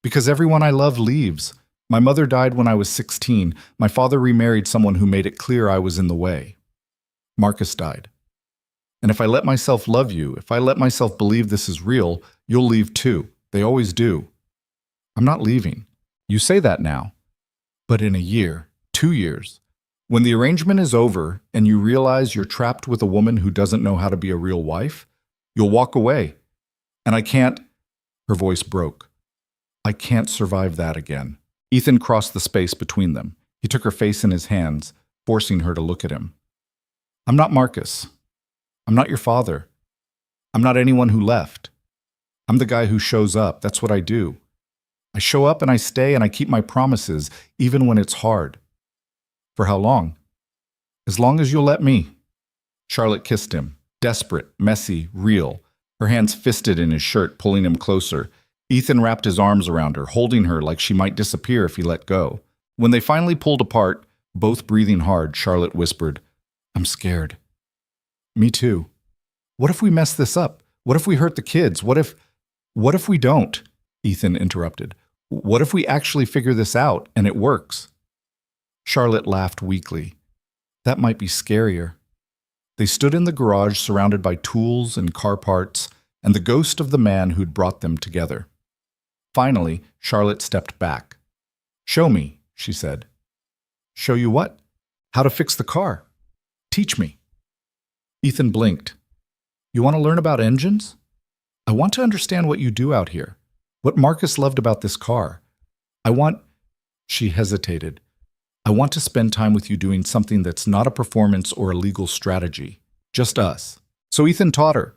"Because everyone I love leaves. My mother died when I was 16. My father remarried someone who made it clear I was in the way. Marcus died. And if I let myself love you, if I let myself believe this is real, you'll leave too. They always do." "I'm not leaving." "You say that now. But in a year, 2 years, when the arrangement is over and you realize you're trapped with a woman who doesn't know how to be a real wife, you'll walk away. And I can't—" Her voice broke. "I can't survive that again." Ethan crossed the space between them. He took her face in his hands, forcing her to look at him. "I'm not Marcus. I'm not your father. I'm not anyone who left. I'm the guy who shows up. That's what I do. I show up and I stay and I keep my promises, even when it's hard. For how long? As long as you'll let me. Charlotte kissed him, desperate, messy, real, her hands fisted in his shirt, pulling him closer. Ethan wrapped his arms around her, holding her like she might disappear if he let go. When they finally pulled apart, both breathing hard, Charlotte whispered, "I'm scared." "Me too. What if we mess this up? What if we hurt the kids? What if we don't?" Ethan interrupted. "What if we actually figure this out and it works?" Charlotte laughed weakly. "That might be scarier." They stood in the garage surrounded by tools and car parts and the ghost of the man who'd brought them together. Finally, Charlotte stepped back. "Show me," she said. "Show you what?" "How to fix the car. Teach me." Ethan blinked. "You want to learn about engines? I want to understand what you do out here. What Marcus loved about this car. She hesitated. "I want to spend time with you doing something that's not a performance or a legal strategy. Just us." So Ethan taught her.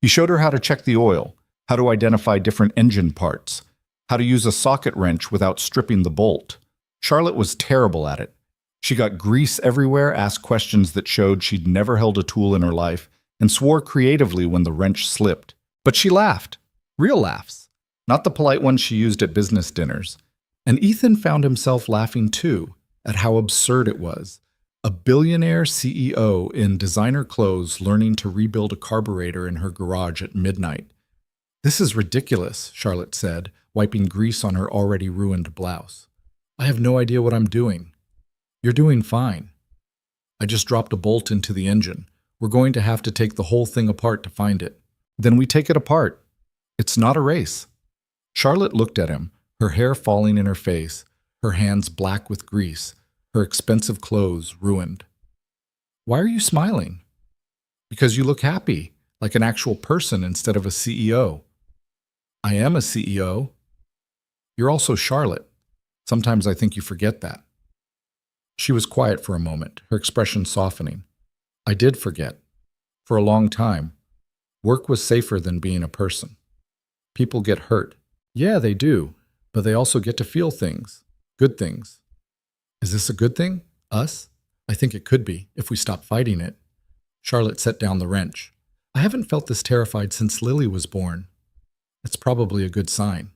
He showed her how to check the oil, how to identify different engine parts, how to use a socket wrench without stripping the bolt. Charlotte was terrible at it. She got grease everywhere, asked questions that showed she'd never held a tool in her life, and swore creatively when the wrench slipped. But she laughed. Real laughs. Not the polite ones she used at business dinners. And Ethan found himself laughing too, at how absurd it was. A billionaire CEO in designer clothes learning to rebuild a carburetor in her garage at midnight. "This is ridiculous," Charlotte said, wiping grease on her already ruined blouse. "I have no idea what I'm doing." "You're doing fine. I just dropped a bolt into the engine. We're going to have to take the whole thing apart to find it." "Then we take it apart. It's not a race." Charlotte looked at him, her hair falling in her face, her hands black with grease, her expensive clothes ruined. "Why are you smiling?" "Because you look happy, like an actual person instead of a CEO." "I am a CEO. You're also Charlotte. Sometimes I think you forget that." She was quiet for a moment, her expression softening. "I did forget. For a long time. Work was safer than being a person. People get hurt. Yeah, they do, but they also get to feel things. Good things." "Is this a good thing? Us?" "I think it could be, if we stop fighting it." Charlotte set down the wrench. "I haven't felt this terrified since Lily was born." "That's probably a good sign."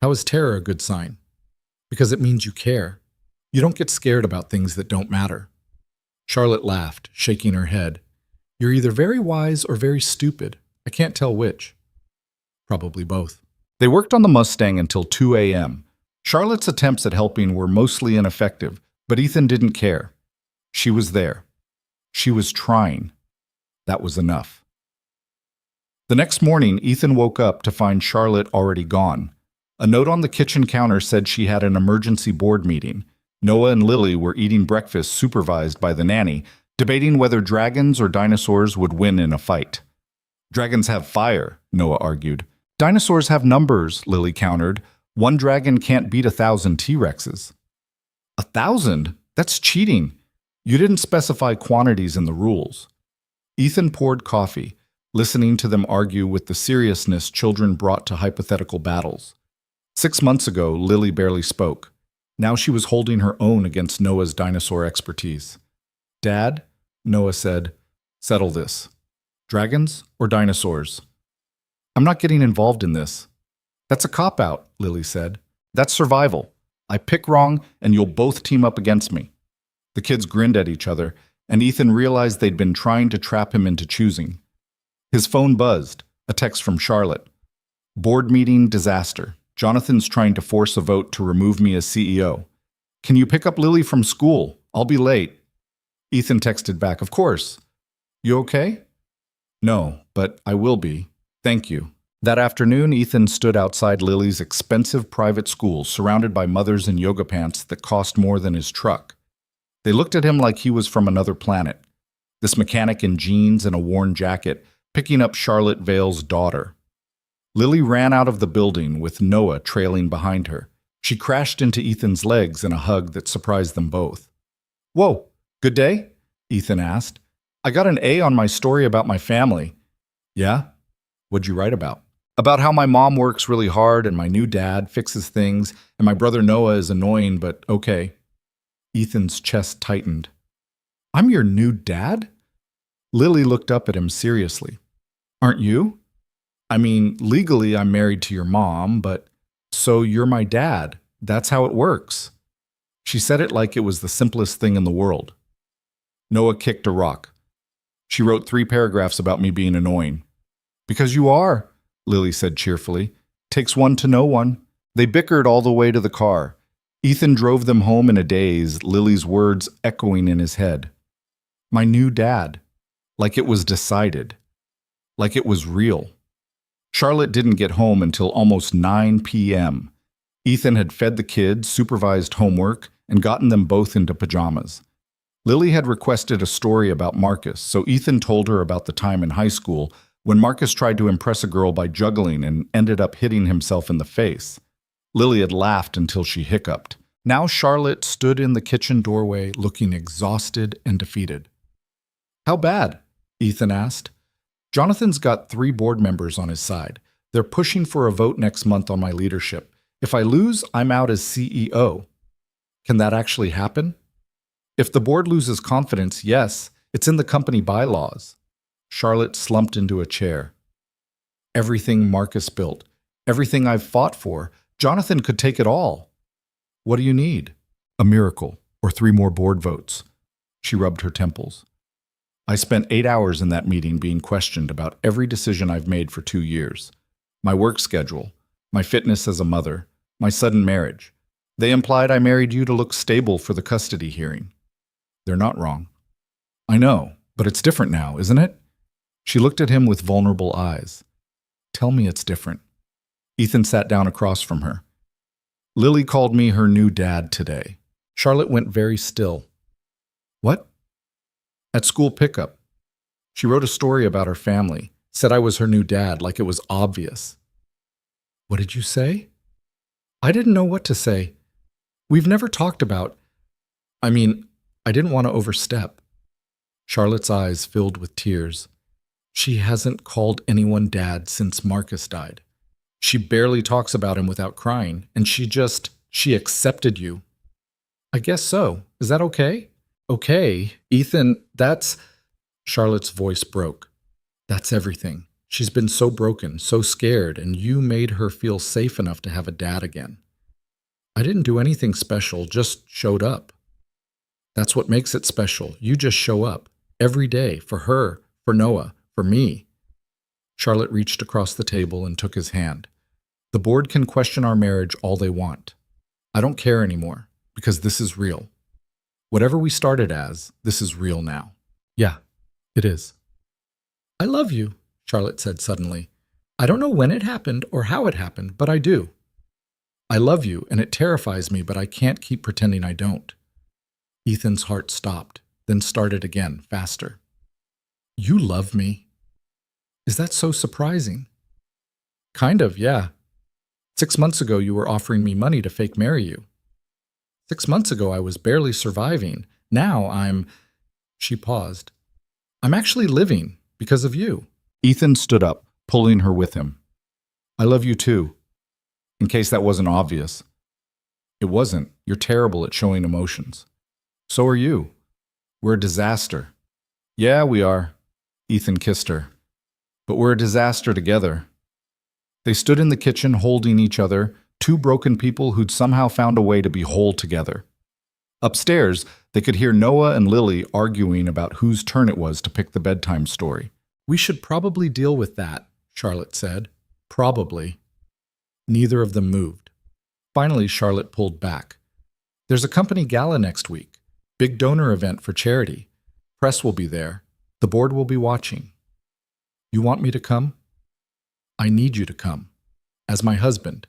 "How is terror a good sign?" "Because it means you care. You don't get scared about things that don't matter." Charlotte laughed, shaking her head. "You're either very wise or very stupid. I can't tell which." "Probably both." They worked on the Mustang until 2 a.m. Charlotte's attempts at helping were mostly ineffective, but Ethan didn't care. She was there. She was trying. That was enough. The next morning, Ethan woke up to find Charlotte already gone. A note on the kitchen counter said she had an emergency board meeting. Noah and Lily were eating breakfast supervised by the nanny, debating whether dragons or dinosaurs would win in a fight. "Dragons have fire," Noah argued. "Dinosaurs have numbers," Lily countered. "One dragon can't beat 1,000 T-Rexes." 1,000? That's cheating. You didn't specify quantities in the rules. Ethan poured coffee, listening to them argue with the seriousness children brought to hypothetical battles. 6 months ago, Lily barely spoke. Now she was holding her own against Noah's dinosaur expertise. "Dad," Noah said, "settle this. Dragons or dinosaurs?" "I'm not getting involved in this." "That's a cop-out," Lily said. "That's survival. I pick wrong, and you'll both team up against me." The kids grinned at each other, and Ethan realized they'd been trying to trap him into choosing. His phone buzzed, a text from Charlotte. "Board meeting disaster. Jonathan's trying to force a vote to remove me as CEO. Can you pick up Lily from school? I'll be late." Ethan texted back, "Of course. You okay?" "No, but I will be. Thank you." That afternoon, Ethan stood outside Lily's expensive private school, surrounded by mothers in yoga pants that cost more than his truck. They looked at him like he was from another planet. This mechanic in jeans and a worn jacket, picking up Charlotte Vale's daughter. Lily ran out of the building with Noah trailing behind her. She crashed into Ethan's legs in a hug that surprised them both. "Whoa, good day?" Ethan asked. "I got an A on my story about my family." "Yeah? What'd you write about?" About how my mom works really hard and my new dad fixes things and my brother Noah is annoying but okay. Ethan's chest tightened. I'm your new dad? Lily looked up at him seriously. Aren't you? I mean, legally I'm married to your mom, but so you're my dad. That's how it works. She said it like it was the simplest thing in the world. Noah kicked a rock. She wrote 3 paragraphs about me being annoying. Because you are, Lily said cheerfully. Takes one to know one. They bickered all the way to the car. Ethan drove them home in a daze, Lily's words echoing in his head. My new dad. Like it was decided. Like it was real. Charlotte didn't get home until almost 9 p.m. Ethan had fed the kids, supervised homework, and gotten them both into pajamas. Lily had requested a story about Marcus, so Ethan told her about the time in high school when Marcus tried to impress a girl by juggling and ended up hitting himself in the face. Lily had laughed until she hiccuped. Now Charlotte stood in the kitchen doorway looking exhausted and defeated. How bad? Ethan asked. Jonathan's got 3 board members on his side. They're pushing for a vote next month on my leadership. If I lose, I'm out as CEO. Can that actually happen? If the board loses confidence, yes, it's in the company bylaws. Charlotte slumped into a chair. Everything Marcus built, everything I've fought for, Jonathan could take it all. What do you need? A miracle, or 3 more board votes. She rubbed her temples. I spent 8 hours in that meeting being questioned about every decision I've made for 2 years. My work schedule, my fitness as a mother, my sudden marriage. They implied I married you to look stable for the custody hearing. They're not wrong. I know, but it's different now, isn't it? She looked at him with vulnerable eyes. Tell me it's different. Ethan sat down across from her. Lily called me her new dad today. Charlotte went very still. What? At school pickup. She wrote a story about her family, said I was her new dad like it was obvious. What did you say? I didn't know what to say. We've never talked about... I didn't want to overstep. Charlotte's eyes filled with tears. She hasn't called anyone dad since Marcus died. She barely talks about him without crying, and she accepted you. I guess so. Is that okay? Okay, Ethan, that's... Charlotte's voice broke. That's everything. She's been so broken, so scared, and you made her feel safe enough to have a dad again. I didn't do anything special, just showed up. That's what makes it special. You just show up. Every day. For her, for Noah, for me. Charlotte reached across the table and took his hand. The board can question our marriage all they want. I don't care anymore, because this is real. Whatever we started as, this is real now. Yeah, it is. I love you, Charlotte said suddenly. I don't know when it happened or how it happened, but I do. I love you, and it terrifies me, but I can't keep pretending I don't. Ethan's heart stopped, then started again, faster. You love me? Is that so surprising? Kind of, yeah. 6 months ago, you were offering me money to fake marry you. 6 months ago, I was barely surviving. Now I'm... She paused. I'm actually living because of you. Ethan stood up, pulling her with him. I love you too. In case that wasn't obvious. It wasn't. You're terrible at showing emotions. So are you. We're a disaster. Yeah, we are. Ethan kissed her. But we're a disaster together. They stood in the kitchen holding each other, 2 broken people who'd somehow found a way to be whole together. Upstairs, they could hear Noah and Lily arguing about whose turn it was to pick the bedtime story. We should probably deal with that, Charlotte said. Probably. Neither of them moved. Finally, Charlotte pulled back. There's a company gala next week. Big donor event for charity. Press will be there. The board will be watching. You want me to come? I need you to come. As my husband.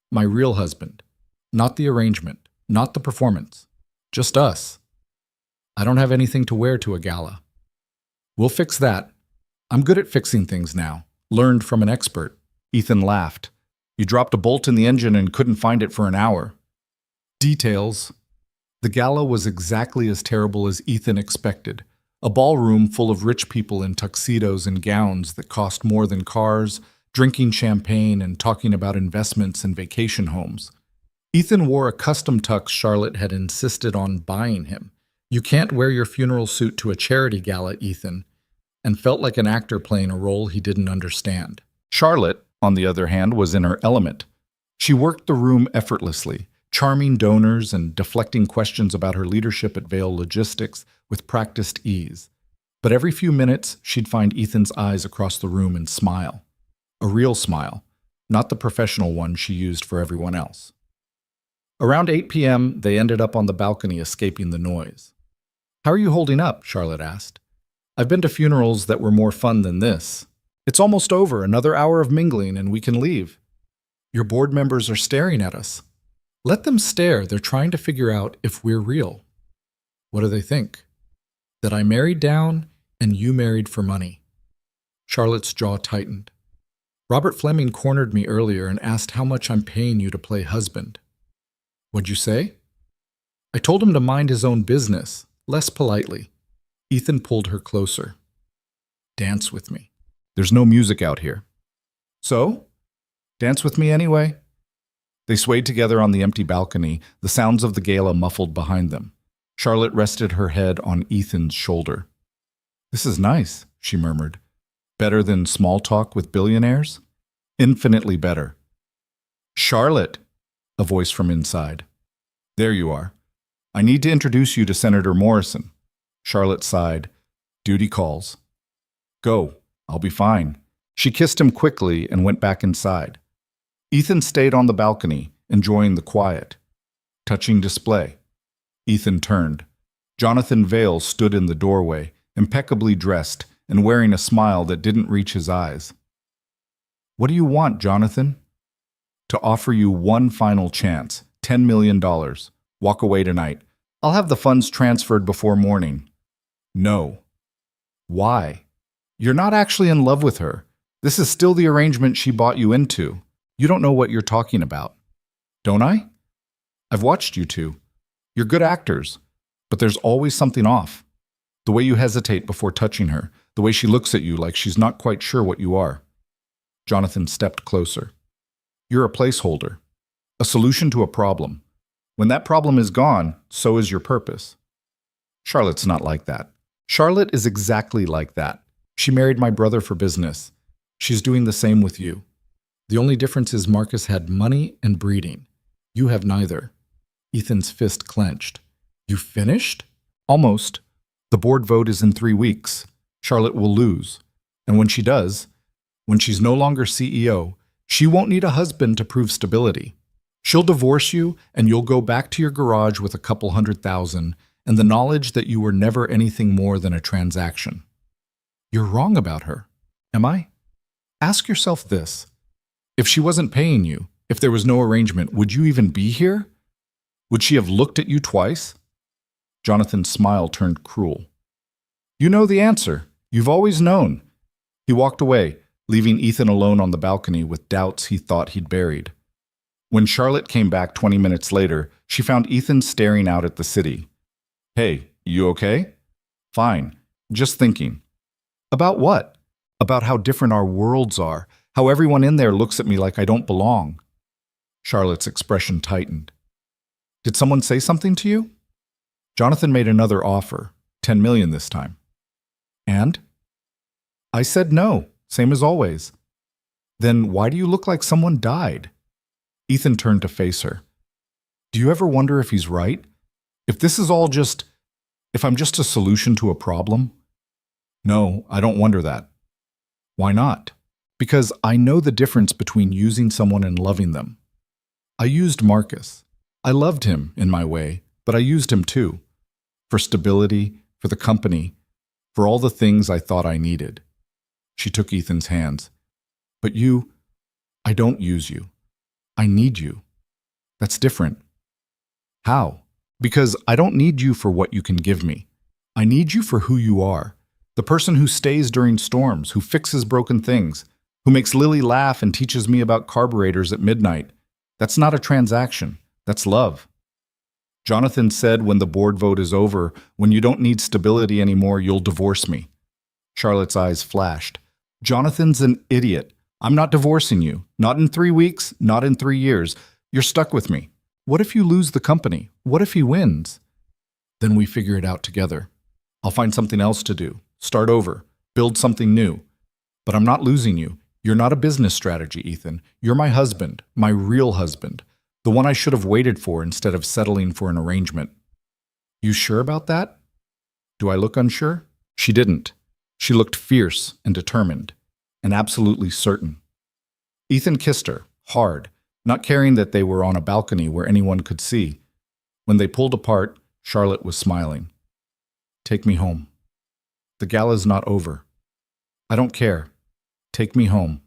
My real husband. Not the arrangement. Not the performance. Just us. I don't have anything to wear to a gala. We'll fix that. I'm good at fixing things now. Learned from an expert. Ethan laughed. You dropped a bolt in the engine and couldn't find it for an hour. Details. The gala was exactly as terrible as Ethan expected. A ballroom full of rich people in tuxedos and gowns that cost more than cars, drinking champagne and talking about investments and vacation homes. Ethan wore a custom tux Charlotte had insisted on buying him. You can't wear your funeral suit to a charity gala, Ethan, and felt like an actor playing a role he didn't understand. Charlotte, on the other hand, was in her element. She worked the room effortlessly, charming donors and deflecting questions about her leadership at Vail Logistics with practiced ease. But every few minutes, she'd find Ethan's eyes across the room and smile. A real smile, not the professional one she used for everyone else. Around 8 p.m., they ended up on the balcony escaping the noise. "How are you holding up?" Charlotte asked. "I've been to funerals that were more fun than this. It's almost over, another hour of mingling, and we can leave." "Your board members are staring at us." "Let them stare. They're trying to figure out if we're real." "What do they think?" "That I married down and you married for money." Charlotte's jaw tightened. "Robert Fleming cornered me earlier and asked how much I'm paying you to play husband." "What'd you say?" "I told him to mind his own business, less politely." Ethan pulled her closer. "Dance with me." "There's no music out here." "So? "Dance with me anyway." They swayed together on the empty balcony, the sounds of the gala muffled behind them. Charlotte rested her head on Ethan's shoulder. "This is nice," she murmured. "Better than small talk with billionaires?" "Infinitely better." "Charlotte," a voice from inside. "There you are. I need to introduce you to Senator Morrison." Charlotte sighed. "Duty calls." "Go. I'll be fine." She kissed him quickly and went back inside. Ethan stayed on the balcony, enjoying the quiet. Touching display. Ethan turned. Jonathan Vail stood in the doorway, impeccably dressed and wearing a smile that didn't reach his eyes. "What do you want, Jonathan?" "To offer you one final chance, $10 million. Walk away tonight. I'll have the funds transferred before morning." "No." "Why?" "You're not actually in love with her. This is still the arrangement she bought you into. You don't know what you're talking about." "Don't I?" "I've watched you two. You're good actors, but there's always something off. The way you hesitate before touching her, the way she looks at you like she's not quite sure what you are." Jonathan stepped closer. "You're a placeholder, a solution to a problem. When that problem is gone, so is your purpose." "Charlotte's not like that." "Charlotte is exactly like that. She married my brother for business. She's doing the same with you. The only difference is Marcus had money and breeding. You have neither." Ethan's fist clenched. "You finished?" "Almost. The board vote is in 3 weeks. Charlotte will lose. And when she does, when she's no longer CEO, she won't need a husband to prove stability. She'll divorce you, and you'll go back to your garage with a couple $100,000 and the knowledge that you were never anything more than a transaction." "You're wrong about her." "Am I?" "Ask yourself this. If she wasn't paying you, if there was no arrangement, would you even be here? Would she have looked at you twice?" Jonathan's smile turned cruel. "You know the answer. You've always known." He walked away, leaving Ethan alone on the balcony with doubts he thought he'd buried. When Charlotte came back 20 minutes later, she found Ethan staring out at the city. "Hey, you okay?" "Fine. Just thinking." "About what?" "About how different our worlds are, how everyone in there looks at me like I don't belong." Charlotte's expression tightened. "Did someone say something to you?" Jonathan made another offer, $10 million this time. "And?" "I said no, same as always." "Then why do you look like someone died?" Ethan turned to face her. "Do you ever wonder if he's right? If this is all just, if I'm just a solution to a problem?" "No, I don't wonder that." "Why not?" "Because I know the difference between using someone and loving them. I used Marcus. I loved him in my way, but I used him too. For stability, for the company, for all the things I thought I needed." She took Ethan's hands. "But you, I don't use you. I need you. That's different." "How?" "Because I don't need you for what you can give me. I need you for who you are. The person who stays during storms, who fixes broken things, who makes Lily laugh and teaches me about carburetors at midnight. That's not a transaction. That's love." Jonathan said when the board vote is over, when you don't need stability anymore, you'll divorce me. Charlotte's eyes flashed. "Jonathan's an idiot. I'm not divorcing you. Not in 3 weeks, not in 3 years. You're stuck with me. What if you lose the company? What if he wins? Then we figure it out together. I'll find something else to do. Start over. Build something new. But I'm not losing you. You're not a business strategy, Ethan. You're my husband, my real husband. The one I should have waited for instead of settling for an arrangement. You sure about that? Do I look unsure? She didn't. She looked fierce and determined, and absolutely certain. Ethan kissed her, hard, not caring that they were on a balcony where anyone could see. When they pulled apart, Charlotte was smiling. Take me home. The gala's not over. I don't care. Take me home.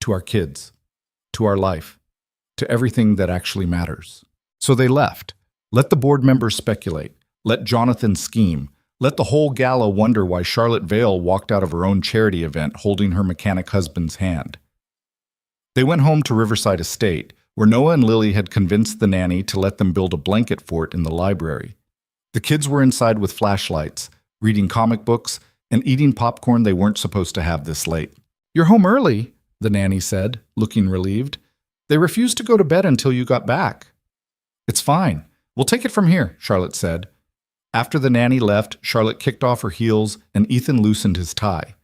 To our kids. To our life. To everything that actually matters. So they left. Let the board members speculate. Let Jonathan scheme. Let the whole gala wonder why Charlotte Vale walked out of her own charity event holding her mechanic husband's hand. They went home to Riverside Estate, where Noah and Lily had convinced the nanny to let them build a blanket fort in the library. The kids were inside with flashlights, reading comic books, and eating popcorn they weren't supposed to have this late. "You're home early," the nanny said, looking relieved. "They refused to go to bed until you got back." "It's fine. We'll take it from here," Charlotte said. After the nanny left, Charlotte kicked off her heels and Ethan loosened his tie.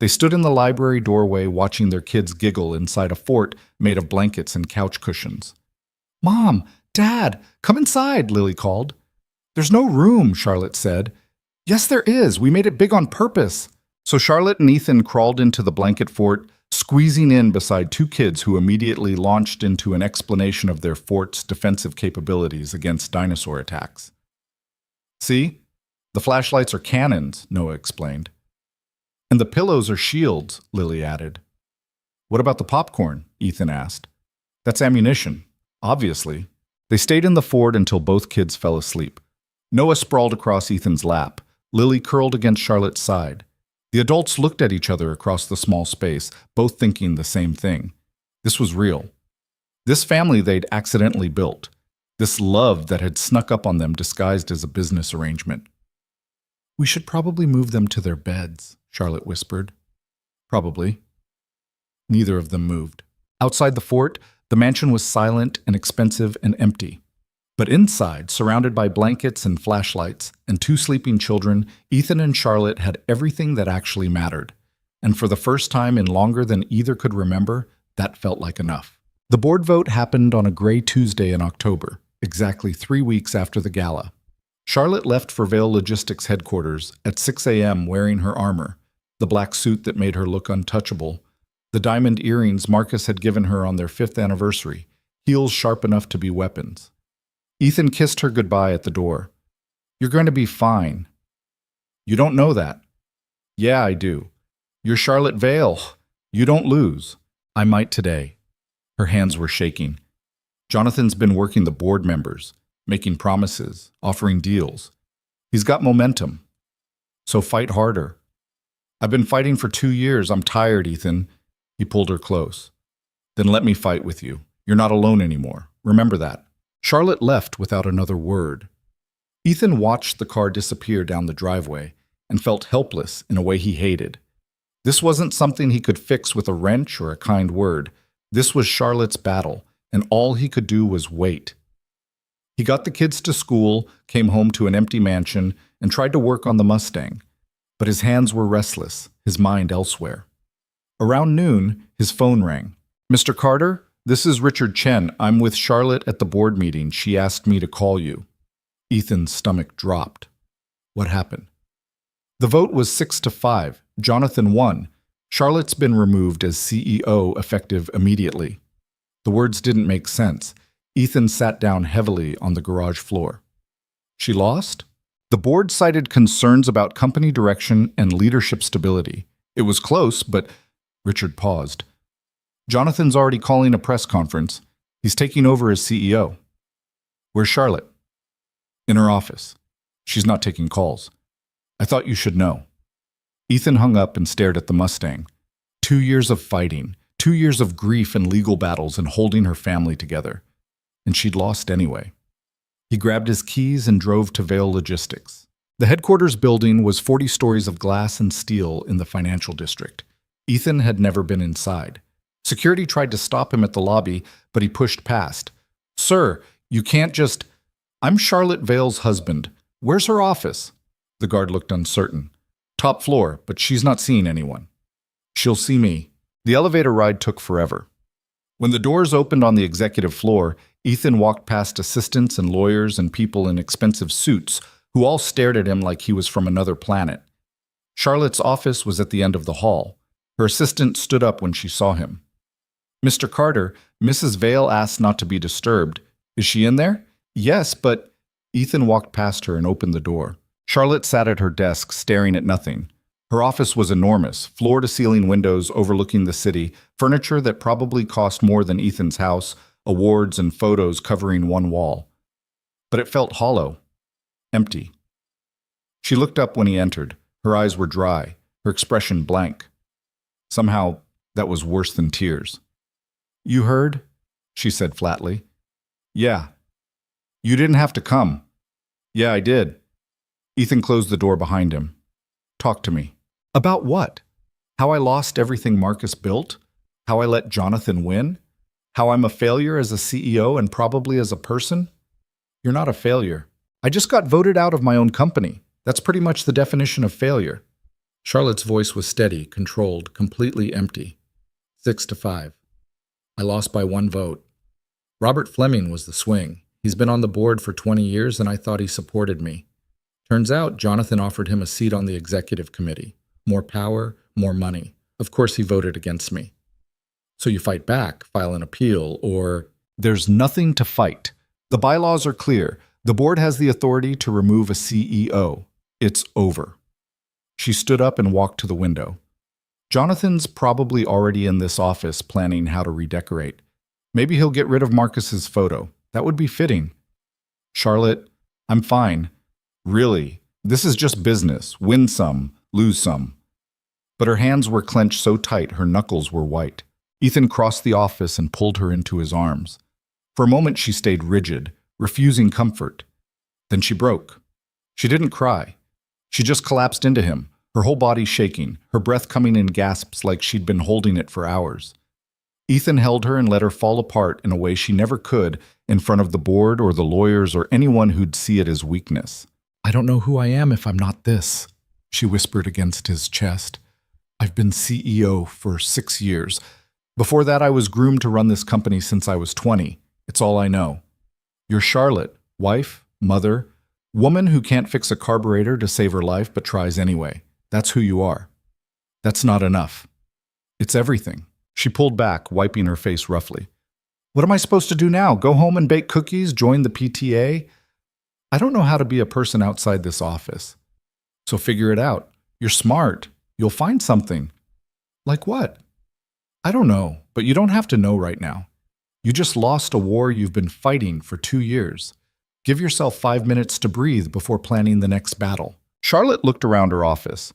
They stood in the library doorway watching their kids giggle inside a fort made of blankets and couch cushions. "Mom, Dad, come inside," Lily called. "There's no room," Charlotte said. "Yes, there is. We made it big on purpose." So Charlotte and Ethan crawled into the blanket fort, squeezing in beside two kids who immediately launched into an explanation of their fort's defensive capabilities against dinosaur attacks. "See? The flashlights are cannons," Noah explained. "And the pillows are shields," Lily added. "What about the popcorn?" Ethan asked. "That's ammunition, obviously." They stayed in the fort until both kids fell asleep. Noah sprawled across Ethan's lap, Lily curled against Charlotte's side. The adults looked at each other across the small space, both thinking the same thing. This was real. This family they'd accidentally built. This love that had snuck up on them disguised as a business arrangement. "We should probably move them to their beds," Charlotte whispered. "Probably." Neither of them moved. Outside the fort, the mansion was silent and expensive and empty. But inside, surrounded by blankets and flashlights and two sleeping children, Ethan and Charlotte had everything that actually mattered. And for the first time in longer than either could remember, that felt like enough. The board vote happened on a gray Tuesday in October, exactly 3 weeks after the gala. Charlotte left for Vale Logistics headquarters at 6 a.m. wearing her armor, the black suit that made her look untouchable, the diamond earrings Marcus had given her on their 5th anniversary, heels sharp enough to be weapons. Ethan kissed her goodbye at the door. "You're going to be fine." "You don't know that." "Yeah, I do. You're Charlotte Vale. You don't lose." "I might today." Her hands were shaking. "Jonathan's been working the board members, making promises, offering deals. He's got momentum. So fight harder." "I've been fighting for 2 years. I'm tired, Ethan." He pulled her close. "Then let me fight with you. You're not alone anymore. Remember that." Charlotte left without another word. Ethan watched the car disappear down the driveway and felt helpless in a way he hated. This wasn't something he could fix with a wrench or a kind word. This was Charlotte's battle, and all he could do was wait. He got the kids to school, came home to an empty mansion, and tried to work on the Mustang. But his hands were restless, his mind elsewhere. Around noon, his phone rang. "Mr. Carter? This is Richard Chen. I'm with Charlotte at the board meeting. She asked me to call you." Ethan's stomach dropped. What happened? The vote was 6-5. Jonathan won. Charlotte's been removed as CEO effective immediately. The words didn't make sense. Ethan sat down heavily on the garage floor. She lost? The board cited concerns about company direction and leadership stability. It was close, but Richard paused. "Jonathan's already calling a press conference. He's taking over as CEO." "Where's Charlotte?" "In her office. She's not taking calls." "I thought you should know." Ethan hung up and stared at the Mustang. 2 years of fighting, 2 years of grief and legal battles and holding her family together. And she'd lost anyway. He grabbed his keys and drove to Vale Logistics. The headquarters building was 40 stories of glass and steel in the financial district. Ethan had never been inside. Security tried to stop him at the lobby, but he pushed past. Sir, you can't just... I'm Charlotte Vale's husband. Where's her office? The guard looked uncertain. Top floor, but she's not seeing anyone. She'll see me. The elevator ride took forever. When the doors opened on the executive floor, Ethan walked past assistants and lawyers and people in expensive suits who all stared at him like he was from another planet. Charlotte's office was at the end of the hall. Her assistant stood up when she saw him. Mr. Carter, Mrs. Vale asked not to be disturbed. Is she in there? Yes, but... Ethan walked past her and opened the door. Charlotte sat at her desk, staring at nothing. Her office was enormous, floor-to-ceiling windows overlooking the city, furniture that probably cost more than Ethan's house, awards and photos covering one wall. But it felt hollow, empty. She looked up when he entered. Her eyes were dry, her expression blank. Somehow, that was worse than tears. You heard? She said flatly. Yeah. You didn't have to come. Yeah, I did. Ethan closed the door behind him. Talk to me. About what? How I lost everything Marcus built? How I let Jonathan win? How I'm a failure as a CEO and probably as a person? You're not a failure. I just got voted out of my own company. That's pretty much the definition of failure. Charlotte's voice was steady, controlled, completely empty. 6-5. I lost by 1 vote. Robert Fleming was the swing. He's been on the board for 20 years and I thought he supported me. Turns out Jonathan offered him a seat on the executive committee. More power, more money. Of course he voted against me. So you fight back, file an appeal, or... There's nothing to fight. The bylaws are clear. The board has the authority to remove a CEO. It's over. She stood up and walked to the window. Jonathan's probably already in this office planning how to redecorate. Maybe he'll get rid of Marcus's photo. That would be fitting. Charlotte, I'm fine. Really, this is just business. Win some, lose some. But her hands were clenched so tight her knuckles were white. Ethan crossed the office and pulled her into his arms. For a moment she stayed rigid, refusing comfort. Then she broke. She didn't cry. She just collapsed into him, her whole body shaking, her breath coming in gasps like she'd been holding it for hours. Ethan held her and let her fall apart in a way she never could in front of the board or the lawyers or anyone who'd see it as weakness. I don't know who I am if I'm not this, she whispered against his chest. I've been CEO for 6 years. Before that, I was groomed to run this company since I was 20. It's all I know. You're Charlotte, wife, mother, woman who can't fix a carburetor to save her life but tries anyway. That's who you are. That's not enough. It's everything. She pulled back, wiping her face roughly. What am I supposed to do now? Go home and bake cookies? Join the PTA? I don't know how to be a person outside this office. So figure it out. You're smart. You'll find something. Like what? I don't know, but you don't have to know right now. You just lost a war you've been fighting for 2 years. Give yourself 5 minutes to breathe before planning the next battle. Charlotte looked around her office.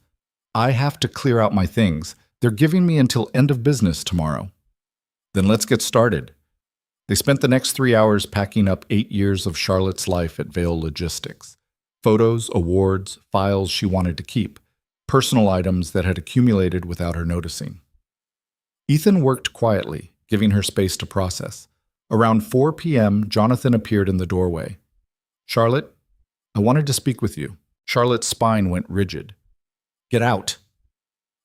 I have to clear out my things. They're giving me until end of business tomorrow. Then let's get started. They spent the next 3 hours packing up 8 years of Charlotte's life at Vale Logistics. Photos, awards, files she wanted to keep. Personal items that had accumulated without her noticing. Ethan worked quietly, giving her space to process. Around 4 p.m., Jonathan appeared in the doorway. Charlotte, I wanted to speak with you. Charlotte's spine went rigid. Get out.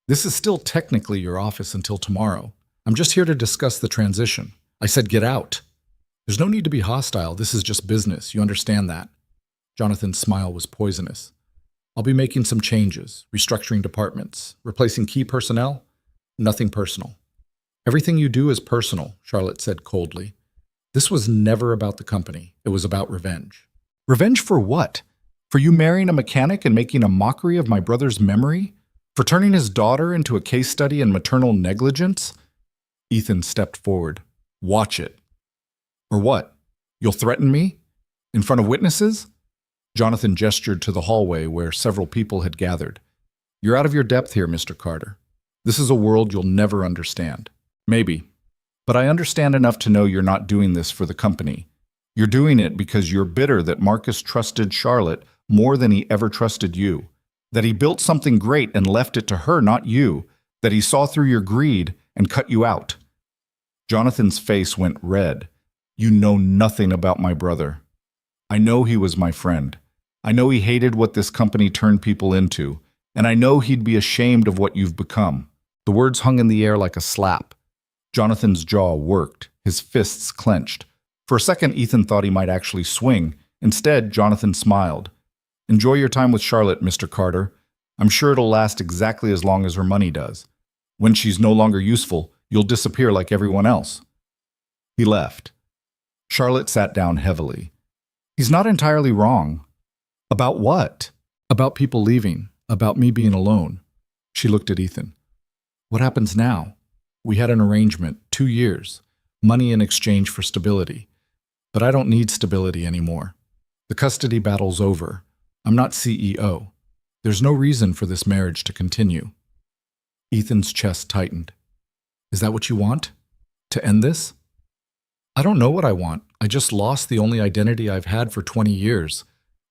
This is still technically your office until tomorrow. I'm just here to discuss the transition. I said get out. There's no need to be hostile. This is just business. You understand that? Jonathan's smile was poisonous. I'll be making some changes, restructuring departments, replacing key personnel. Nothing personal. Everything you do is personal, Charlotte said coldly. This was never about the company. It was about revenge. Revenge for what? For you marrying a mechanic and making a mockery of my brother's memory? For turning his daughter into a case study in maternal negligence? Ethan stepped forward. Watch it. Or what? You'll threaten me? In front of witnesses? Jonathan gestured to the hallway where several people had gathered. You're out of your depth here, Mr. Carter. This is a world you'll never understand. Maybe. But I understand enough to know you're not doing this for the company. You're doing it because you're bitter that Marcus trusted Charlotte more than he ever trusted you. That he built something great and left it to her, not you. That he saw through your greed and cut you out. Jonathan's face went red. You know nothing about my brother. I know he was my friend. I know he hated what this company turned people into, and I know he'd be ashamed of what you've become. The words hung in the air like a slap. Jonathan's jaw worked, his fists clenched. For a second, Ethan thought he might actually swing. Instead, Jonathan smiled. Enjoy your time with Charlotte, Mr. Carter. I'm sure it'll last exactly as long as her money does. When she's no longer useful, you'll disappear like everyone else. He left. Charlotte sat down heavily. He's not entirely wrong. About what? About people leaving, about me being alone. She looked at Ethan. What happens now? We had an arrangement, 2 years, money in exchange for stability. But I don't need stability anymore. The custody battle's over. I'm not CEO. There's no reason for this marriage to continue. Ethan's chest tightened. Is that what you want? To end this? I don't know what I want. I just lost the only identity I've had for 20 years.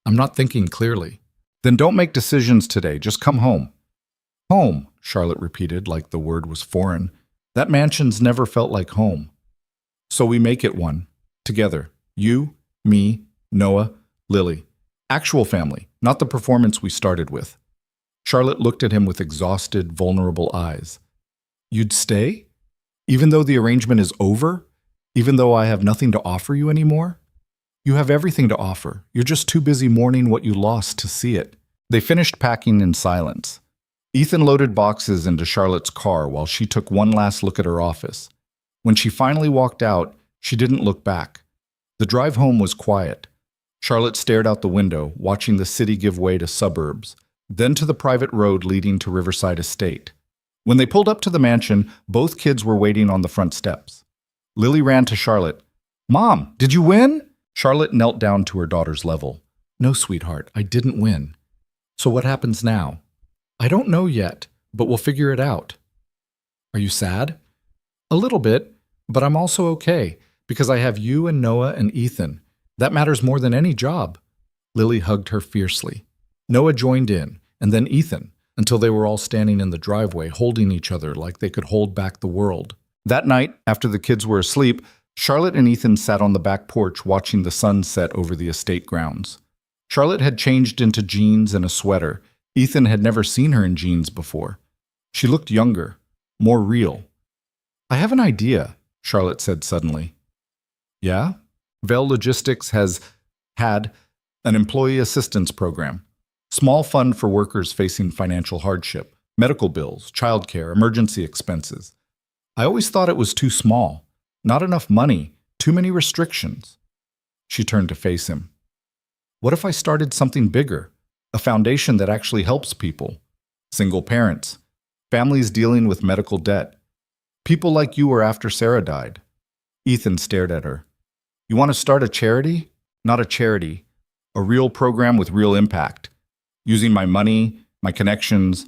I'm not thinking clearly. Then don't make decisions today. Just come home. Home, Charlotte repeated like the word was foreign. That mansion's never felt like home. So we make it one. Together. You, me, Noah, Lily. Actual family, not the performance we started with. Charlotte looked at him with exhausted, vulnerable eyes. You'd stay? Even though the arrangement is over? Even though I have nothing to offer you anymore? You have everything to offer. You're just too busy mourning what you lost to see it. They finished packing in silence. Ethan loaded boxes into Charlotte's car while she took one last look at her office. When she finally walked out, she didn't look back. The drive home was quiet. Charlotte stared out the window, watching the city give way to suburbs, then to the private road leading to Riverside Estate. When they pulled up to the mansion, both kids were waiting on the front steps. Lily ran to Charlotte. Mom, did you win? Charlotte knelt down to her daughter's level. No, sweetheart, I didn't win. So what happens now? I don't know yet, but we'll figure it out. Are you sad? A little bit, but I'm also okay, because I have you and Noah and Ethan. That matters more than any job. Lily hugged her fiercely. Noah joined in, and then Ethan, until they were all standing in the driveway holding each other like they could hold back the world. That night, after the kids were asleep, Charlotte and Ethan sat on the back porch watching the sun set over the estate grounds. Charlotte had changed into jeans and a sweater. Ethan had never seen her in jeans before. She looked younger, more real. I have an idea, Charlotte said suddenly. Yeah? Vail Logistics has had an employee assistance program. Small fund for workers facing financial hardship, medical bills, childcare, emergency expenses. I always thought it was too small. Not enough money, too many restrictions. She turned to face him. What if I started something bigger? A foundation that actually helps people. Single parents. Families dealing with medical debt. People like you were after Sarah died. Ethan stared at her. You want to start a charity? Not a charity. A real program with real impact. Using my money, my connections,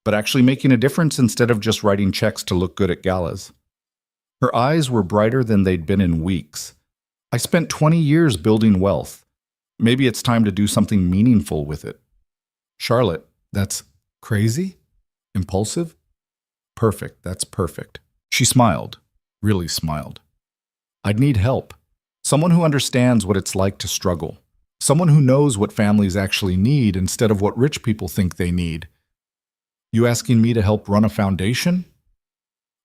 but actually making a difference instead of just writing checks to look good at galas. Her eyes were brighter than they'd been in weeks. I spent 20 years building wealth. Maybe it's time to do something meaningful with it. Charlotte, that's crazy? Impulsive? Perfect, that's perfect. She smiled, really smiled. I'd need help. Someone who understands what it's like to struggle. Someone who knows what families actually need instead of what rich people think they need. You asking me to help run a foundation?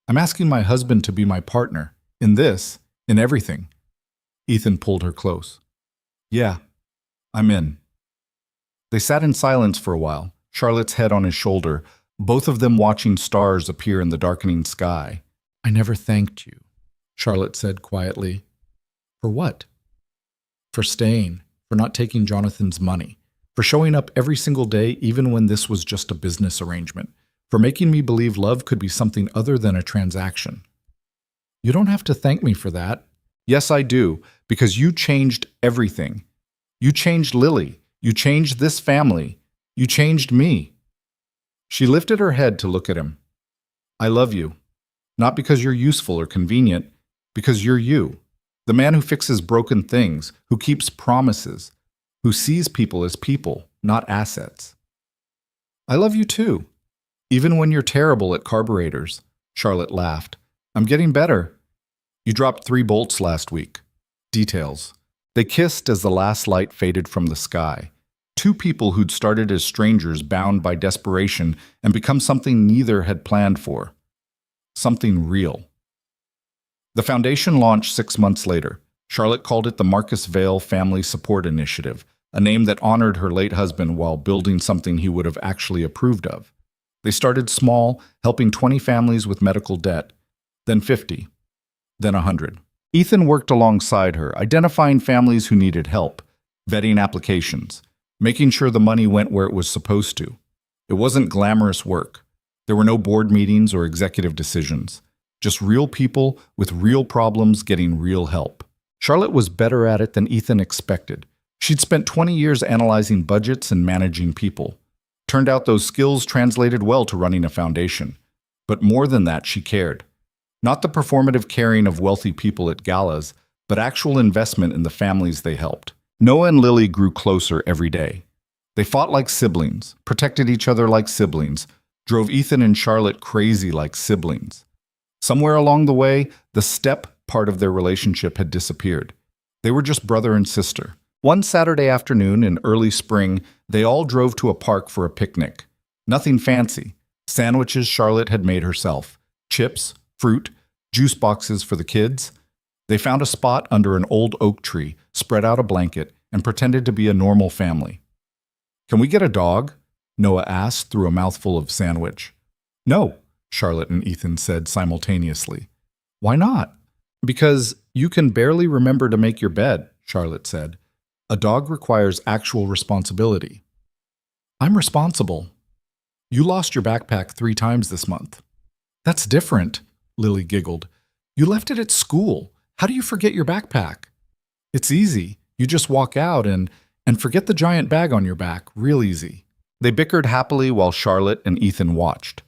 I'm asking my husband to be my partner. In this, in everything. Ethan pulled her close. Yeah, I'm in. They sat in silence for a while, Charlotte's head on his shoulder, both of them watching stars appear in the darkening sky. I never thanked you, Charlotte said quietly. For what? For staying, for not taking Jonathan's money, for showing up every single day even when this was just a business arrangement, for making me believe love could be something other than a transaction. You don't have to thank me for that. Yes, I do, because you changed everything. You changed Lily. You changed this family. You changed me. She lifted her head to look at him. I love you. Not because you're useful or convenient, because you're you. The man who fixes broken things, who keeps promises, who sees people as people, not assets. I love you too. Even when you're terrible at carburetors, Charlotte laughed. I'm getting better. You dropped 3 bolts last week. Details. They kissed as the last light faded from the sky. Two people who'd started as strangers bound by desperation and become something neither had planned for. Something real. The foundation launched 6 months later. Charlotte called it the Marcus Vail Family Support Initiative, a name that honored her late husband while building something he would have actually approved of. They started small, helping 20 families with medical debt, then 50, then 100. Ethan worked alongside her, identifying families who needed help, vetting applications, making sure the money went where it was supposed to. It wasn't glamorous work. There were no board meetings or executive decisions, just real people with real problems getting real help. Charlotte was better at it than Ethan expected. She'd spent 20 years analyzing budgets and managing people. Turned out those skills translated well to running a foundation. But more than that, she cared. Not the performative caring of wealthy people at galas, but actual investment in the families they helped. Noah and Lily grew closer every day. They fought like siblings, protected each other like siblings, drove Ethan and Charlotte crazy like siblings. Somewhere along the way, the step part of their relationship had disappeared. They were just brother and sister. One Saturday afternoon in early spring, they all drove to a park for a picnic. Nothing fancy. Sandwiches Charlotte had made herself. Chips, fruit, juice boxes for the kids. They found a spot under an old oak tree, spread out a blanket, and pretended to be a normal family. "Can we get a dog?" Noah asked through a mouthful of sandwich. "No," Charlotte and Ethan said simultaneously. "Why not?" "Because you can barely remember to make your bed," Charlotte said. "A dog requires actual responsibility." "I'm responsible." "You lost your backpack 3 times this month." "That's different," Lily giggled. "You left it at school. How do you forget your backpack?" "It's easy. You just walk out and forget the giant bag on your back. Real easy." They bickered happily while Charlotte and Ethan watched.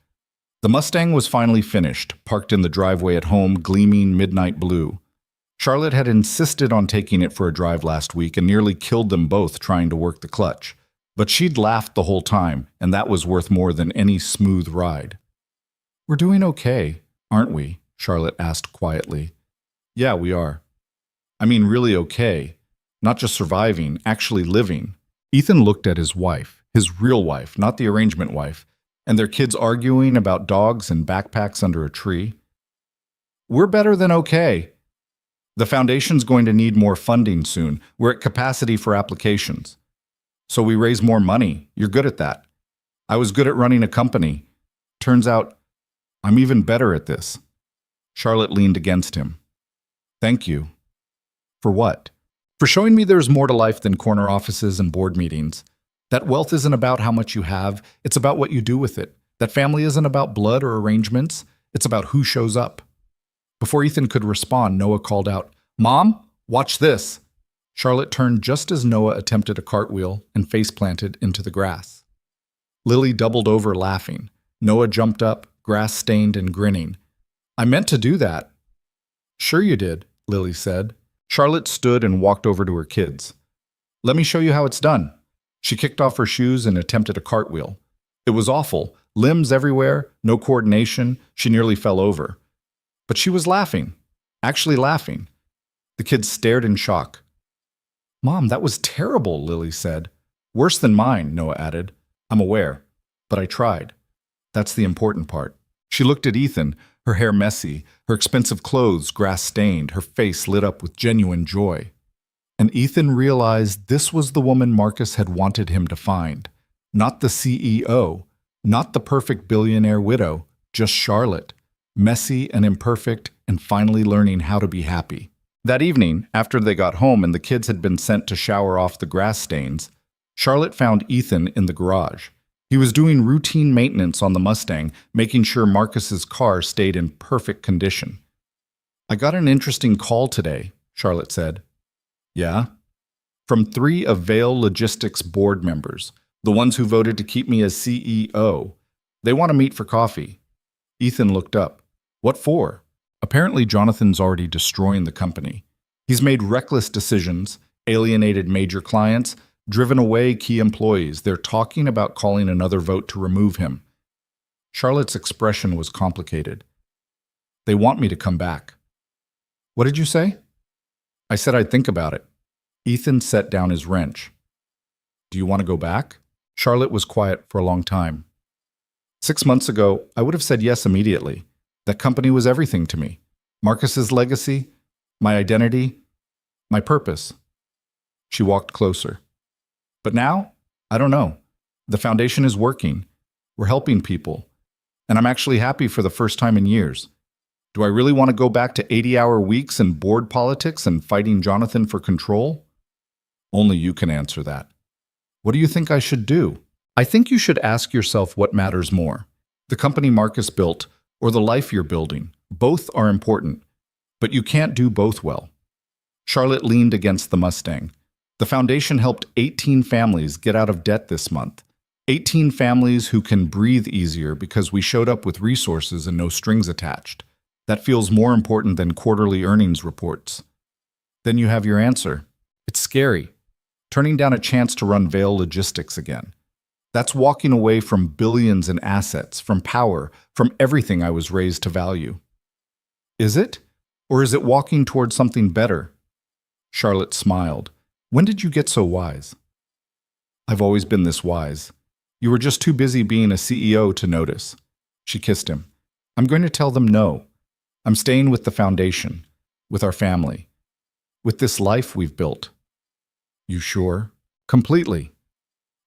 The Mustang was finally finished, parked in the driveway at home, gleaming midnight blue. Charlotte had insisted on taking it for a drive last week and nearly killed them both trying to work the clutch. But she'd laughed the whole time, and that was worth more than any smooth ride. "We're doing okay, aren't we?" Charlotte asked quietly. "Yeah, we are. I mean, really okay. Not just surviving, actually living." Ethan looked at his wife, his real wife, not the arrangement wife, and their kids arguing about dogs and backpacks under a tree. "We're better than okay. The foundation's going to need more funding soon. We're at capacity for applications. So we raise more money. You're good at that. I was good at running a company. Turns out I'm even better at this." Charlotte leaned against him. "Thank you." "For what?" "For showing me there's more to life than corner offices and board meetings. That wealth isn't about how much you have, it's about what you do with it. That family isn't about blood or arrangements, it's about who shows up." Before Ethan could respond, Noah called out, "Mom, watch this." Charlotte turned just as Noah attempted a cartwheel and face-planted into the grass. Lily doubled over laughing. Noah jumped up, grass-stained and grinning. "I meant to do that." "Sure you did," Lily said. Charlotte stood and walked over to her kids. "Let me show you how it's done." She kicked off her shoes and attempted a cartwheel. It was awful. Limbs everywhere, no coordination. She nearly fell over. But she was laughing. Actually laughing. The kids stared in shock. "Mom, that was terrible," Lily said. "Worse than mine," Noah added. "I'm aware. But I tried. That's the important part." She looked at Ethan, her hair messy, her expensive clothes grass-stained, her face lit up with genuine joy. And Ethan realized this was the woman Marcus had wanted him to find. Not the CEO, not the perfect billionaire widow, just Charlotte. Messy and imperfect, and finally learning how to be happy. That evening, after they got home and the kids had been sent to shower off the grass stains, Charlotte found Ethan in the garage. He was doing routine maintenance on the Mustang, making sure Marcus's car stayed in perfect condition. "I got an interesting call today," Charlotte said. "Yeah?" "From 3 of Vail Logistics board members, the ones who voted to keep me as CEO. They want to meet for coffee." Ethan looked up. "What for?" Apparently Jonathan's already destroying the company. He's made reckless decisions, alienated major clients, driven away key employees. They're talking about calling another vote to remove him. Charlotte's expression was complicated. "They want me to come back." What did you say? I said I'd think about it. Ethan set down his wrench. Do you want to go back? Charlotte was quiet for a long time. 6 months ago, I would have said yes immediately. That company was everything to me. Marcus's legacy, my identity, my purpose. She walked closer. But now, I don't know. The foundation is working. We're helping people. And I'm actually happy for the first time in years. Do I really want to go back to 80-hour weeks and board politics and fighting Jonathan for control? Only you can answer that. What do you think I should do? I think you should ask yourself what matters more. The company Marcus built or the life you're building. Both are important, but you can't do both well. Charlotte leaned against the Mustang. The foundation helped 18 families get out of debt this month. 18 families who can breathe easier because we showed up with resources and no strings attached. That feels more important than quarterly earnings reports. Then you have your answer. It's scary. Turning down a chance to run Vail Logistics again. That's walking away from billions in assets, from power, from everything I was raised to value. Is it? Or is it walking toward something better? Charlotte smiled. When did you get so wise? I've always been this wise. You were just too busy being a CEO to notice. She kissed him. I'm going to tell them no. I'm staying with the foundation, with our family, with this life we've built. You sure? Completely.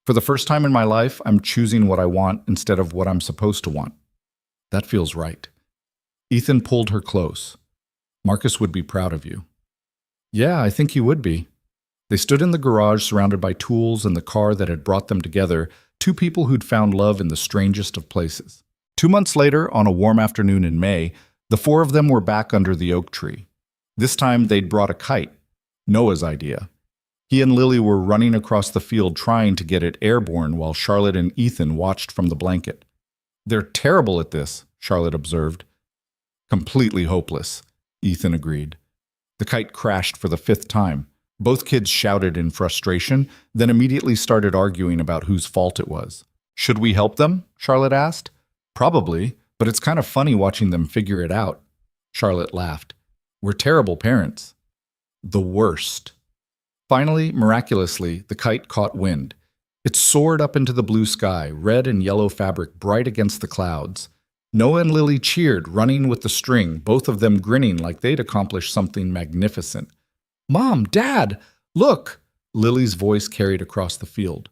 For the first time in my life, I'm choosing what I want instead of what I'm supposed to want. That feels right. Ethan pulled her close. Marcus would be proud of you. Yeah, I think he would be. They stood in the garage surrounded by tools and the car that had brought them together, two people who'd found love in the strangest of places. 2 months later, on a warm afternoon in May, the four of them were back under the oak tree. This time they'd brought a kite, Noah's idea. He and Lily were running across the field trying to get it airborne while Charlotte and Ethan watched from the blanket. They're terrible at this, Charlotte observed. Completely hopeless, Ethan agreed. The kite crashed for the 5th time. Both kids shouted in frustration, then immediately started arguing about whose fault it was. Should we help them? Charlotte asked. Probably, but it's kind of funny watching them figure it out. Charlotte laughed. We're terrible parents. The worst. Finally, miraculously, the kite caught wind. It soared up into the blue sky, red and yellow fabric bright against the clouds. Noah and Lily cheered, running with the string, both of them grinning like they'd accomplished something magnificent. Mom, Dad, look! Lily's voice carried across the field.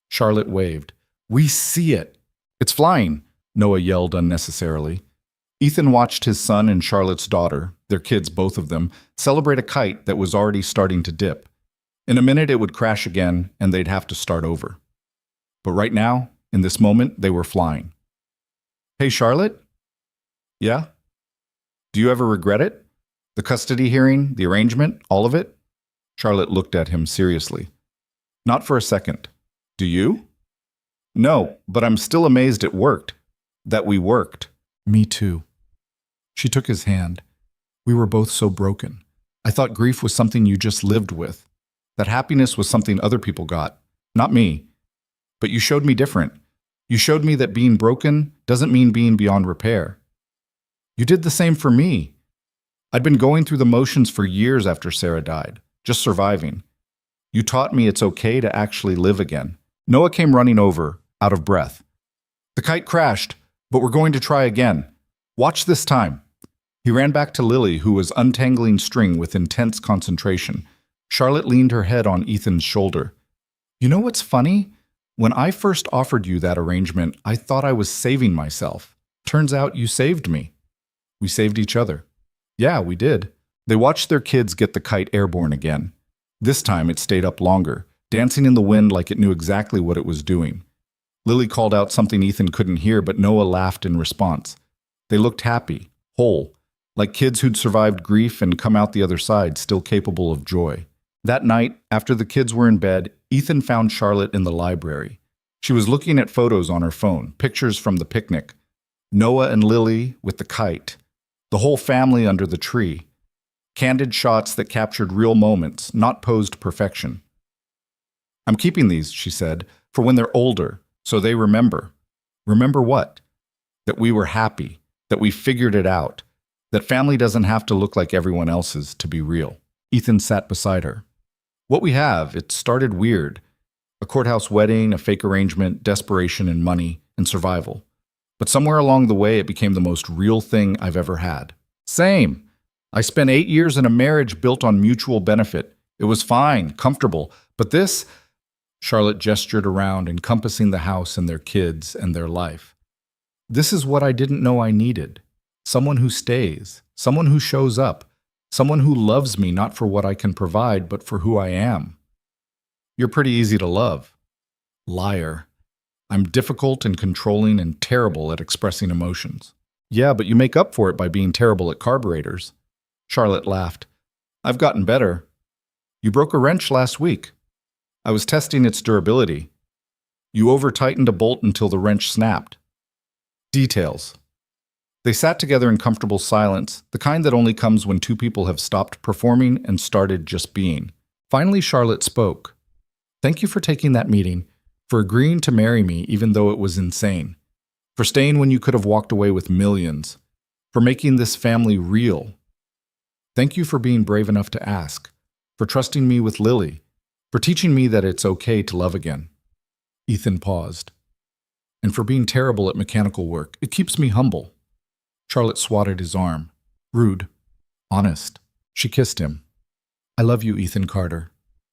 Charlotte waved. We see it. It's flying, Noah yelled unnecessarily. Ethan watched his son and Charlotte's daughter, their kids both of them, celebrate a kite that was already starting to dip. In a minute it would crash again and they'd have to start over. But right now, in this moment, they were flying. Hey, Charlotte? Yeah? Do you ever regret it? The custody hearing, the arrangement, all of it? Charlotte looked at him seriously. Not for a second. Do you? No, but I'm still amazed it worked. That we worked. Me too. She took his hand. We were both so broken. I thought grief was something you just lived with. That happiness was something other people got. Not me. But you showed me different. You showed me that being broken doesn't mean being beyond repair. You did the same for me. I'd been going through the motions for years after Sarah died, just surviving. You taught me it's okay to actually live again. Noah came running over, out of breath. The kite crashed, but we're going to try again. Watch this time. He ran back to Lily, who was untangling string with intense concentration. Charlotte leaned her head on Ethan's shoulder. You know what's funny? When I first offered you that arrangement, I thought I was saving myself. Turns out you saved me. We saved each other. Yeah, we did. They watched their kids get the kite airborne again. This time it stayed up longer, dancing in the wind like it knew exactly what it was doing. Lily called out something Ethan couldn't hear, but Noah laughed in response. They looked happy, whole, like kids who'd survived grief and come out the other side still capable of joy. That night, after the kids were in bed, Ethan found Charlotte in the library. She was looking at photos on her phone, pictures from the picnic. Noah and Lily with the kite. The whole family under the tree. Candid shots that captured real moments, not posed perfection. I'm keeping these, she said, for when they're older, so they remember. Remember what? That we were happy, that we figured it out, That family doesn't have to look like everyone else's to be real. Ethan sat beside her. What we have, it started weird. A courthouse wedding, a fake arrangement, desperation and money, and survival. But somewhere along the way, it became the most real thing I've ever had. Same. I spent 8 years in a marriage built on mutual benefit. It was fine, comfortable. But this, Charlotte gestured around, encompassing the house and their kids and their life. This is what I didn't know I needed. Someone who stays, someone who shows up, someone who loves me not for what I can provide, but for who I am. You're pretty easy to love. Liar. I'm difficult and controlling and terrible at expressing emotions. Yeah, but you make up for it by being terrible at carburetors. Charlotte laughed. I've gotten better. You broke a wrench last week. I was testing its durability. You over-tightened a bolt until the wrench snapped. Details. They sat together in comfortable silence, the kind that only comes when two people have stopped performing and started just being. Finally, Charlotte spoke. Thank you for taking that meeting, for agreeing to marry me even though it was insane, for staying when you could have walked away with millions, for making this family real. Thank you for being brave enough to ask, for trusting me with Lily, for teaching me that it's okay to love again. Ethan paused. And for being terrible at mechanical work, it keeps me humble. Charlotte swatted his arm. Rude. Honest. She kissed him. I love you, Ethan Carter.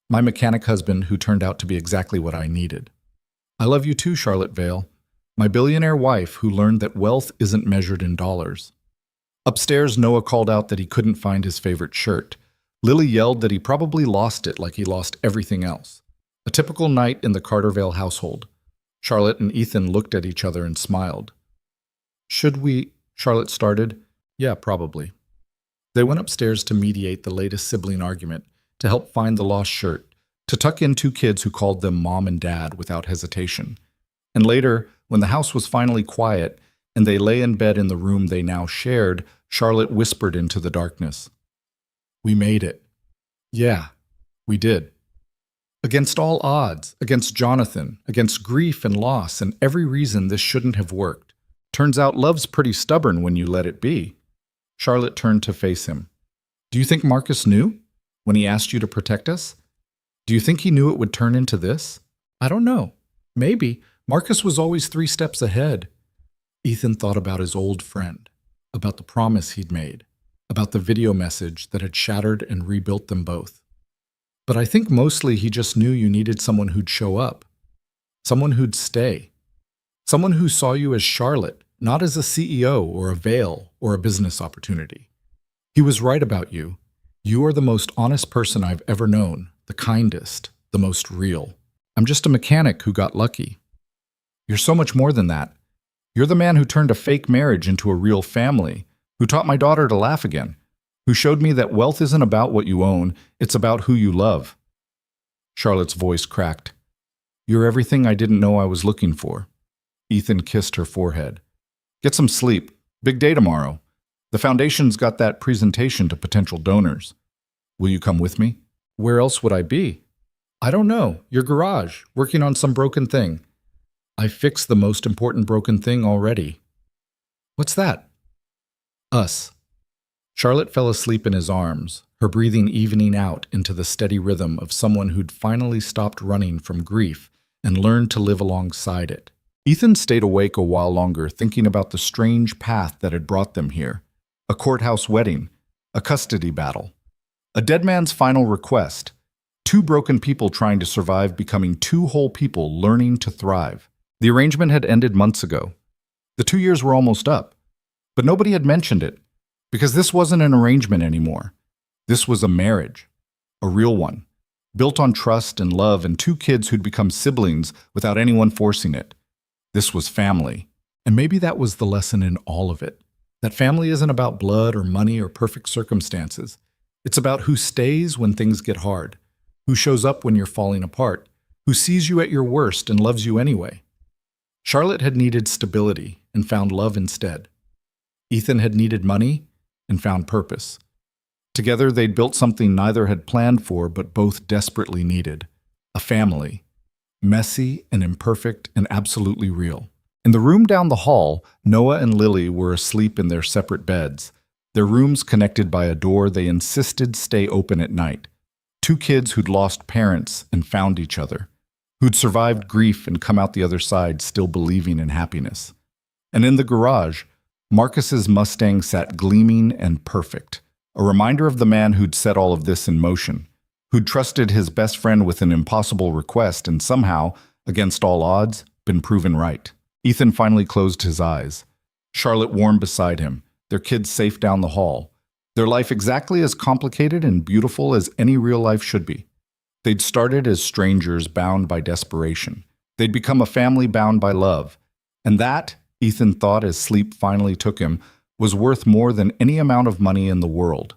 My mechanic husband who turned out to be exactly what I needed. I love you too, Charlotte Vale. My billionaire wife who learned that wealth isn't measured in dollars. Upstairs, Noah called out that he couldn't find his favorite shirt. Lily yelled that he probably lost it like he lost everything else. A typical night in the Cartervale household. Charlotte and Ethan looked at each other and smiled. Should we? Charlotte started. Yeah, probably. They went upstairs to mediate the latest sibling argument, to help find the lost shirt, to tuck in two kids who called them mom and dad without hesitation. And later, when the house was finally quiet and they lay in bed in the room they now shared, Charlotte whispered into the darkness. We made it. Yeah, we did. Against all odds, against Jonathan, against grief and loss and every reason this shouldn't have worked. Turns out love's pretty stubborn when you let it be. Charlotte turned to face him. Do you think Marcus knew when he asked you to protect us? Do you think he knew it would turn into this? I don't know. Maybe. Marcus was always 3 steps ahead. Ethan thought about his old friend, about the promise he'd made, about the video message that had shattered and rebuilt them both. But I think mostly he just knew you needed someone who'd show up, someone who'd stay, someone who saw you as Charlotte, not as a CEO or a Vale or a business opportunity. He was right about you. You are the most honest person I've ever known, the kindest, the most real. I'm just a mechanic who got lucky. You're so much more than that. You're the man who turned a fake marriage into a real family, who taught my daughter to laugh again, who showed me that wealth isn't about what you own, it's about who you love. Charlotte's voice cracked. You're everything I didn't know I was looking for. Ethan kissed her forehead. Get some sleep. Big day tomorrow. The foundation's got that presentation to potential donors. Will you come with me? Where else would I be? I don't know. Your garage, working on some broken thing. I fixed the most important broken thing already. What's that? Us. Charlotte fell asleep in his arms, her breathing evening out into the steady rhythm of someone who'd finally stopped running from grief and learned to live alongside it. Ethan stayed awake a while longer, thinking about the strange path that had brought them here. A courthouse wedding, a custody battle, a dead man's final request, 2 broken people trying to survive becoming 2 whole people learning to thrive. The arrangement had ended months ago. The 2 years were almost up, but nobody had mentioned it, because this wasn't an arrangement anymore. This was a marriage, a real one, built on trust and love and 2 kids who'd become siblings without anyone forcing it. This was family. And maybe that was the lesson in all of it. That family isn't about blood or money or perfect circumstances. It's about who stays when things get hard, who shows up when you're falling apart, who sees you at your worst and loves you anyway. Charlotte had needed stability and found love instead. Ethan had needed money and found purpose. Together, they'd built something neither had planned for but both desperately needed. A family. Messy and imperfect and absolutely real. In the room down the hall, Noah and Lily were asleep in their separate beds, Their rooms connected by a door they insisted stay open at night. Two kids who'd lost parents and found each other, who'd survived grief and come out the other side still believing in happiness. And in the garage, Marcus's Mustang sat gleaming and perfect, a reminder of the man who'd set all of this in motion, who'd trusted his best friend with an impossible request and somehow, against all odds, been proven right. Ethan finally closed his eyes. Charlotte warmed beside him, their kids safe down the hall, their life exactly as complicated and beautiful as any real life should be. They'd started as strangers bound by desperation. They'd become a family bound by love. And that, Ethan thought as sleep finally took him, was worth more than any amount of money in the world.